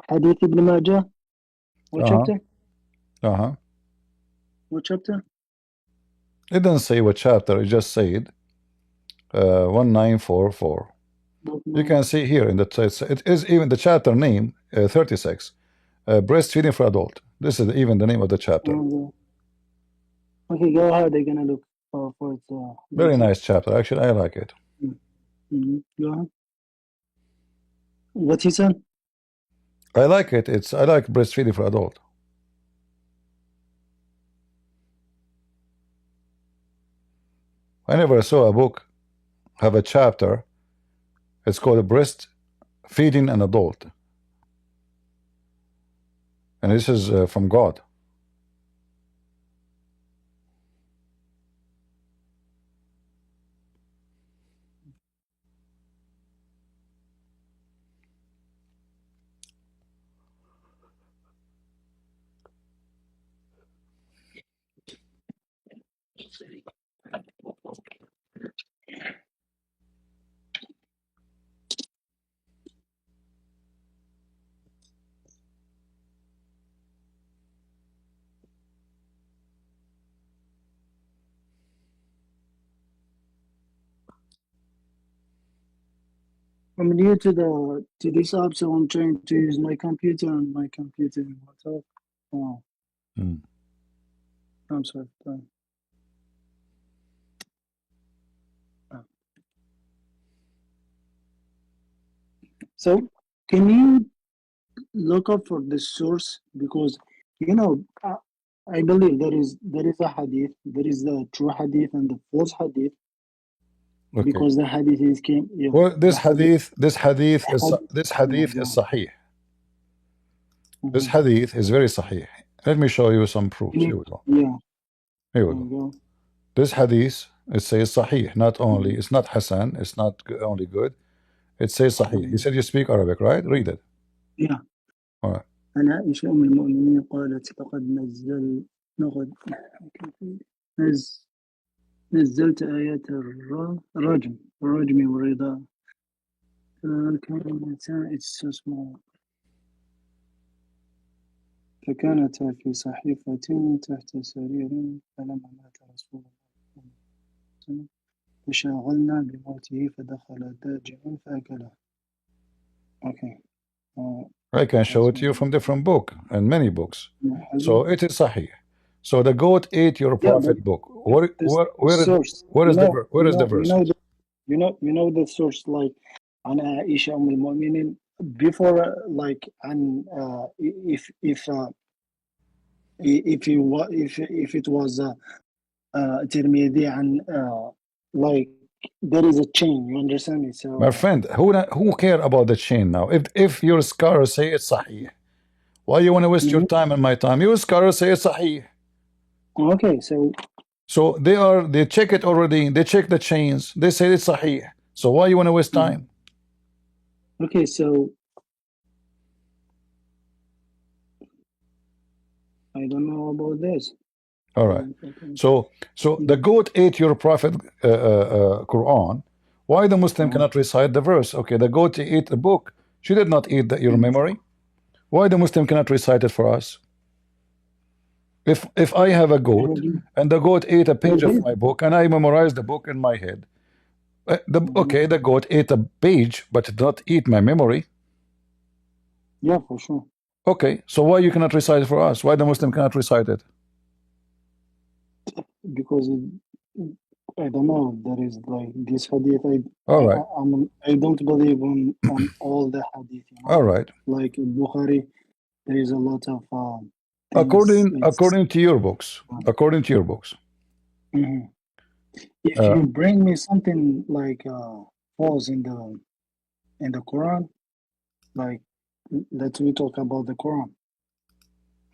Hadith Ibn Majah. What chapter? What chapter? It doesn't say what chapter, it just said 1944. You can see here in the it is even the chapter name 36, breastfeeding for adult. This is even the name of the chapter. Okay, go ahead. They're gonna look for it. Very nice chapter. Actually, I like it. Go ahead. What he said? I like it. I like breastfeeding for adult. I never saw a book have a chapter. It's called breastfeeding an adult, and this is from God. I'm new to this app, so I'm trying to use my computer and my computer and WhatsApp. Oh, I'm sorry. So, can you look up for the source? Because you know, I believe there is a hadith, there is the true hadith and the false hadith. Okay. Because the hadith is came. Yeah, Well, this hadith is yeah. sahih. This hadith is very sahih. Let me show you some proofs. Here we go. Yeah. Here we go. This hadith, it says sahih. Not only, it's not Hasan, it's not only good. It says sahih. You said you speak Arabic, right? Read it. Yeah. All right. عن عائشة أم المؤمنين قالت نزلت آيات الرجم والرضا it's so small فكانتا في صحيفة تحت سرير فلما مات رسول الله فشاغلنا بموته فدخل داجع فأكله. Okay. I can show it to you from different book and many books. So it is sahih. So the goat ate your prophet book. Where is the verse? You know the source, like عن عائشة أم المؤمنين before, like, and if it was Tirmidhi and like there is a chain, you understand me? So my friend, who care about the chain now? If your scholars say it's sahih, why you want to waste your time and my time? Your scholars say it's sahih. Okay, so they check it already. They check the chains. They say it's sahih. So why you want to waste time? Okay, so I don't know about this. All right. So the goat ate your prophet Quran. Why the Muslim cannot recite the verse? Okay, the goat ate the book. She did not eat your memory. Why the Muslim cannot recite it for us? If I have a goat and the goat ate a page of my book and I memorized the book in my head, okay, the goat ate a page but did not eat my memory. Yeah, for sure. Okay, so why you cannot recite it for us? Why the Muslim cannot recite it? Because I don't know. There is like this hadith. All right. I don't believe on all the hadith. You know? All right. Like in Bukhari, there is a lot of. According to your books. According to your books. If you bring me something like false in the Quran, like let's we talk about the Quran.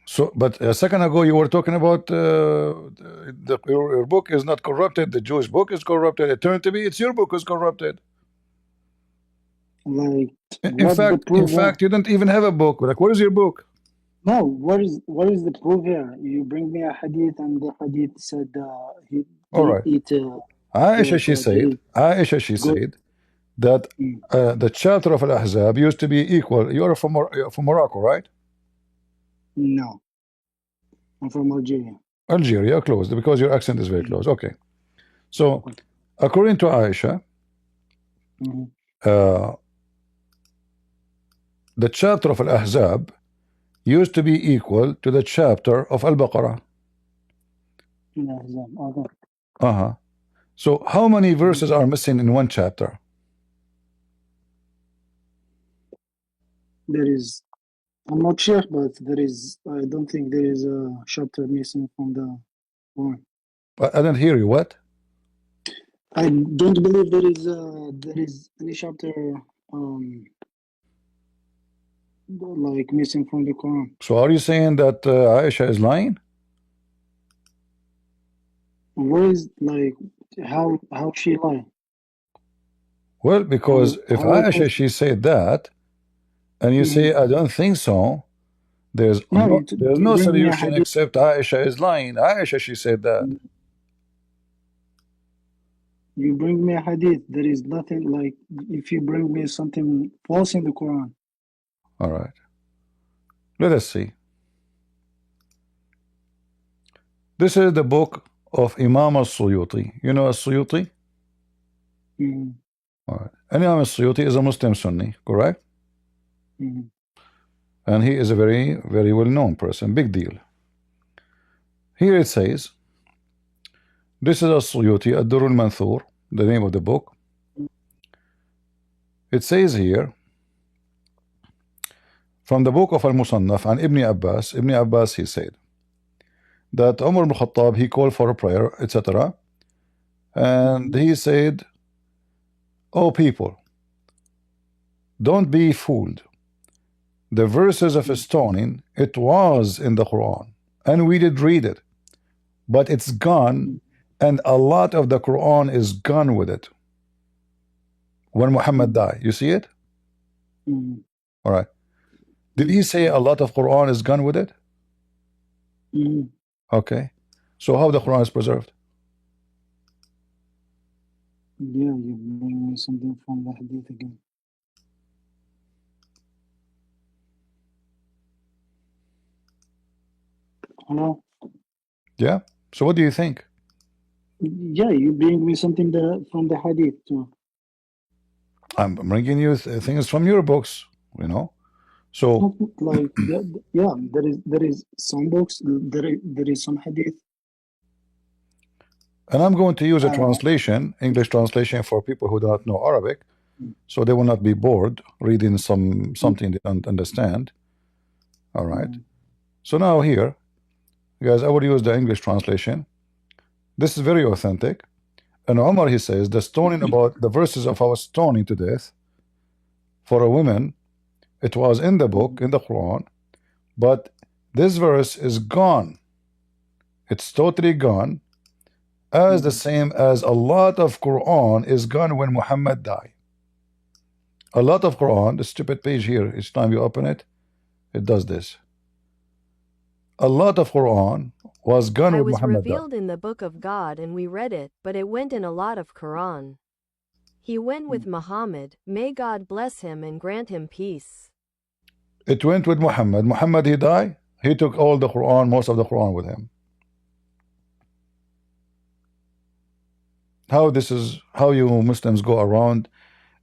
So, but a second ago you were talking about your book is not corrupted. The Jewish book is corrupted. It turned to be it's your book is corrupted. Like in fact, you don't even have a book. Like, what is your book? No, what is the proof here? You bring me a hadith, and the hadith said all right. Aisha, she said that the chapter of Al-Ahzab used to be equal. You're from Morocco, right? No, I'm from Algeria. Algeria, close, because your accent is very close. Okay. So, according to Aisha, the chapter of Al-Ahzab used to be equal to the chapter of Al-Baqarah. So, how many verses are missing in one chapter? There is, I'm not sure, but there is, I don't think there is a chapter missing from the one. I didn't hear you. What? I don't believe there is any chapter like missing from the Quran. So are you saying that Aisha is lying? Where is, like, how she lie? Well, because if Aisha she said that, and you say I don't think so, there's no solution except Aisha is lying. Aisha she said that. You bring me a hadith. There is nothing like if you bring me something false in the Quran. All right. Let us see. This is the book of Imam al-Suyuti. You know al-Suyuti? All right. Imam al-Suyuti is a Muslim Sunni, correct? Mhm. And he is a very, very well-known person, big deal. Here it says, this is al-Suyuti, Ad-Durr al-Manthur, the name of the book. It says here, from the book of Al-Musannaf and Ibn Abbas, he said that Umar ibn Khattab, he called for a prayer, etc. And he said, oh people, don't be fooled. The verses of stoning, it was in the Quran, and we did read it, but it's gone, and a lot of the Quran is gone with it when Muhammad died. You see it? All right. Did he say a lot of Quran is gone with it? Okay. So how the Quran is preserved? Yeah, you bring me something from the hadith again. Hello? Yeah. So what do you think? Yeah, you bring me something from the hadith too. I'm bringing you things from your books, you know. So like yeah, there is some books, there is some hadith. And I'm going to use a translation, English translation, for people who do not know Arabic, so they will not be bored reading something they don't understand. All right. So now here, guys, I will use the English translation. This is very authentic. And Umar, he says, the stoning about the verses of our stoning to death for a woman, it was in the book, in the Quran, but this verse is gone. It's totally gone. As the same as a lot of Quran is gone when Muhammad died. A lot of Quran, the stupid page here, each time you open it, it does this. A lot of Quran was gone when Muhammad died. I was revealed in the book of God and we read it, but it went in a lot of Quran. He went with Muhammad, may God bless him and grant him peace. It went with Muhammad. Muhammad, he died. He took all the Quran, most of the Quran with him. How this is, how you Muslims go around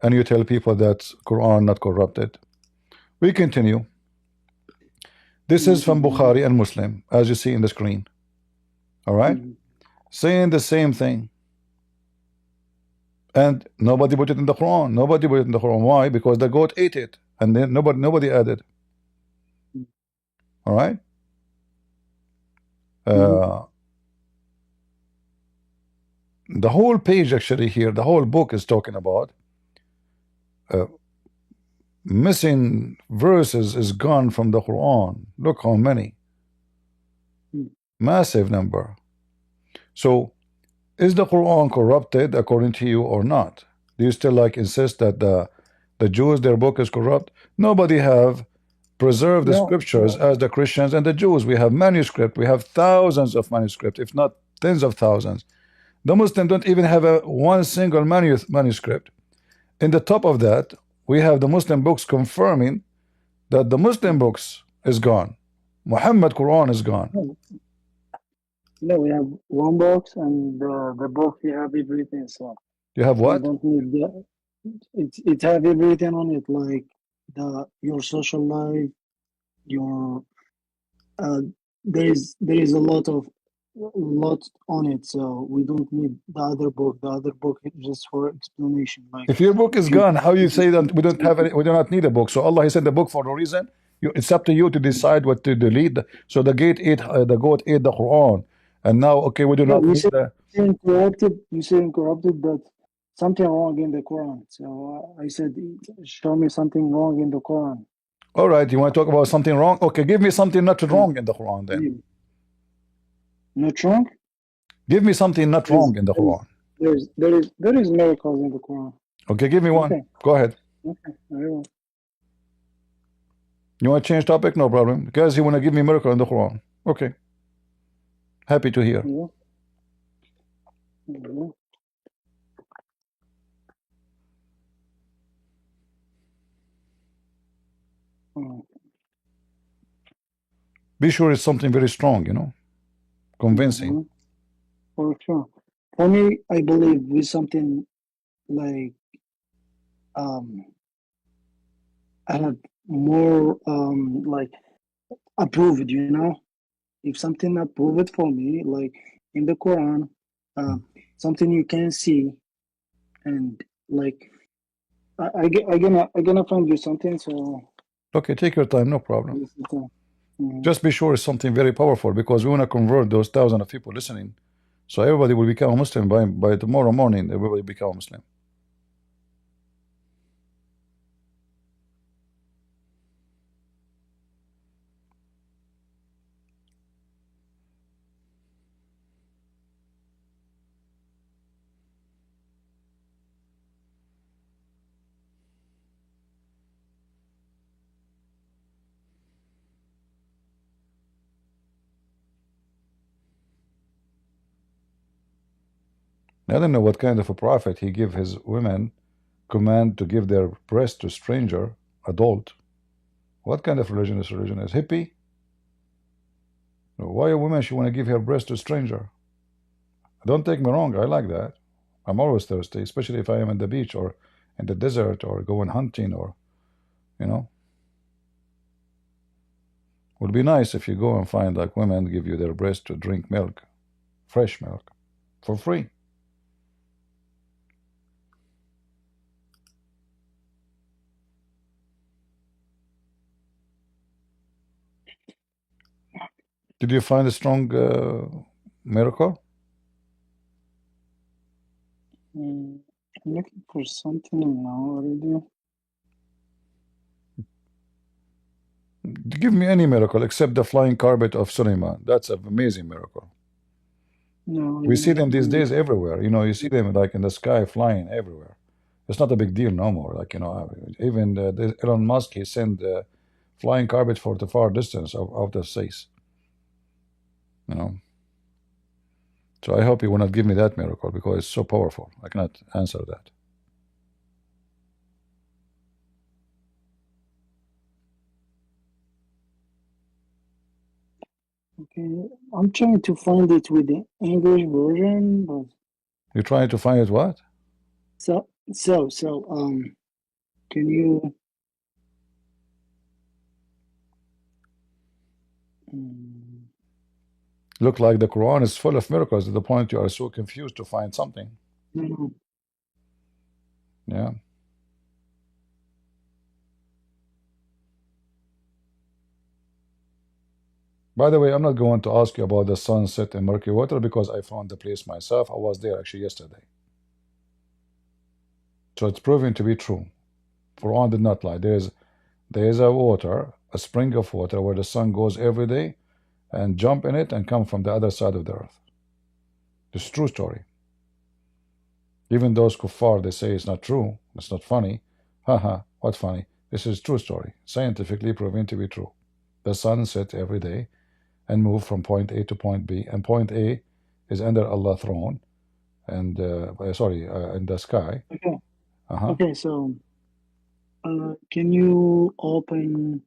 and you tell people that Quran not corrupted. We continue. This is from Bukhari and Muslim, as you see in the screen. All right? Saying the same thing. And nobody put it in the Quran. Nobody put it in the Quran. Why? Because the goat ate it. And then nobody added. All right? The whole page actually here, the whole book is talking about missing verses is gone from the Quran. Look how many. Massive number. So is the Quran corrupted according to you or not? Do you still like insist that the Jews, their book is corrupt? Nobody have preserved the scriptures as the Christians and the Jews. We have manuscript. We have thousands of manuscripts, if not tens of thousands. The Muslims don't even have one single manuscript. In the top of that, we have the Muslim books confirming that the Muslim books is gone. Muhammad Quran is gone. No, we have one box, and the book we have everything. So you have what? Don't need the, it have everything on it, like your social life, your there is a lot on it. So we don't need the other book. The other book is just for explanation. Like if your book is gone, how you say that we don't have any, we do not need a book? So Allah, He sent the book for a reason. It's up to you to decide what to delete. So the goat ate the Quran. And now, okay, we do not need the... You saying corrupted, but something wrong in the Quran. So I said, show me something wrong in the Quran. All right, you want to talk about something wrong? Okay, give me something not wrong in the Quran then. Not wrong? Give me something not wrong in the Quran. There is miracles in the Quran. Okay, give me one. Okay. Go ahead. Okay, very well. You want to change topic? No problem. Guys, you want to give me miracle in the Quran? Okay. Happy to hear. Yeah. Yeah. Be sure it's something very strong, you know, convincing. For sure. For me, I believe with something like um, I have more like approved, you know. If something approved for me, like in the Quran, something you can see, and like I gonna find you something. So Okay, take your time, no problem. this is the- Just be sure it's something very powerful, because we want to convert those thousands of people listening. So everybody will become a Muslim by tomorrow morning. Everybody become a Muslim. I don't know what kind of a prophet he give his women command to give their breast to stranger adult. What kind of religion is hippie? Why a woman should want to give her breast to stranger? Don't take me wrong, I like that. I'm always thirsty, especially if I am in the beach or in the desert or going hunting, or you know. Would be nice if you go and find like women give you their breast to drink milk, fresh milk, for free. Did you find a strong miracle? I'm looking for something now already. Give me any miracle except the flying carpet of Suleiman. That's an amazing miracle. No, We see them these days everywhere. You know, you see them like in the sky flying everywhere. It's not a big deal no more. Like, you know, even Elon Musk, he sent flying carpet for the far distance of the space. You know. So I hope you will not give me that miracle, because it's so powerful. I cannot answer that. Okay, I'm trying to find it with the English version, but You're trying to find it what? so can you Look like the Quran is full of miracles to the point you are so confused to find something. no, Yeah. By the way, I'm not going to ask you about the sunset in murky water, because I found the place myself. I was there actually yesterday. So it's proven to be true. Quran did not lie. There is a spring of water where the sun goes every day and jump in it and come from the other side of the earth. It's a true story. Even those kuffar, they say it's not true, it's not funny. Haha, what funny? This is true story, scientifically proven to be true. The sun sets every day and move from point A to point B, and point A is under Allah's throne, and in the sky. okay. Okay, so can you open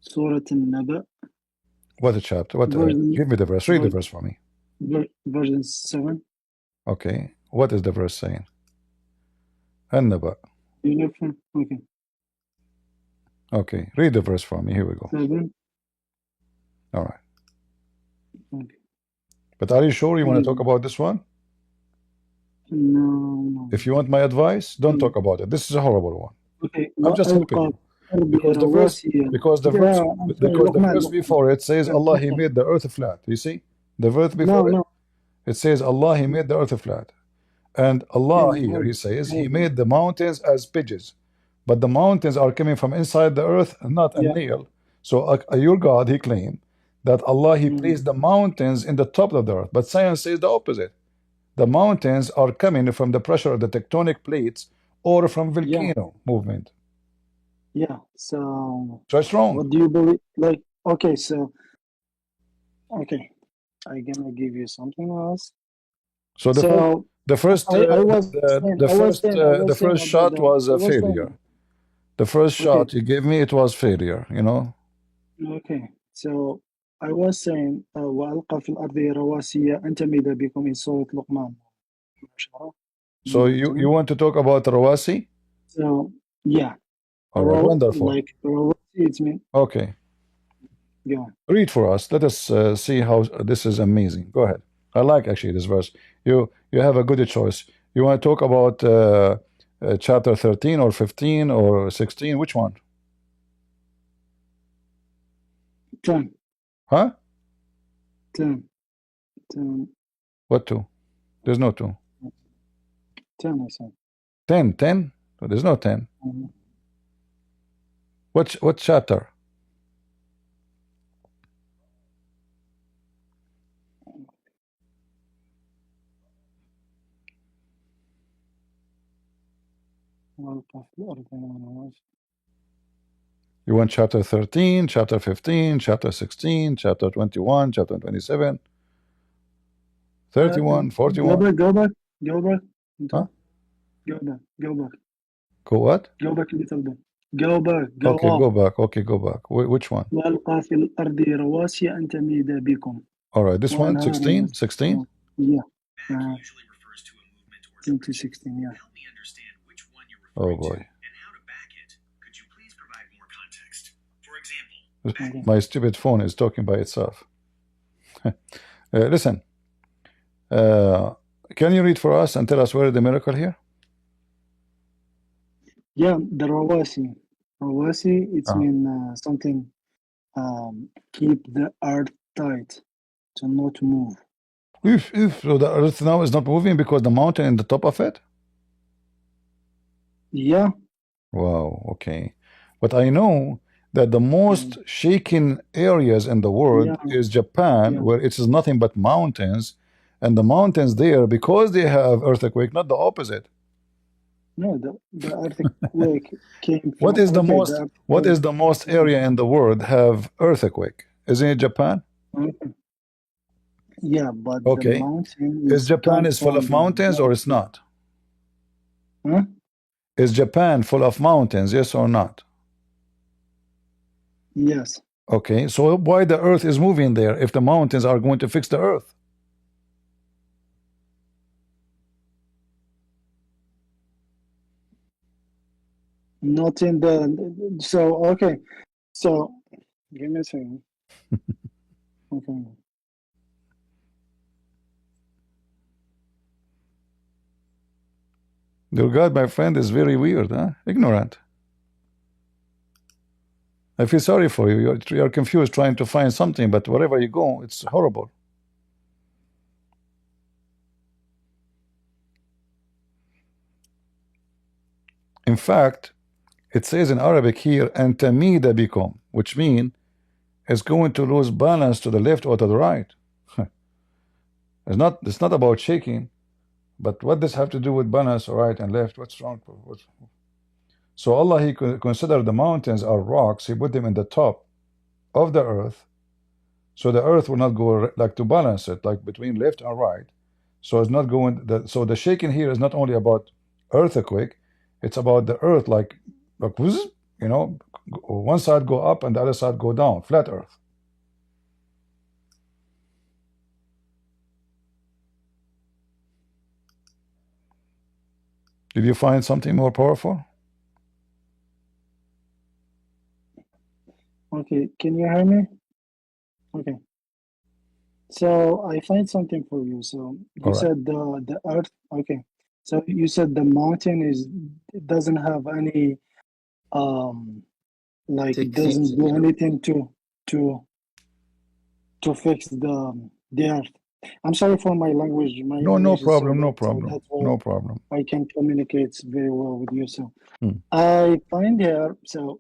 Surah An-Naba? What a chapter? What? Give me the verse. Read the verse for me. Version 7. Okay. What is the verse saying? An-Naba. Okay. Okay. Read the verse for me. Here we go. 7. All right. Okay. But are you sure you want to talk about this one? No. If you want my advice, don't talk about it. This is a horrible one. Okay. I'm just helping you. Because the verse before it says Allah, He made the earth flat. You see? The verse before it says Allah, He made the earth flat. And Allah here, He says, He made the mountains as pidges. But the mountains are coming from inside the earth, not a nail. So your God, He claimed that Allah, He placed the mountains in the top of the earth. But science says the opposite. The mountains are coming from the pressure of the tectonic plates or from volcano movement. Yeah, so it's wrong. What do you believe? Like, okay, okay, I'm gonna give you something else. So the first shot was a failure. The first shot you gave me, it was failure, you know. Okay, so I was saying وألقى في الأرض رواسي أن تميد بكم in Surah Luqman. So you want to talk about Rawasi? So yeah. All right, wonderful. Like it's mean. Okay. Yeah. Read for us. Let us see how this is amazing. Go ahead. I like actually this verse. You have a good choice. You want to talk about chapter 13 or 15 or 16? Which one? 10. Huh? 10. 10. What 2? There's no 2. 10, I said. 10. 10? No, there's no 10. What chapter? You want chapter 13, chapter 15, chapter 16, chapter 21, chapter 27, 31, 41? Go back. Huh? Go back. Go what? Go back a little bit. Go back. Okay, up. go back. Okay, go back. Which one? وألقى في الأرض رواسي أن تميد بكم. All right, this one, 16? 16? Yeah. 10 to 16, yeah. Oh boy. My stupid phone is talking by itself. Listen. Can you read for us and tell us where is the miracle here? Yeah, the rawasi. Rawasi, it's mean something keep the earth tight to not move. So the earth now is not moving because the mountain in the top of it? Yeah. Wow, okay. But I know that the most shaken areas in the world is Japan, where it is nothing but mountains, and the mountains there, because they have earthquake, not the opposite. No, the earthquake came from what is the most area in the world have earthquake? Isn't it Japan? Yeah, but okay. The mountain is Japan is full of mountains or it's not? Huh? Is Japan full of mountains, yes or not? Yes. Okay, so why the earth is moving there if the mountains are going to fix the earth? Not in the so okay. So give me a second. Okay. Your God, my friend, is very weird, huh? Ignorant. I feel sorry for you. You're confused trying to find something, but wherever you go, it's horrible. In fact, it says in Arabic here, and tamida bikum, which means it's going to lose balance to the left or to the right. It's not about shaking, but what does have to do with balance, right and left? What's wrong? So Allah, He considered the mountains are rocks. He put them in the top of the earth, so the earth will not go like to balance it, like between left and right. So it's not going. So the shaking here is not only about earthquake, it's about the earth, like you know, one side go up and the other side go down, flat earth. Did you find something more powerful? Okay, can you hear me? Okay. So I find something for you. So you said the earth. Okay. So you said the mountain it doesn't have any like it doesn't do anything to fix the earth. I'm sorry for my language. No problem. No problem. I can communicate very well with you. So I find here. So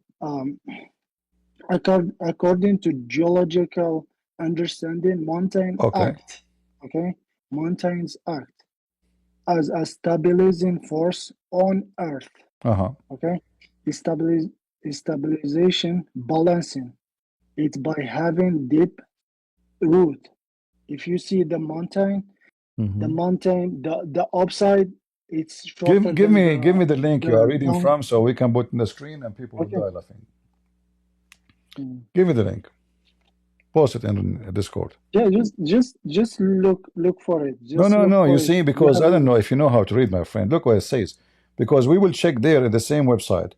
according to geological understanding, mountains act. Okay, mountains act as a stabilizing force on Earth. Okay, stabilization, balancing it by having deep root. If you see the mountain, the upside, it's shorter. Give me the link you are reading from, so we can put in the screen and people will die laughing. Give me the link. Post it in Discord. Yeah, just look for it. No. You see, because I don't know if you know how to read, my friend. Look what it says. Because we will check there in the same website.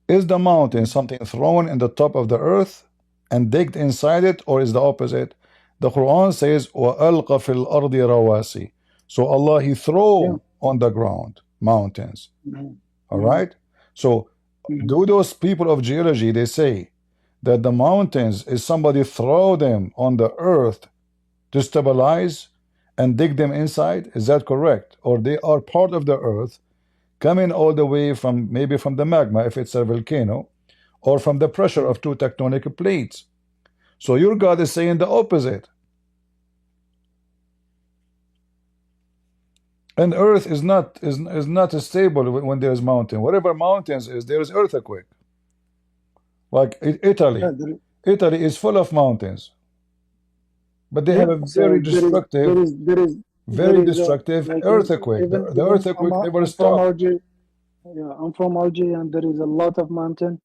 Is the mountain something thrown in the top of the earth and digged inside it, or is the opposite? The Quran says, وَأَلْقَ فِي الْأَرْضِ رَوَاسِي. So Allah, He throw on the ground mountains. All right? So do those people of geology, they say that the mountains is somebody throw them on the earth to stabilize and dig them inside? Is that correct? Or they are part of the earth coming all the way from, maybe from the magma if it's a volcano, or from the pressure of two tectonic plates? So your God is saying the opposite. And earth is not stable when there's mountain. Whatever mountains is, there is earthquake. Like Italy. Italy is full of mountains. But they have a very destructive earthquake. The earthquake never stops. I'm from Algeria, and there is a lot of mountain,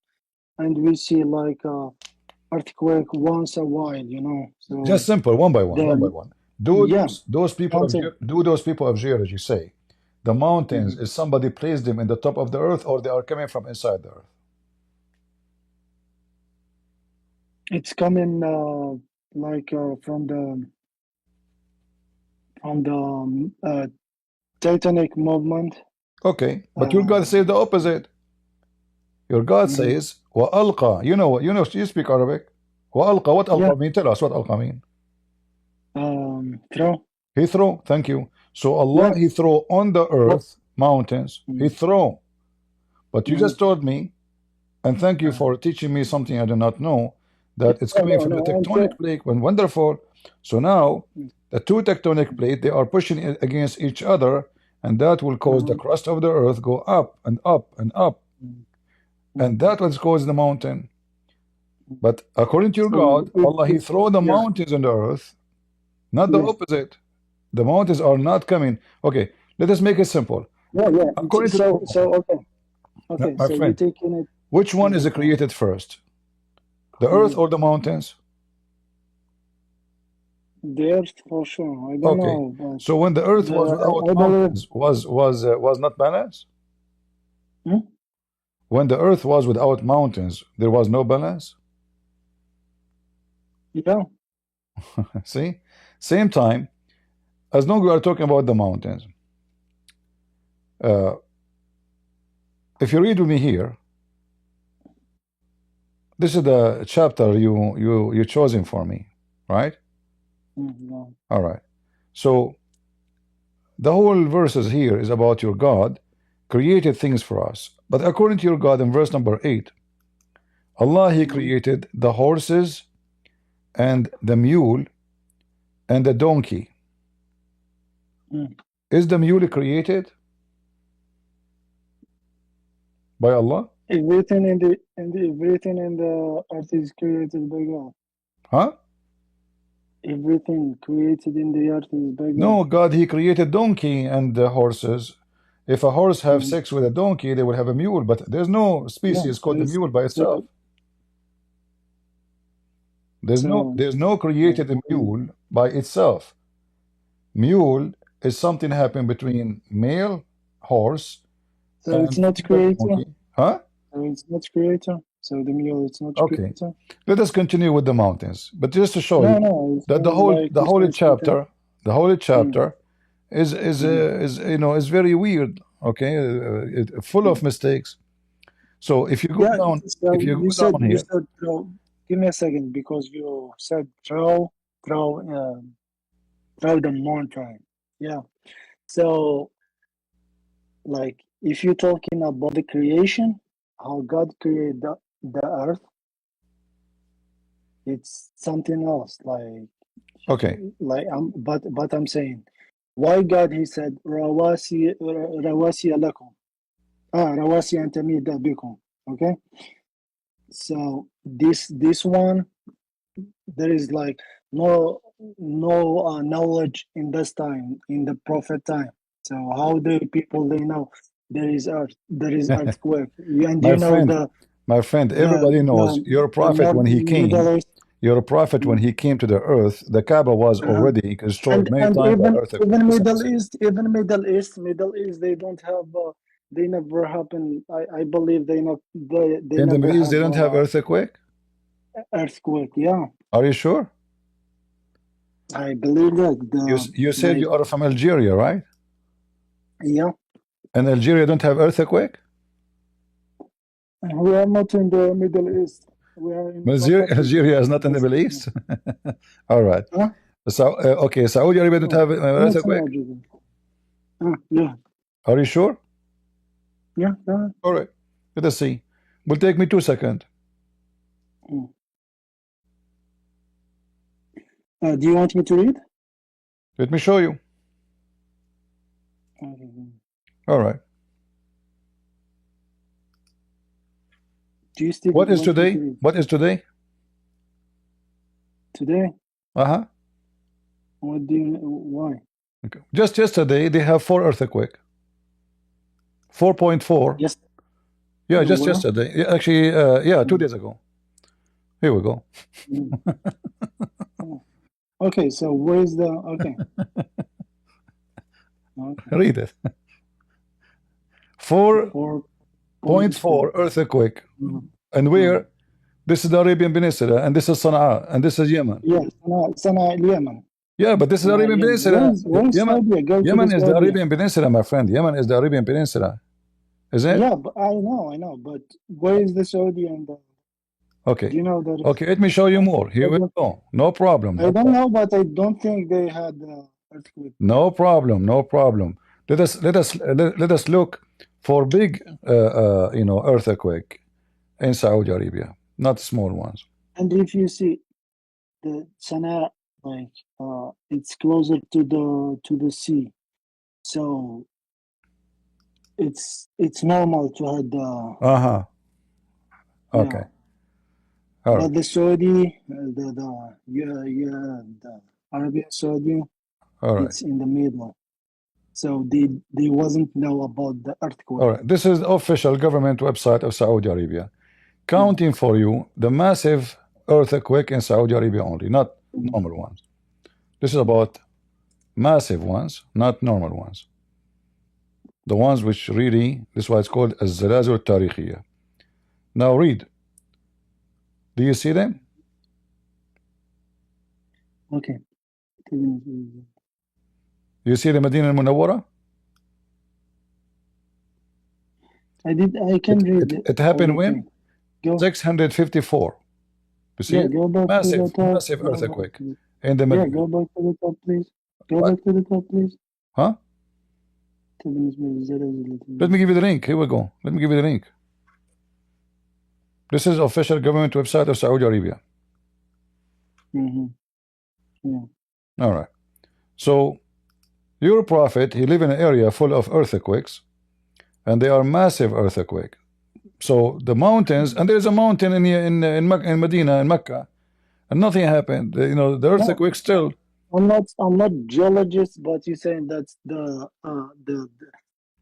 and we see like earthquake once a while, you know. So just simple, one by one. Do those people of geology say the mountains is somebody placed them in the top of the earth, or they are coming from inside the earth? It's coming from the tectonic movement. Okay, but your God says the opposite. Your God says وَأَلْقَى. You speak Arabic. وَأَلْقَى. What alqa mean? Tell us what alqa mean. Throw. He throw. Thank you. So Allah, He throw on the earth mountains. He throw. But you just told me, and thank you for teaching me something I do not know, that it's coming from the tectonic plate. Wonderful. So now the two tectonic plates, they are pushing against each other, and that will cause the crust of the earth go up and up and up. And that was caused the mountain. But according to your God, Allah, He throw the mountains on the earth, not the opposite. The mountains are not coming. Okay, let us make it simple. According to my friend, which one is created first? The earth or the mountains? The earth, for sure. I don't know. So when the earth was without mountains, was not balance? When the earth was without mountains, there was no balance? Yeah. See? Same time, as long as we are talking about the mountains, if you read with me here, this is the chapter you chosen for me, right? All right. So the whole verses here is about your God created things for us. But according to your God, in verse number 8, Allah, He created the horses and the mule and the donkey. Is the mule created by Allah? Everything in the earth is created by God. Huh? Everything created in the earth is by God. No, God, He created donkey and the horses. If a horse have sex with a donkey, they will have a mule, but there's no species called a mule by itself. There's no created mule by itself. Mule is something happened between male horse. So it's not creator. Huh? So it's not creator. So the mule is not creator. Let us continue with the mountains. But just to show you that the holy chapter is very weird. Okay, full of mistakes. So if you go down, here, give me a second, because you said throw the mountain. Yeah. So, like, if you're talking about the creation, how God created the earth, it's something else. But I'm saying, why God, He said rawasi lakum, rawasi an tamida bikum. Okay. So this one, there is like no knowledge in this time, in the prophet time. So how do people they know there is earthquake? And my friend, everybody knows your prophet when he came. Your prophet when he came to the earth, the Kaaba was already destroyed many times by earthquake. Even Middle East, they don't have they never happen. I believe they not they In the never Middle East, they have don't have earthquake? earthquake. Yeah, Are you sure? I believe that You said like you are from Algeria, right? yeah. And Algeria don't have earthquake? We are not in the Middle East. We are in South Africa. Algeria is not in the Middle East? All right. Huh? So, okay, Saudi Arabia don't have Yes, earthquake? yeah, Are you sure? yeah. All right. Let us see. Will take me 2 seconds. Do you want me to read? Let me show you. All right. Do you still What is want me to today? read? What is today? Today? Uh-huh. What do you? Why? Okay. Just yesterday, they have 4 earthquake. 4.4. Yes. Yeah, just Where? yesterday. Yeah, actually, yeah, 2 days ago. Here we go. Okay, so where's the okay? Read it. 4.4 earthquake. And where? This is the Arabian Peninsula, and this is Sana'a, and this is Yemen. Yes, Sana'a, Yemen. Yeah, but this is the Arabian Peninsula. Where's Yemen is the Arabian Peninsula, my friend. Yemen is the Arabian Peninsula. Is it? Yeah, but I know. But where is the Saudi and the... Okay. Do you know that? Okay, let me show you more. Here we go. No problem. I don't know, but I don't think they had earthquake. No problem. No problem. Let us look for big, earthquake in Saudi Arabia, not small ones. And if you see the Sana'a, like it's closer to the sea, so it's normal to have the. Okay. Yeah. All But right. the Saudi, the Arabian Saudi, all right. It's in the middle. So they wasn't know about the earthquake. All right. This is the official government website of Saudi Arabia. Counting for you the massive earthquake in Saudi Arabia only, not normal ones. This is about massive ones, not normal ones. The ones which really, this is why it's called الزلازل التاريخية. Now read. Do you see them? Okay. You see the Medina al-Munawwara? I can read it. It happened when? 654. You see? Yeah, go back massive, to the top. massive earthquake in the Medina. Yeah, go back to the top, please. Go back to the top, please. Huh? Let me give you the link. Here we go. Let me give you the link. This is official government website of Saudi Arabia. Yeah. All right. So your prophet, he live in an area full of earthquakes, and they are massive earthquake. So the mountains, and there's a mountain in Medina, in Mecca, and nothing happened. You know, the earthquake still. I'm not geologist, but you're saying that's the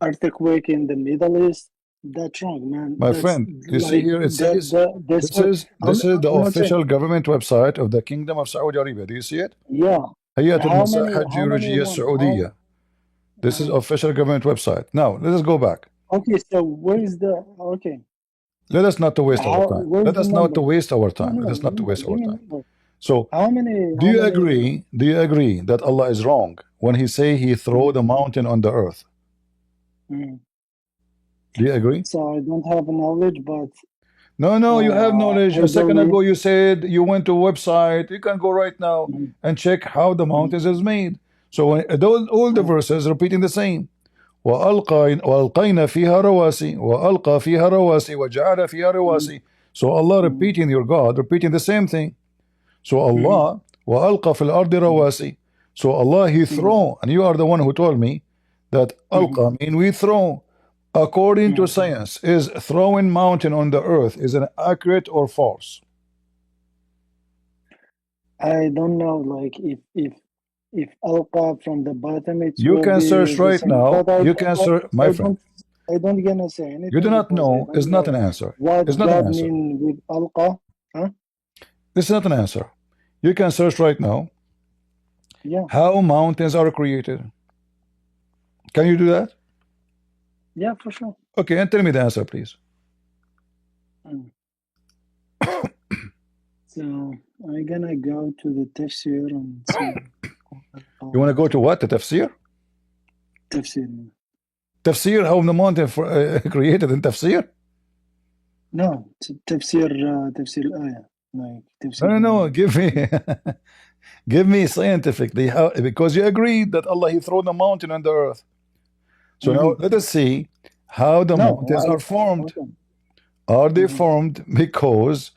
earthquake in the Middle East. That's wrong, man. My friend, you see here it says this is the official government website of the Kingdom of Saudi Arabia. Do you see it? Yeah. هيئة المساحة الجيولوجية السعودية. This is official government website. Now let us go back. Okay, so where is the Let us not to waste our time. Let us not to waste our time. Let us not to waste our time. So do you agree that Allah is wrong when he say he throw the mountain on the earth? Do you agree? So I don't have knowledge, but no, you have knowledge. A second ago you said you went to a website. You can go right now and check how the mountains is made. So when all the verses repeating the same. وألقينا فيها رواسي وألقى فيها رواسي وجعل فيها رواسي. So Allah repeating, your God repeating the same thing. So Allah وألقى في الأرض رواسي. So Allah he throw, and you are the one who told me that ألقى mean we throw. According to science, is throwing mountain on the earth is it accurate or false? I don't know, like if alqa from the bottom, it you can search right now. You can search, my friend. I don't gonna say anything. You do not know is not an answer. What it's not God an answer. mean with alqa? Huh? This is not an answer. You can search right now. Yeah. How mountains are created. Can you do that? Yeah, for sure. Okay, and tell me the answer, please. So I'm gonna go to the tafsir and see. You want to go to what? The tafsir? Tafsir. Tafsir, how the mountain created in tafsir? No, tafsir, tafsir al-ayah. Like tafsir. No, give me, give me scientifically how, because you agreed that Allah, He threw the mountain on the earth. So now let us see how the mountains are formed. Are they formed because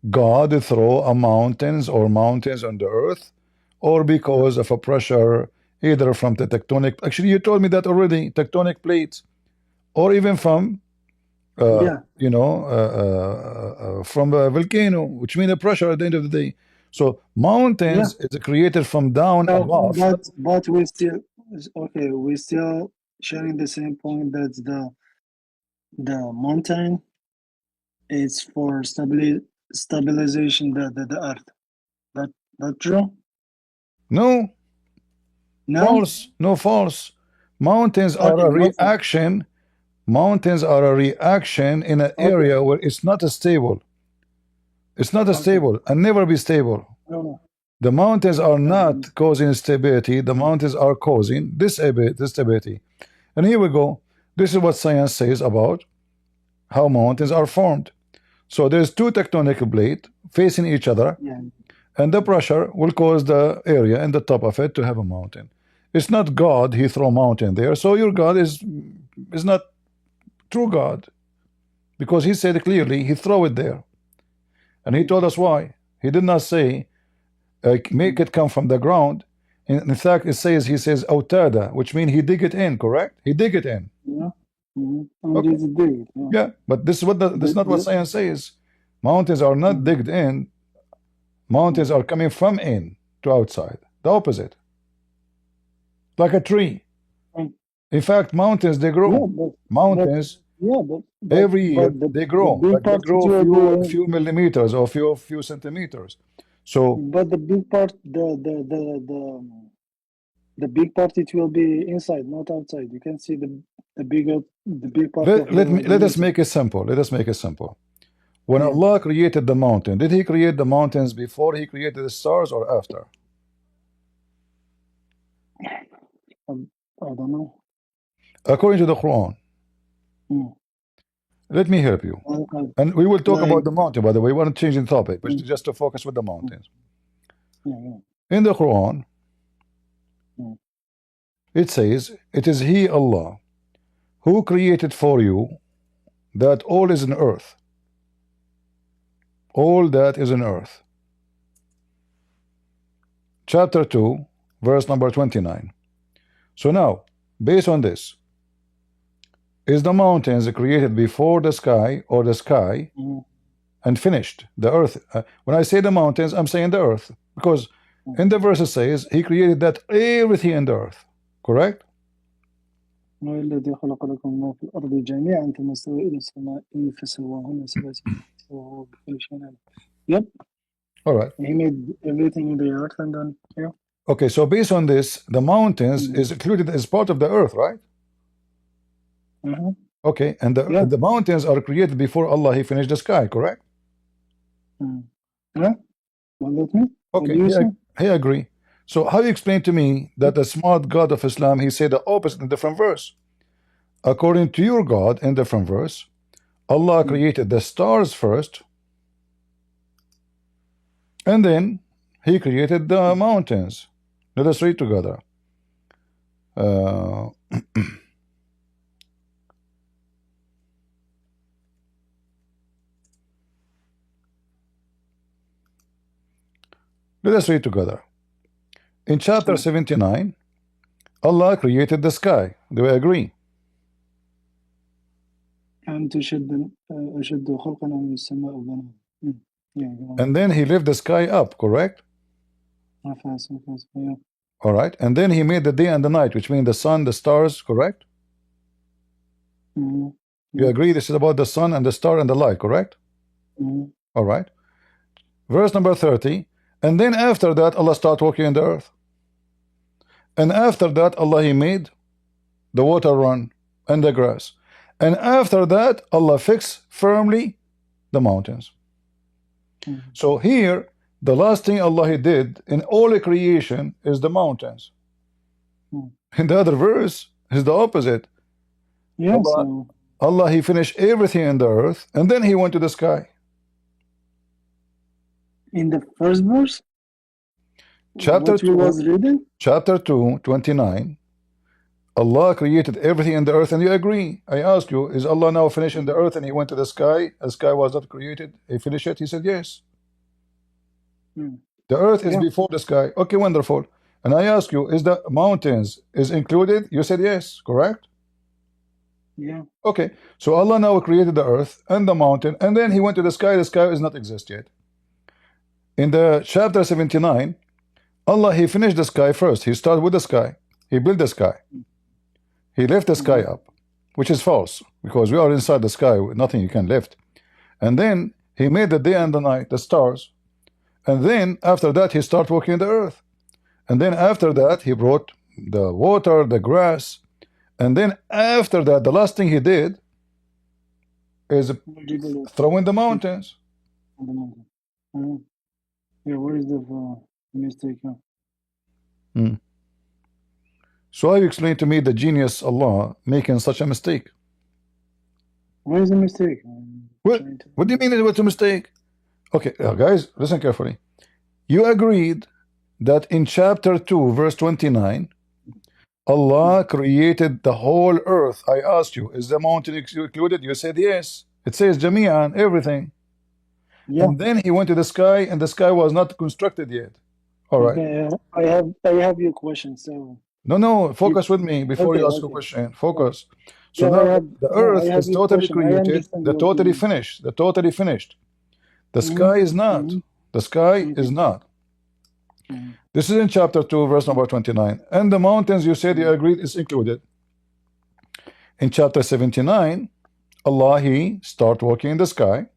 God throw a mountains or mountains on the earth, or because of a pressure either from the tectonic, actually you told me that already, tectonic plates, or even from you know, from a volcano, which means a pressure at the end of the day. So mountains is created from down above. But we still, okay, we still sharing the same point that the mountain is for stabilization the earth. That true? No. False. No, false. Mountains are a reaction. Mountains are a reaction in an area where it's not stable. It's not stable and never be stable. The mountains are not causing stability. The mountains are causing stability. And here we go. This is what science says about how mountains are formed. So there's two tectonic plates facing each other, and the pressure will cause the area in the top of it to have a mountain. It's not God, He throw mountain there. So your God is not true God, because He said clearly He throw it there, and He told us why. He did not say make it come from the ground. In fact, it says He says autada, which means He dig it in. Correct? He dig it in. Okay. Yeah, but this is what this is not what science says. Mountains are not digged in. Mountains are coming from in to outside. The opposite. Like a tree. In fact, mountains, they grow. Mountains, every year they grow. Like they grow a few millimeters or few centimeters. So, but the big part, the big part, it will be inside, not outside. You can see the big part. Let us make it simple. Let us make it simple. When Allah created the mountain, did He create the mountains before He created the stars or after? I don't know. According to the Quran. Let me help you. And we will talk about the mountain, by the way. We want to change the topic, but just to focus with the mountains. In the Quran, it says, it is He, Allah, who created for you that all is in earth. All that is in earth. Chapter 2, verse number 29. So now, based on this, is the mountains created before the sky or the sky and finished? The earth. When I say the mountains, I'm saying the earth, because in the verse it says He created that everything in the earth. Correct? Yep. All right. He made everything in the earth, and then Okay, so based on this, the mountains is included as part of the earth, right? Okay, and the mountains are created before Allah He finished the sky, correct? Yeah. Okay, I agree. So how you explain to me that the smart God of Islam, he said the opposite in different verse? According to your God in different verse, Allah created the stars first, and then He created the mountains. Let us read together. Let us read together. In chapter 79, Allah created the sky. Do we agree? And then He lifted the sky up, correct? All right. And then He made the day and the night, which means the sun, the stars, correct? You agree this is about the sun and the star and the light, correct? All right. Verse number 30. And then after that, Allah started working in the earth. And after that, Allah He made the water run. and the grass. And after that, Allah fixed firmly the mountains. So here, the last thing Allah He did in all creation is the mountains. In the other verse is the opposite. Yes. Allah He finished everything in the earth, and then He went to the sky. In the first verse? Chapter what 2, was reading? Chapter 2, 29. Allah created everything in the earth, and you agree. I ask you, is Allah now finishing the earth and He went to the sky? The sky was not created. He finished it? He said yes. The earth is before the sky. Okay, wonderful. And I ask you, is the mountains is included? You said yes, correct? Yeah. Okay, so Allah now created the earth and the mountain, and then He went to the sky. The sky does not exist yet. In the chapter 79, Allah He finished the sky first. He started with the sky. He built the sky. He left the sky up, which is false, because we are inside the sky with nothing you can lift. And then He made the day and the night, the stars. And then after that He started working the earth. And then after that He brought the water, the grass. And then after that, the last thing He did is throwing the mountains. Yeah, where is the mistake? So you explain to me the genius Allah making such a mistake. Where is the mistake? What do you mean it was a mistake? Okay, guys, listen carefully. You agreed that in chapter 2, verse 29, Allah created the whole earth. I asked you, is the mountain included? You said yes. It says Jami'an, everything. Yeah. And then He went to the sky, and the sky was not constructed yet. All right. Okay, I have your question. So no, focus with me before you ask a question. Focus. So now the earth is totally created, the totally finished, the totally finished. The sky is not. The sky is not. This is in chapter 2, verse number 29. And the mountains, you said you agreed, is included. In chapter 79, Allah He start working in the sky.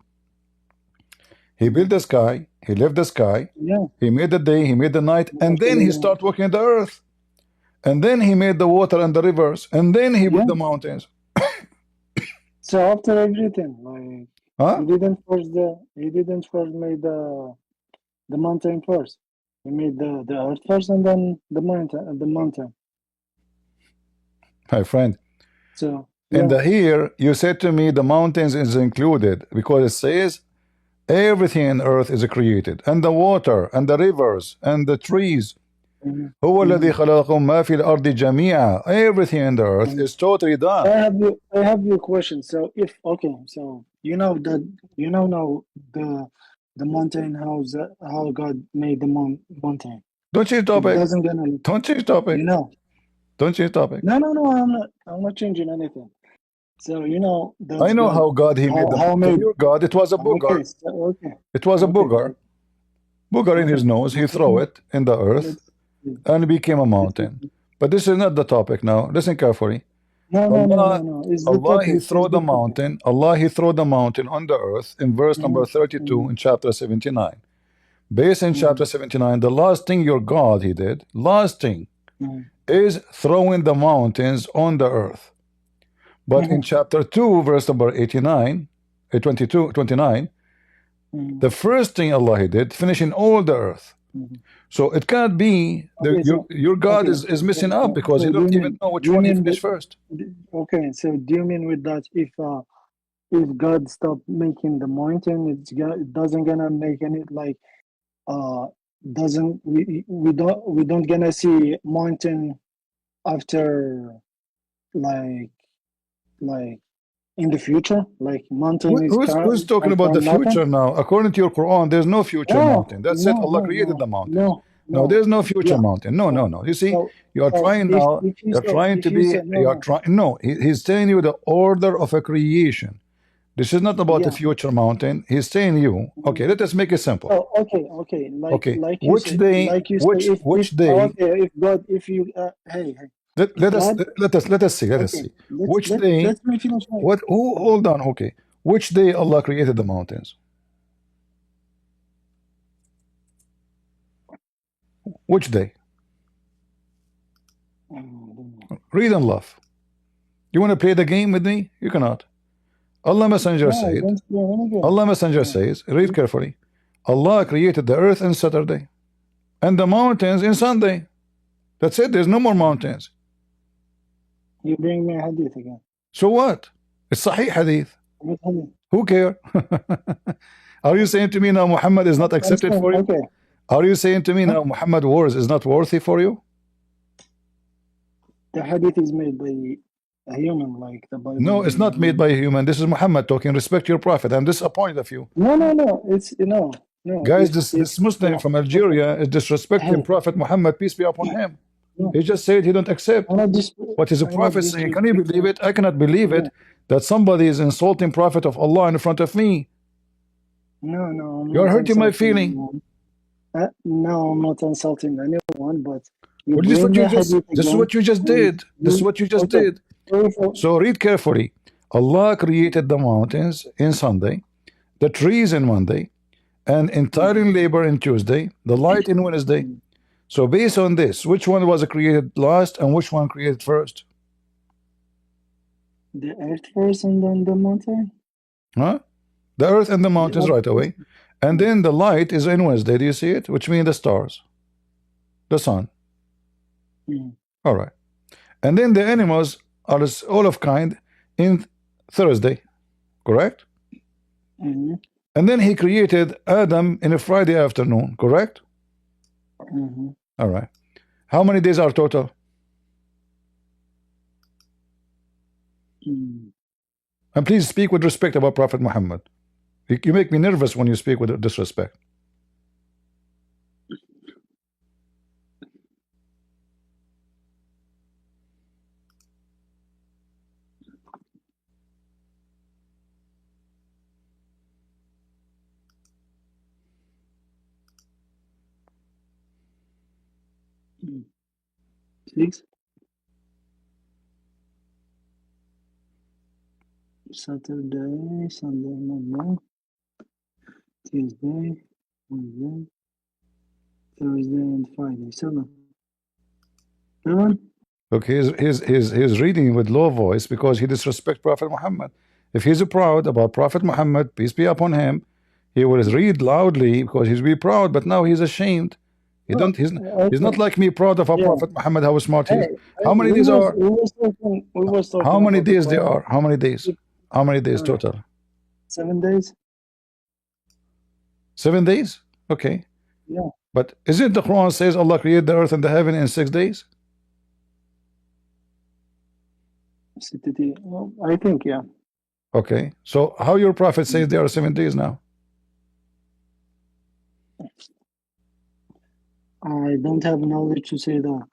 He built the sky. He left the sky. He made the day. He made the night. And then He start working the earth. And then He made the water and the rivers. And then He built the mountains. So after everything, like He didn't first make the mountain first. He made the earth first, and then the mountain. My friend. So in the here, you said to me the mountains is included because it says everything in earth is created, and the water, and the rivers, and the trees. هو الذي خلقكم ما في الأرض جميعا. Everything in the earth is totally done. I have your question. So so you know now the mountain, how God made the mountain. Don't change topic. Don't change topic. You know. Don't change topic. No, I'm not changing anything. So you know. I know how God He made the mountain. Your God, it was a booger. It was a booger. Booger in His nose. He threw it in the earth. And it became a mountain. But this is not the topic now. Listen carefully. No. Allah He threw the mountain. Allah He threw the mountain on the earth in verse number 32 in chapter 79. Based in chapter 79, the last thing your God He did, last thing, is throwing the mountains on the earth. But in chapter 2, verse number 29, the first thing Allah He did, finishing all the earth. So it can't be your God is messing up because He don't even know which one He finished first. Okay, so do you mean with that if God stopped making the mountain, it doesn't gonna make any we don't gonna see mountain after like in the future, like mountain who's talking about the future now? According to your Quran, there's no future mountain. That's it. Allah created the mountain. No, there's no future mountain. No. You see, you are trying now. You're trying to be. You are trying. No, He's telling you the order of a creation. This is not about the future mountain. He's telling you. Okay, let us make it simple. Okay. Like which day? Which day? Okay, if God, if you hey. Let us see. Which day? Let me finish. Hold on. Okay. Which day Allah created the mountains? Which day? Read and laugh. You want to play the game with me? You cannot. Allah Messenger No, I said, don't play any game. Allah Messenger No. says, read carefully, Allah created the earth on Saturday and the mountains in Sunday. That's it. There's no more mountains. You bring me a hadith again. So what? It's Sahih hadith. What hadith? Who care? Are you saying to me now Muhammad is not accepted for you? Okay. Are you saying to me now Muhammad words is not worthy for you? The hadith is made by a human, like the Bible. No, it's not made by a human. This is Muhammad talking. Respect your prophet. I'm disappointed of you. No. It's no. Guys, this Muslim from Algeria is disrespecting Prophet Muhammad, peace be upon him. He just said he don't accept what his prophet saying. Can you believe it? I cannot believe it that somebody is insulting Prophet of Allah in front of me. No. You're hurting my feeling. No, I'm not insulting anyone, but well, this is what you just did. This is what you just did. So read carefully. Allah created the mountains in Sunday, the trees in Monday, and entire labor in Tuesday, the light in Wednesday. So based on this, which one was created last and which one created first? The earth first and then the mountain? Huh? The earth and the mountains right away. And then the light is in Wednesday. Do you see it? Which means the stars, the sun. All right. And then the animals are all of kind in Thursday, correct? And then he created Adam in a Friday afternoon, correct? All right. How many days are total? And please speak with respect about Prophet Muhammad. You make me nervous when you speak with disrespect. Saturday, Sunday, Monday, Tuesday, Wednesday, Thursday, and Friday. 7. Look, he's reading with low voice because he disrespects Prophet Muhammad. If he's proud about Prophet Muhammad, peace be upon him, he will read loudly because he's be proud, but now he's ashamed. He's not like me, proud of our Prophet Muhammad, how smart he is. How many days are? How many days there are? How many days? How many days total? 7 days. 7 days? Okay. Yeah. But isn't the Quran says Allah created the earth and the heaven in 6 days? I think, yeah. Okay. So how your prophet says there are 7 days now? I don't have knowledge to say that.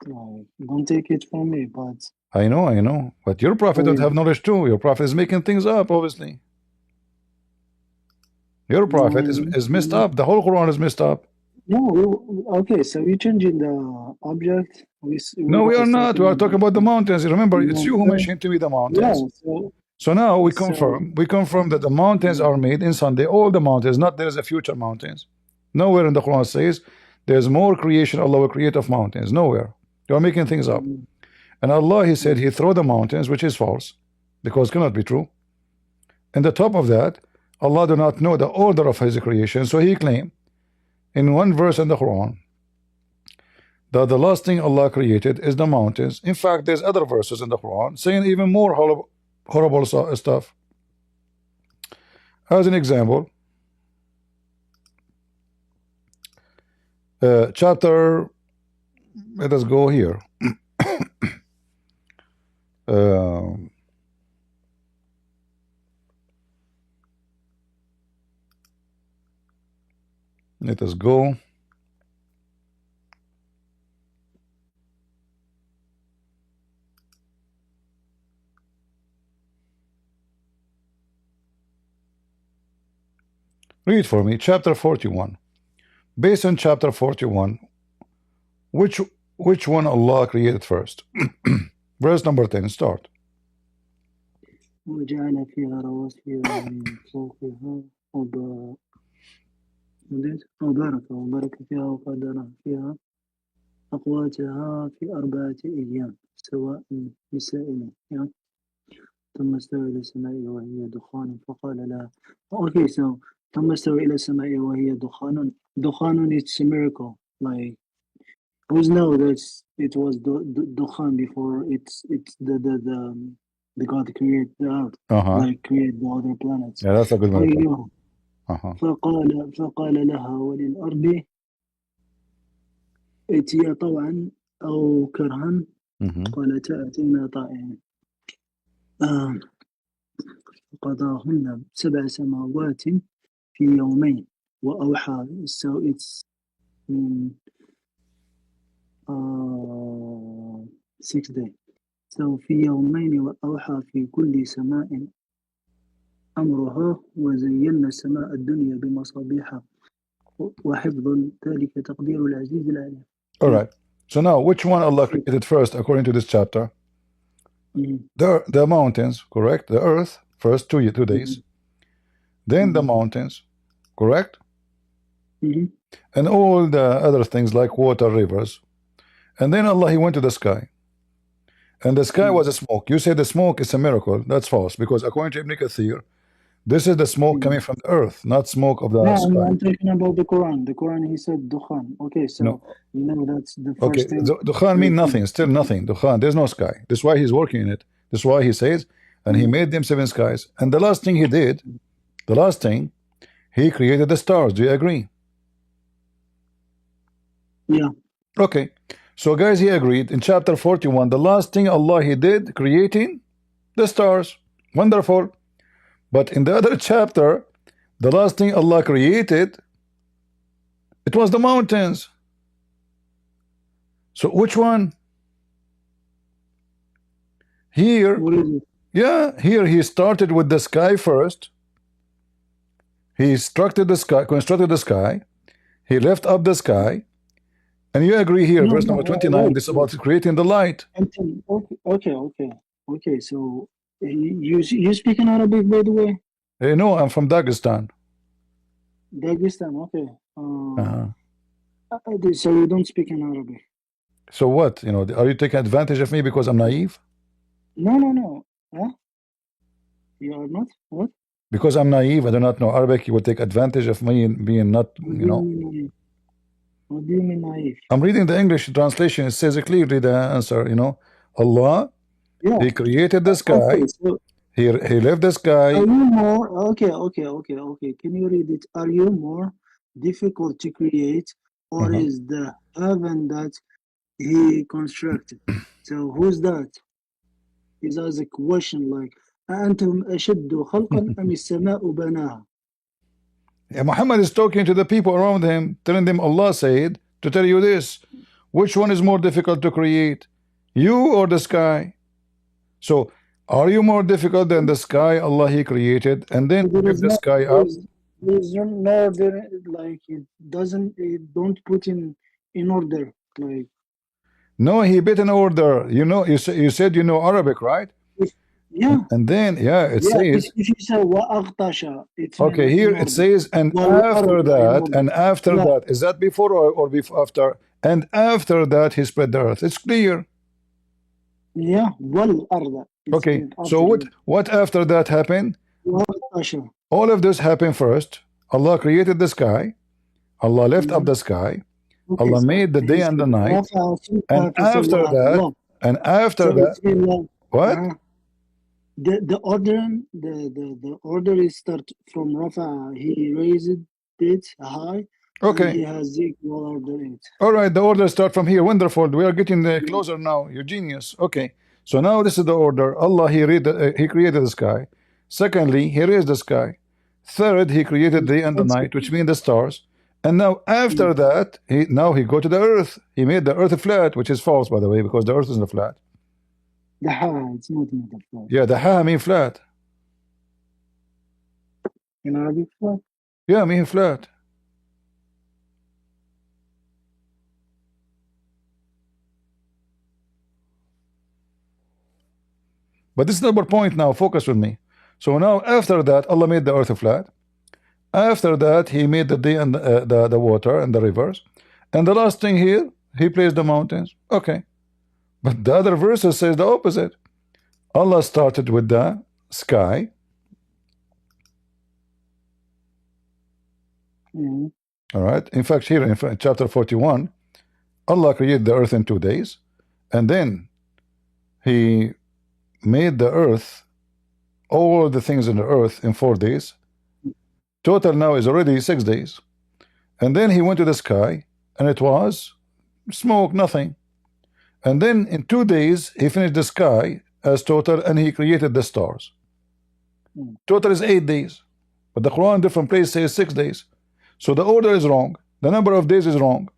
Don't take it from me, but I know. But your prophet don't have knowledge too. Your prophet is making things up, obviously. Your prophet is messed up. The whole Quran is messed up. No, okay, so we're changing the object. No, we are not. We are talking about the mountains. Remember, it's you who mentioned to me the mountains. Yeah, so now we confirm that the mountains are made in Sunday. All the mountains, not there is a future mountains. Nowhere in the Quran says there's more creation Allah will create of mountains. Nowhere. You are making things up. And Allah, he said he threw the mountains, which is false, because it cannot be true. And the top of that, Allah do not know the order of his creation. So he claimed in one verse in the Quran that the last thing Allah created is the mountains. In fact, there's other verses in the Quran saying even more horrible stuff. As an example, chapter, let us go here. Let us go. Read for me, chapter 41. Based on chapter 41, which one Allah created first? Verse number 10, start. وجعل فيها رواسي من فوقها وبارك فيها وقدر فيها أقواتها في 4 أيام سواء للسائلين. ثم استوى إلى السماء وهي دخان فقال لها. Okay, so ثم استوى إلى السماء وهي دخان. دخان, it's a miracle. Like, who's know that it was dukhan before it's the God create the earth, like create the other planets. Yeah, that's a good miracle. فقال لها وللأرض ائتيا طوعا أو كرها قالتا أتينا طائعين. فقضاهن 7 سماوات في يومين وأوحى. So it's 6 days. So في يومين وأوحى في كل سماء أمرها وزينا السماء الدنيا بمصابيح وحفظ ذلك تقدير العزيز العليم. All right. So now, which one Allah created first according to this chapter? The mountains, correct? The earth first, 2 days. Then the mountains, correct? And all the other things like water, rivers. And then Allah, He went to the sky. And the sky was a smoke. You say the smoke is a miracle. That's false, because according to Ibn Kathir, this is the smoke coming from the earth, not smoke of the sky. I'm talking about the Quran. The Quran, he said dukhan. Okay, so you know that's the first thing. Dukhan means nothing, still nothing. Dukhan, there's no sky. That's why He's working in it. That's why He says, and He made them 7 skies. And the last thing He did, He created the stars. Do you agree? Yeah. Okay. So guys, He agreed in chapter 41, the last thing Allah He did, creating the stars. Wonderful. But in the other chapter, the last thing Allah created, it was the mountains. So which one? Here, yeah, here He started with the sky first. He constructed the sky. He left up the sky. And you agree here, verse number 29, this is about creating the light. Okay, so you speak in Arabic, by the way? No, I'm from Dagestan. Dagestan, okay. So you don't speak in Arabic. So what? Are you taking advantage of me because I'm naive? No. Huh? You are not? What? Because I'm naive, I do not know Arabic, you will take advantage of me being not, What do you mean naive? I'm reading the English translation. It says clearly the answer, Allah, He created the sky. Okay, so he left the sky. Are you more, okay. Can you read it? Are you more difficult to create, or is the heaven that He constructed? So who's that? Is as a question like, أأنتم أشد خلقا أم السماء بناها? Yeah, Muhammad is talking to the people around him, telling them Allah said to tell you this. Which one is more difficult to create? You or the sky? So, are you more difficult than the sky Allah He created and then give the sky up? There's no order, like it don't put in order, like. No, He put in order. You said you know Arabic, right? Yeah. And then, it says. If you say wa'aqtasha, it's okay. Here it says, and after that, is that before or before after? And after that, He spread the earth. It's clear. Yeah. Wal arda. Okay. So what after that happened? All of this happened first. Allah created the sky. Allah left up the sky. Allah made the day and the night. And after that, what? The order is start from Rafa. He raised it high. Okay. He has equal order. All right, the order start from here. Wonderful. We are getting closer now. You're genius. Okay. So now this is the order. Allah, He created the sky. Secondly, He raised the sky. Third, He created the day and the night, which mean the stars. And now after that, He go to the earth. He made the earth flat, which is false, by the way, because the earth isn't flat. The ha, it's not flat. Yeah, the ha mean flat. In Arabic, flat? Yeah, mean flat. But this is not our point now. Focus with me. So now after that, Allah made the earth flat. After that, He made the day and the water and the rivers. And the last thing here, He placed the mountains. Okay. But the other verses says the opposite. Allah started with the sky. All right. In fact, here in chapter 41, Allah created the earth in 2 days, and then He made the earth, all the things in the earth, in 4 days. Total now is already 6 days. And then He went to the sky, and it was smoke, nothing. And then in 2 days He finished the sky as total, and He created the stars. Total is 8 days, but the Quran different place says 6 days. So the order is wrong, the number of days is wrong.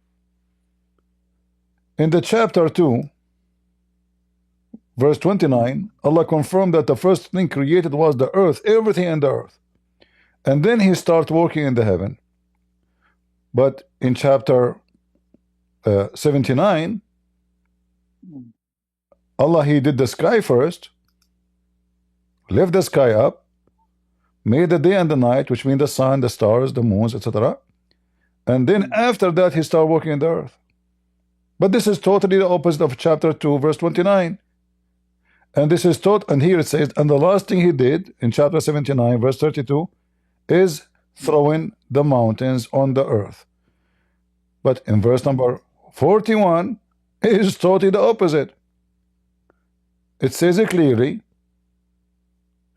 In the chapter 2 verse 29, Allah confirmed that the first thing created was the earth, everything in the earth, and then He started working in the heaven. But in chapter 79, Allah, He did the sky first, left the sky up, made the day and the night, which mean the sun, the stars, the moons, etc. And then after that He started working in the earth. But this is totally the opposite of chapter 2 verse 29. And this is and here it says, and the last thing He did in chapter 79 verse 32 is throwing the mountains on the earth. But in verse number 41 it is totally the opposite. It says it clearly,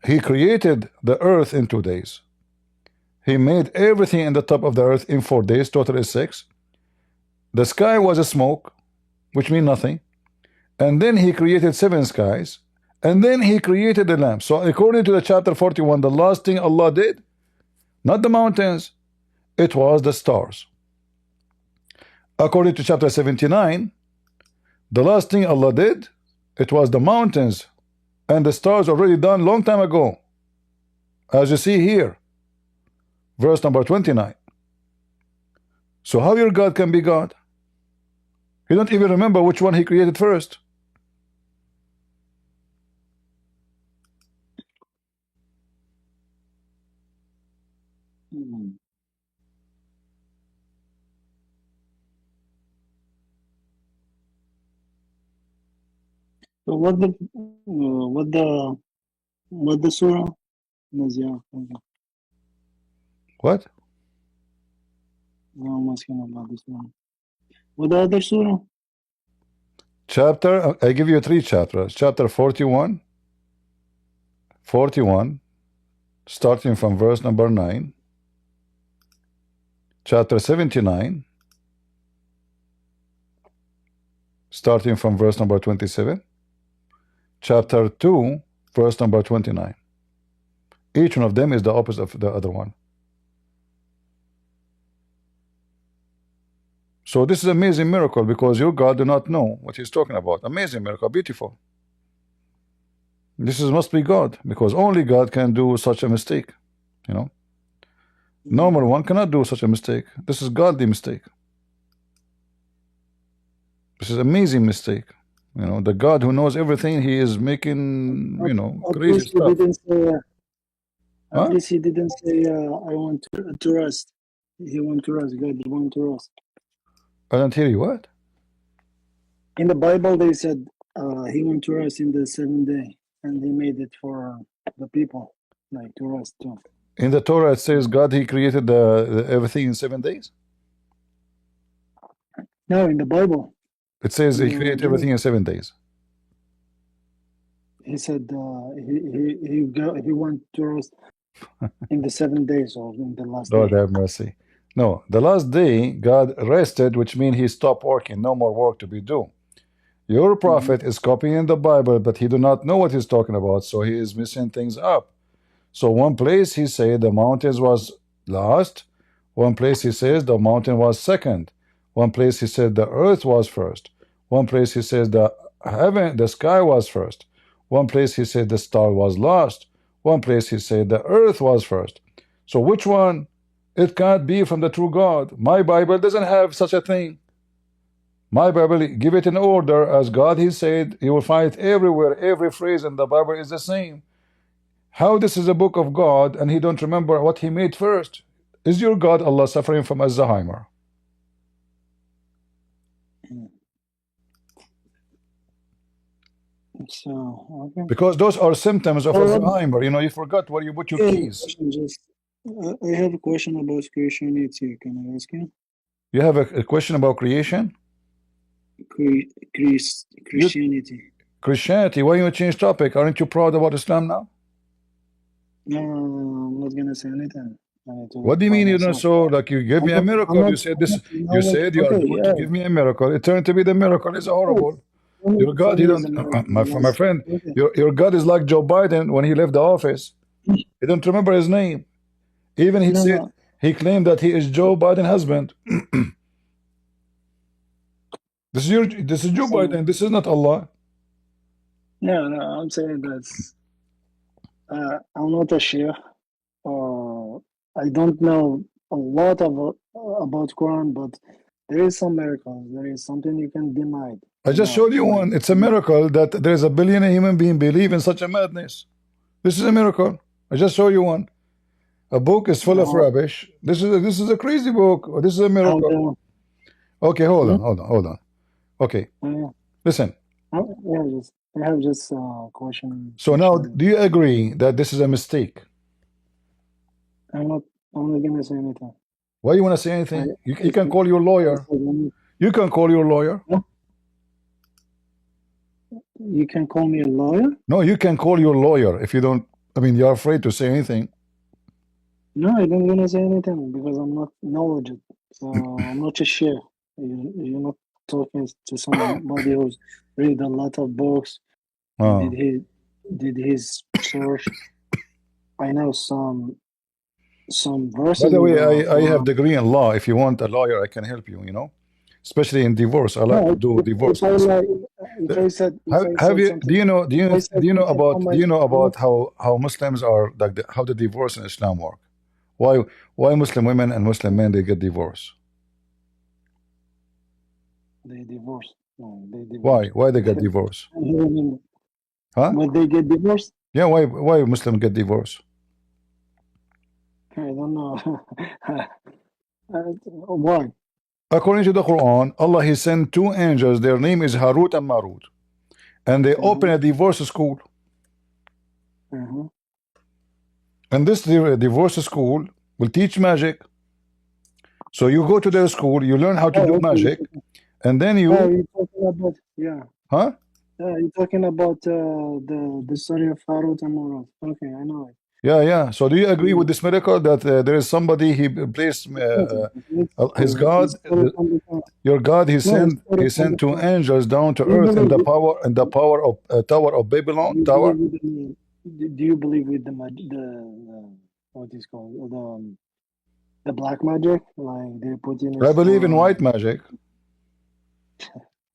He created the earth in 2 days. He made everything in the top of the earth in 4 days, total is 6. The sky was a smoke, which means nothing. And then He created 7 skies, and then He created the lamp. So according to the chapter 41, the last thing Allah did, not the mountains, it was the stars. According to chapter 79, the last thing Allah did, it was the mountains, and the stars already done long time ago, as you see here, verse number 29. So how your God can be God? You don't even remember which one He created first. So what the surah? What? No, I'm asking about this one. What the other surah? Chapter, I give you 3 chapters. Chapter 41, starting from verse number 9. Chapter 79, starting from verse number 27. Chapter 2, verse number 29. Each one of them is the opposite of the other one. So this is an amazing miracle, because your God do not know what He's talking about. Amazing miracle, beautiful. This must be God, because only God can do such a mistake. You know, normal one cannot do such a mistake. This is godly mistake. This is amazing mistake. You know, the God who knows everything, He is making, you know, crazy stuff. At least He didn't say, I want to rest. He want to rest. God want to rest. I don't hear you. What? In the Bible, they said He went to rest in the 7th day, and He made it for the people, like to rest too. In the Torah, it says God, He created everything in 7 days. No, in the Bible, it says He created everything in 7 days. He said He went to rest in the 7 days, or in the last Lord day. have mercy. No, the last day God rested, which means He stopped working, no more work to be done. Your prophet is copying the Bible, but he do not know what he's talking about, so he is messing things up. So one place he said the mountains was last, one place he says the mountain was second, one place he said the earth was first, one place he says the sky was first, one place he said the star was last, one place he said the earth was first. So which one? It can't be from the true God. My Bible doesn't have such a thing. My Bible, give it in order as God He said. You will find it everywhere. Every phrase in the Bible is the same. How this is a book of God and He don't remember what He made first? Is your God Allah suffering from Alzheimer? So okay. Because those are symptoms of Oh, Alzheimer. You know, you forgot where you put your yeah, keys. I have a question about Christianity. Can I ask you? You have a question about creation? Christianity. Christianity. Why you change topic? Aren't you proud about Islam now? No, I'm not gonna say anything. What do you mean you don't? So like you give me a miracle. You said this. You said you are going to give me a miracle. It turned to be the miracle is horrible. Your God, you don't. My friend, your God is like Joe Biden when he left the office. He don't remember his name. Even he said he claimed that he is Joe Biden's husband. This is Joe Biden. This is not Allah. No, I'm saying that I'm not a sheikh. I don't know a lot about Quran, but there is some miracles. There is something you can deny. I just showed you one. It's a miracle that there is a billion human being believe in such a madness. This is a miracle. I just show you one. A book is full of rubbish. This is a crazy book. This is a miracle. Okay, hold on. Okay, listen. I have just a question. So now, do you agree that this is a mistake? I'm not gonna say anything. Why you want to say anything? You can call your lawyer. You can call your lawyer. You can call me a lawyer? No, you can call your lawyer if you don't. I mean, you're afraid to say anything. No, I don't want to say anything because I'm not knowledgeable. So I'm not a sheikh. You're not talking to somebody who's read a lot of books. Did his search. I know some verses. By the way, I have degree in law. If you want a lawyer, I can help you. You know, especially in divorce. I like to do divorce. Do you know about how Muslims are like how the divorce in Islam work? Why Muslim women and Muslim men they get divorced? They divorce. No, they divorce. Why they get divorced? Huh? But they get divorced? Yeah, why Muslim get divorced? I don't know. Why? According to the Quran, Allah He sent two angels. Their name is Harut and Marut, and they open a divorce school. And this divorce school will teach magic. So you go to their school, you learn how to do magic, and then you. You're talking about, Huh? You're talking about the story of Harut and Marut. Okay, I know it. Yeah. So do you agree with this miracle that there is somebody he placed his God, your God, he sent two angels down to earth in the power of Tower of Babylon tower? Do you believe with the what is called the black magic? Like they put in. I believe in white magic.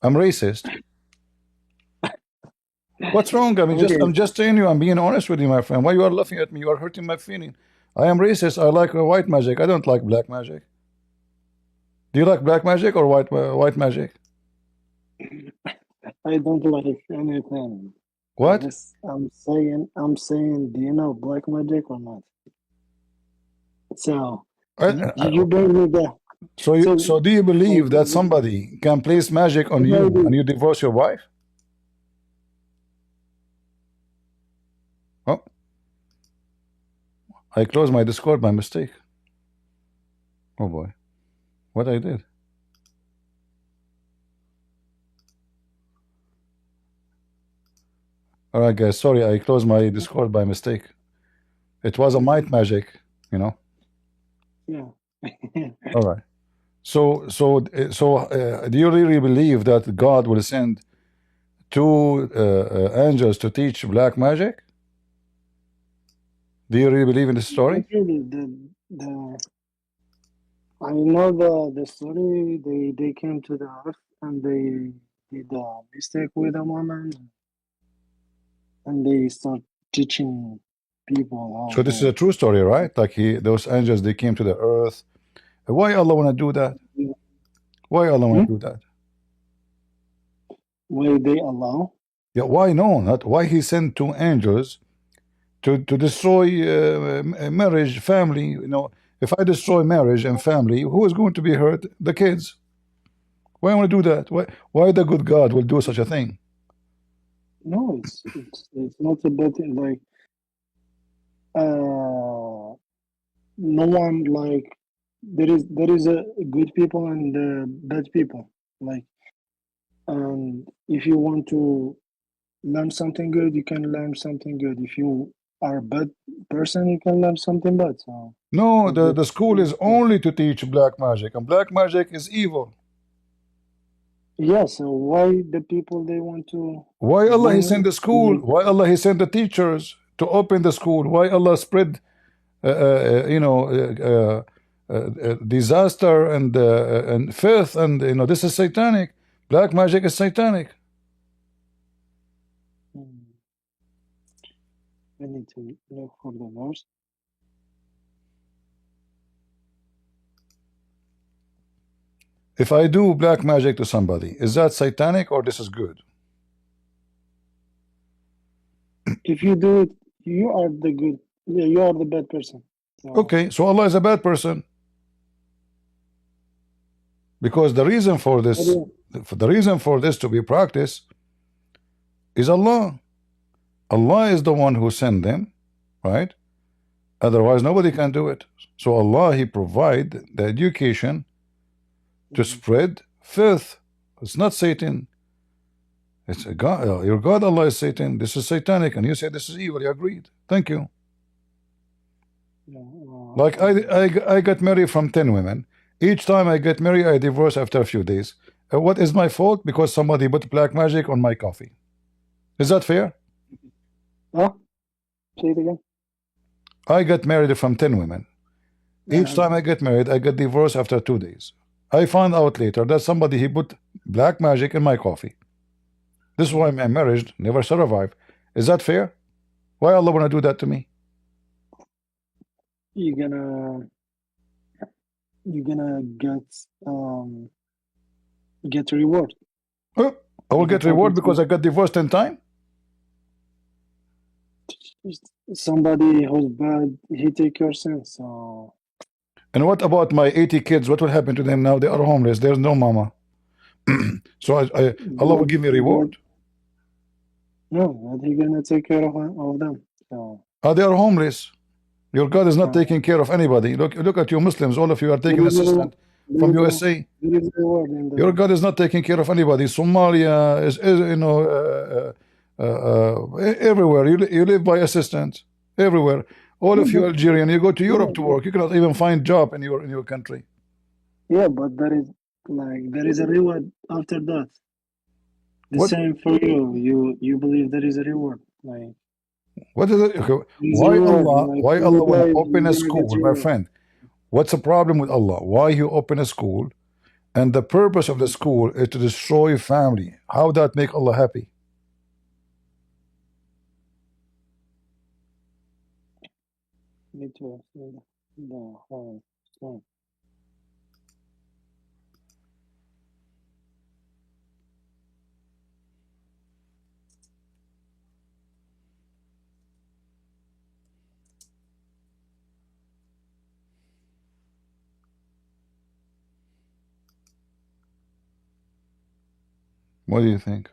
I'm racist. What's wrong? I mean, I'm just saying you. I'm being honest with you, my friend. Why you are laughing at me? You are hurting my feeling. I am racist. I like white magic. I don't like black magic. Do you like black magic or white magic? I don't like anything. What? I'm saying. Do you know black magic or not? So you bring me there. So do you believe that somebody can place magic on you and you divorce your wife? Oh, I closed my Discord by mistake. Oh boy, what I did? All right, guys. Sorry, I closed my Discord by mistake. It was a white magic, you know. Yeah. All right. So, do you really believe that God will send two angels to teach black magic? Do you really believe in this story? I know the story. They came to the earth and they did a mistake with a woman, and they start teaching people how. So this is a true story, right? Like those angels, they came to the earth. Why Allah want to do that? Why Allah want to do that? Why they allow? Yeah, why no? Not why He sent two angels to destroy marriage, family. You know, if I destroy marriage and family, who is going to be hurt? The kids. Why I want to do that? Why the good God will do such a thing? No, it's not a bad thing. Like, no one like there is a good people and bad people. Like, if you want to learn something good, you can learn something good. If you are a bad person, you can learn something bad. So No, the that's school is only to teach black magic, and black magic is evil. yeah. So why the people they want to Why Allah He bring sent the school? like Why Allah He sent the teachers to open the school? Why Allah spread, disaster and filth, and this is satanic. Black magic is satanic. I need to look for the verse. If I do black magic to somebody, is that satanic or this is good? If you do it, you are the good. Yeah, you are the bad person. So, Okay, so Allah is a bad person. Because the reason for this, to be practiced is Allah. Allah is the one who sent them, right? Otherwise, nobody can do it. So Allah, He provide the education to spread filth. It's not Satan. It's a God. Your God, Allah, is Satan. This is satanic, and you say this is evil. You agreed. Thank you. Like I got married from 10 women. Each time I get married, I divorce after a few days. What is my fault? Because somebody put black magic on my coffee. Is that fair? Huh? Say it again. I got married from 10 women. Each time I get married, I get divorced after 2 days. I found out later that somebody he put black magic in my coffee. This is why my marriage never survived. Is that fair? Why Allah wanna do that to me? You're gonna get reward. Oh, I will get reward because I got divorced in time? Somebody who's bad, he take your sins. So. And what about my 80 kids? What will happen to them now? They are homeless. There's no mama. So Allah will give me reward? No, He's gonna take care of them. So. They are homeless. Your God is not taking care of anybody. Look at you Muslims. All of you are taking assistance from USA. Your God is not taking care of anybody. Somalia is everywhere. You live by assistance everywhere. All of you Algerian, you go to Europe to work. You cannot even find job in your country. Yeah, but there is a reward after that. The same for you. You believe there is a reward. Like, what is it? Okay. Why Allah want to open a school, my friend? What's the problem with Allah? Why you open a school, and the purpose of the school is to destroy family? How that make Allah happy? Me too. What do you think?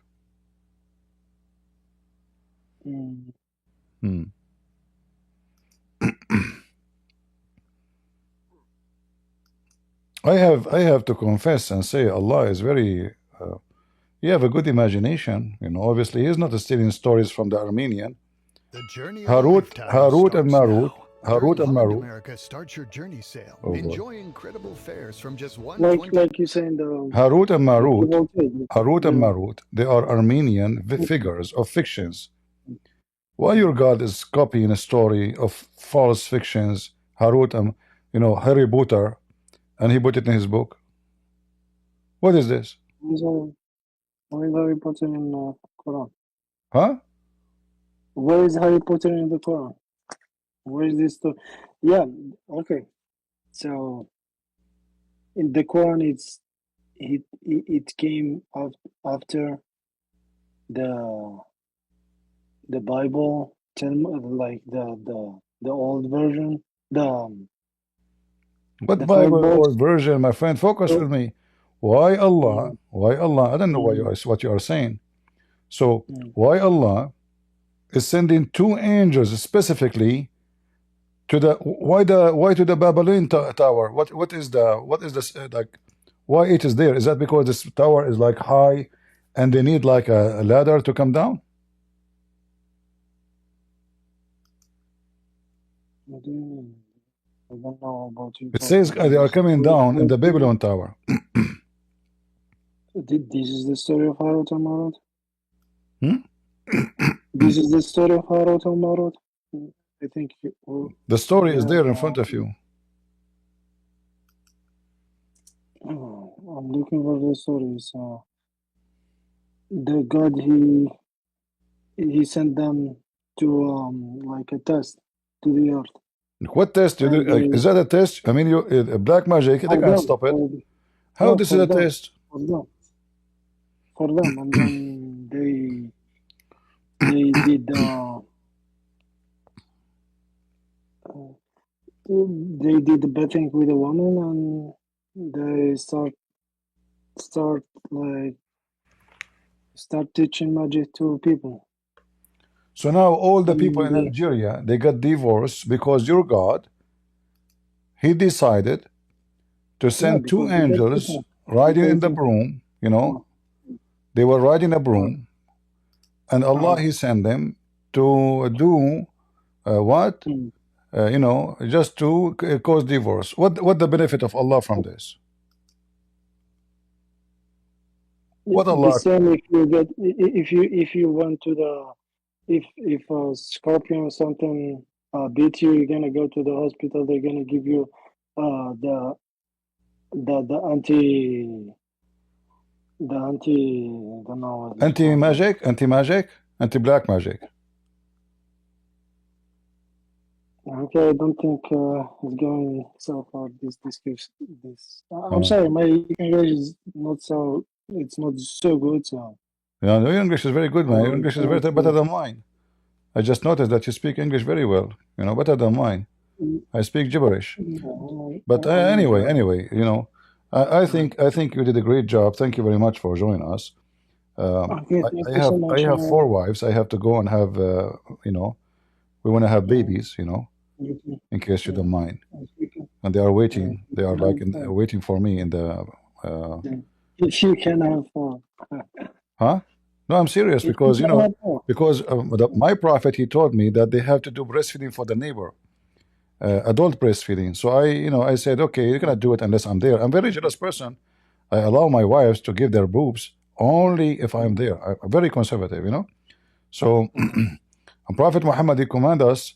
I have to confess and say Allah is very you have a good imagination, obviously he's not stealing stories from the Armenian. Harut and Marut. America starts your journey sale. Enjoy incredible fares from just like you saying the Harut and Marut, they are Armenian figures of fictions. Why your God is copying a story of false fictions, Harut and Harry Potter, and he put it in his book? What is this? Where is Harry Potter in the Quran? Huh? Where is Harry Potter in the Quran? Where is this story? Yeah, okay. So in the Quran, it came after the Bible, like the old version, what Bible old version, my friend? Focus with me. Why Allah? I don't know what you are saying. So why Allah is sending two angels specifically to the why to the Babylon tower? What is this like? Why it is there? Is that because this tower is like high, and they need like a ladder to come down? What do you mean? I don't know about you. It says they are coming down in the Babylon tower. This is the story of Harut and Marut? Hmm? This is the story of Harut and Marut? I think the story is there in front of you. Oh, I'm looking for the story. So the God he sent them to like a test to the earth. What test? Is that a test? I mean, black magic, they can't stop it. How this is a test? For them, and then they did the betting with a woman, and they start teaching magic to people. So now all the people in Nigeria, they got divorced because your God, he decided to send two angels riding in the broom, you know. They were riding a broom, and Allah, he sent them to do what? You know, just to cause divorce. What the benefit of Allah from this? What Allah? The same if you get if you went to the if a scorpion or something beat you, you're gonna go to the hospital. They're gonna give you the anti-black magic. Okay, I don't think it's going so far. This I'm sorry, my English is not so. It's not so good. So yeah, your English is very good, man. Your English is better than mine. I just noticed that you speak English very well. You know, better than mine. I speak gibberish. But anyway, you know, I think you did a great job. Thank you very much for joining us. I have 4 wives. I have to go and have you know, we want to have babies, you know, in case you don't mind. And they are waiting. They are like waiting for me in the. If you can have 4. Huh? No, I'm serious because you know my prophet, he told me that they have to do breastfeeding for the neighbor. Adult breastfeeding. So I said, okay, you cannot do it unless I'm there. I'm a very jealous person. I allow my wives to give their boobs only if I'm there. I'm very conservative, you know. So Prophet Muhammad, he command us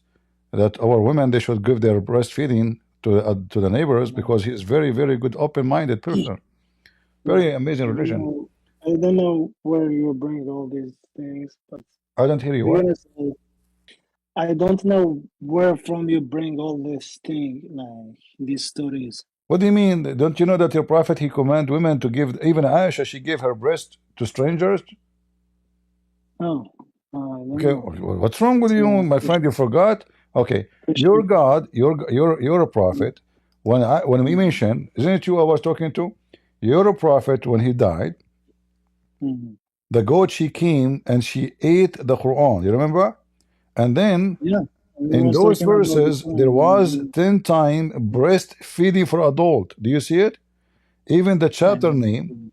that our women, they should give their breastfeeding to the neighbors because he is very, very good, open-minded person. Very amazing religion. I don't know where you bring all these things, but I don't hear you. What? I don't know where from you bring all this thing, like these stories. What do you mean? Don't you know that your prophet, he command women to give, even Aisha, she gave her breast to strangers? Oh. Okay, what's wrong with you, my friend? You forgot? Okay, your God, you're a prophet. When we mention, isn't it you I was talking to? You're a prophet. When he died, the goat, she came and she ate the Quran. You remember? And then in those verses, there was 10 times breastfeeding for adult. Do you see it? Even the chapter name,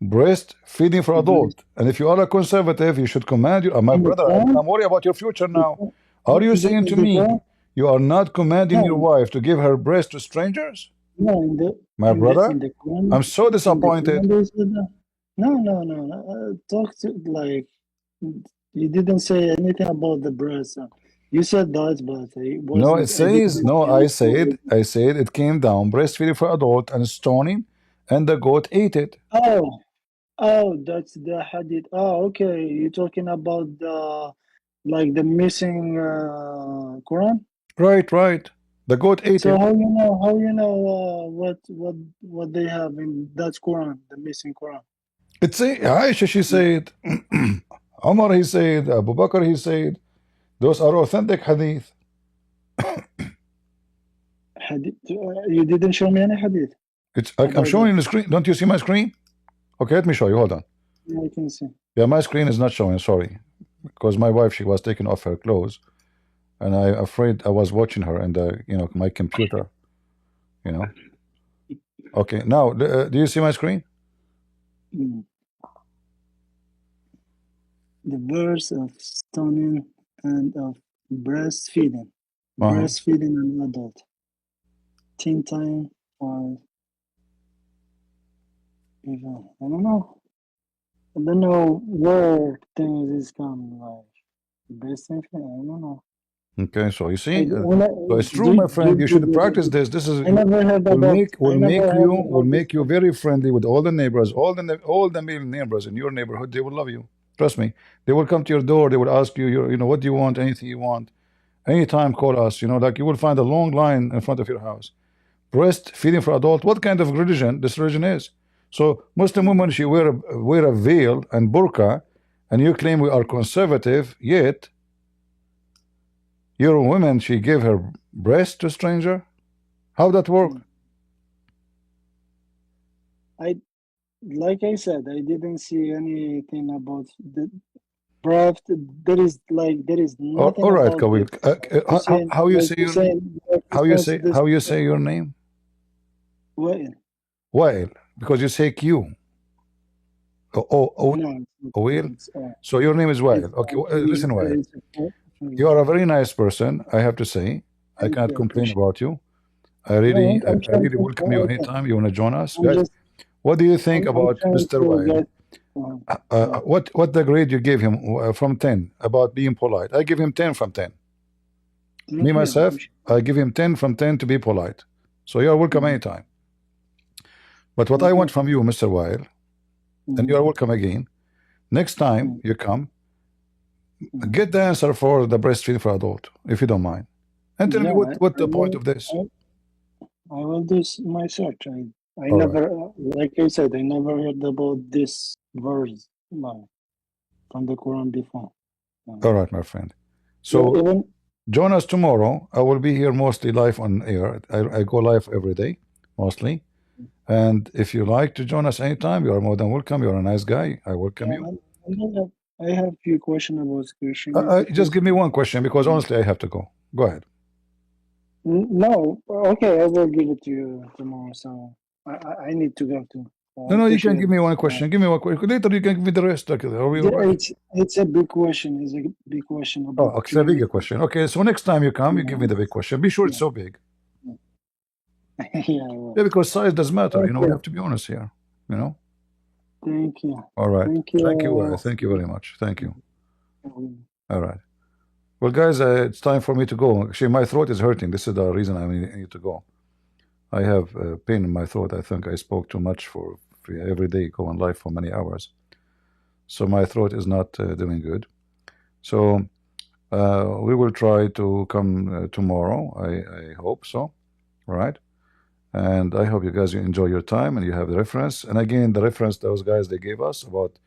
breastfeeding for adult. And if you are a conservative, you should command you. My brother, I'm worried about your future now. Are you saying to me you are not commanding your wife to give her breast to strangers? No, my brother, I'm so disappointed. No. Talk to like you didn't say anything about the breast. You said that, but it wasn't. No, it says no. I said it came down breastfeeding for adult and stoning, and the goat ate it. Oh, that's the hadith. Oh, okay. You're talking about the missing Quran. Right. The goat ate it. So how you know what they have in that Quran, the missing Quran? It's Aisha, she said, Umar, he said, Abu Bakr, he said, those are authentic hadith. Hadith? You didn't show me any hadith. I'm showing you the screen. Don't you see my screen? Okay, let me show you. Hold on. I can see. Yeah, my screen is not showing, sorry. Because my wife, she was taking off her clothes. And I afraid I was watching her and my computer, you know. Okay, now do you see my screen? The verse of stoning and of breastfeeding. Breastfeeding an adult. 10 times or even, I don't know. I don't know where things is coming, like breastfeeding, I don't know. Okay, so you see, so it's true, my friend. You should practice this. This is I never heard about. will make you very friendly with all the neighbors, all the male neighbors in your neighborhood. They will love you. Trust me. They will come to your door. They will ask you, what do you want? Anything you want. Anytime, call us. Like you will find a long line in front of your house. Breastfeeding for adult. What kind of religion this religion is? So Muslim women, she wear a veil and burqa, and you claim we are conservative, yet your woman, she gave her breast to a stranger? How that work? Like I said, I didn't see anything about the breath. There is nothing. All right, about Kawil. How you say your name? How you say your name? Whalen. Whale, because you say Q. Whale. So your name is Whale. Okay, listen, Whale. You are a very nice person, I have to say. I can't complain about you. I really welcome you anytime you want to join us, guys. What do you think about Mr. Whale? What the grade you gave him from 10 about being polite? I give him 10 from 10. Me myself, I give him 10 from 10 to be polite. So you are welcome anytime. But what I want from you, Mr. Whale, and you are welcome again. Next time you come, get the answer for the breastfeeding for adult, if you don't mind, and tell me what the point of this. I will do my search. I never, like I said, I never heard about this verse from the Quran before. All right, my friend. So join us tomorrow. I will be here mostly live on air. I go live every day, mostly. And if you like to join us anytime, you are more than welcome. You're a nice guy. I welcome you. I have a few questions about Christianity. Just give me one question, because honestly, I have to go. Go ahead. No, okay, I will give it to you tomorrow. So I need to go to. No, you can give me one question. Give me one question. Later, you can give me the rest. It's a big question. It's a big question about. It's a bigger question. Okay, so next time you come, you give me the big question. Be sure it's so big. Yeah, because size does matter. We have to be honest here. Thank you. All right. Thank you. Thank you very much. Thank you. All right. Well, guys, it's time for me to go. Actually, my throat is hurting. This is the reason I need to go. I have pain in my throat. I think I spoke too much for every day going live for many hours. So my throat is not doing good. So we will try to come tomorrow. I hope so. All right. And I hope you guys enjoy your time and you have the reference. And again, the reference those guys they gave us about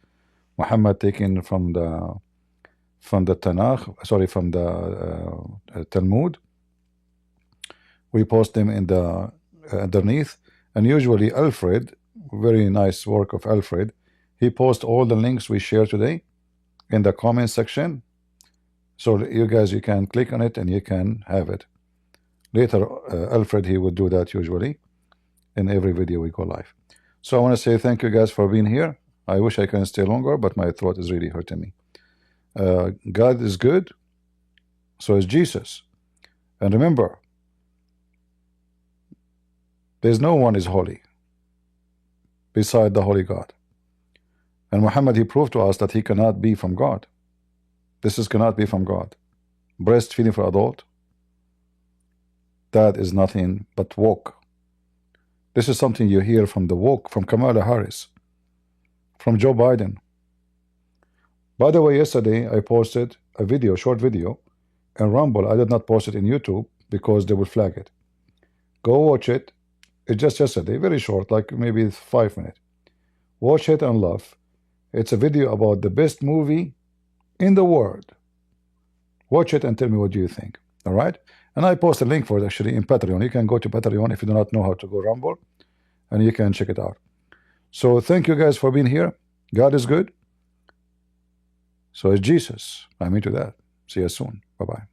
Muhammad taken from the Tanakh, sorry, from the Talmud. We post them in the underneath, and usually Alfred, very nice work of Alfred, he posts all the links we share today in the comment section, so you guys, you can click on it and you can have it later. Alfred, he would do that usually in every video we go live. So I want to say thank you guys for being here. I wish I can stay longer, but my throat is really hurting me. God is good, so is Jesus. And remember, there's no one is holy beside the holy God. And Muhammad, he proved to us that he cannot be from God. This cannot be from God. Breastfeeding for adult, that is nothing but woke. This is something you hear from the woke, from Kamala Harris, from Joe Biden. By the way, yesterday I posted a video, short video, in Rumble. I did not post it in YouTube because they will flag it. Go watch it. It's just yesterday, very short, like maybe 5 minutes. Watch it and laugh. It's a video about the best movie in the world. Watch it and tell me what do you think. All right? And I post a link for it actually in Patreon. You can go to Patreon if you do not know how to go Rumble, and you can check it out. So thank you guys for being here. God is good. So is Jesus. I'm into that. See you soon. Bye-bye.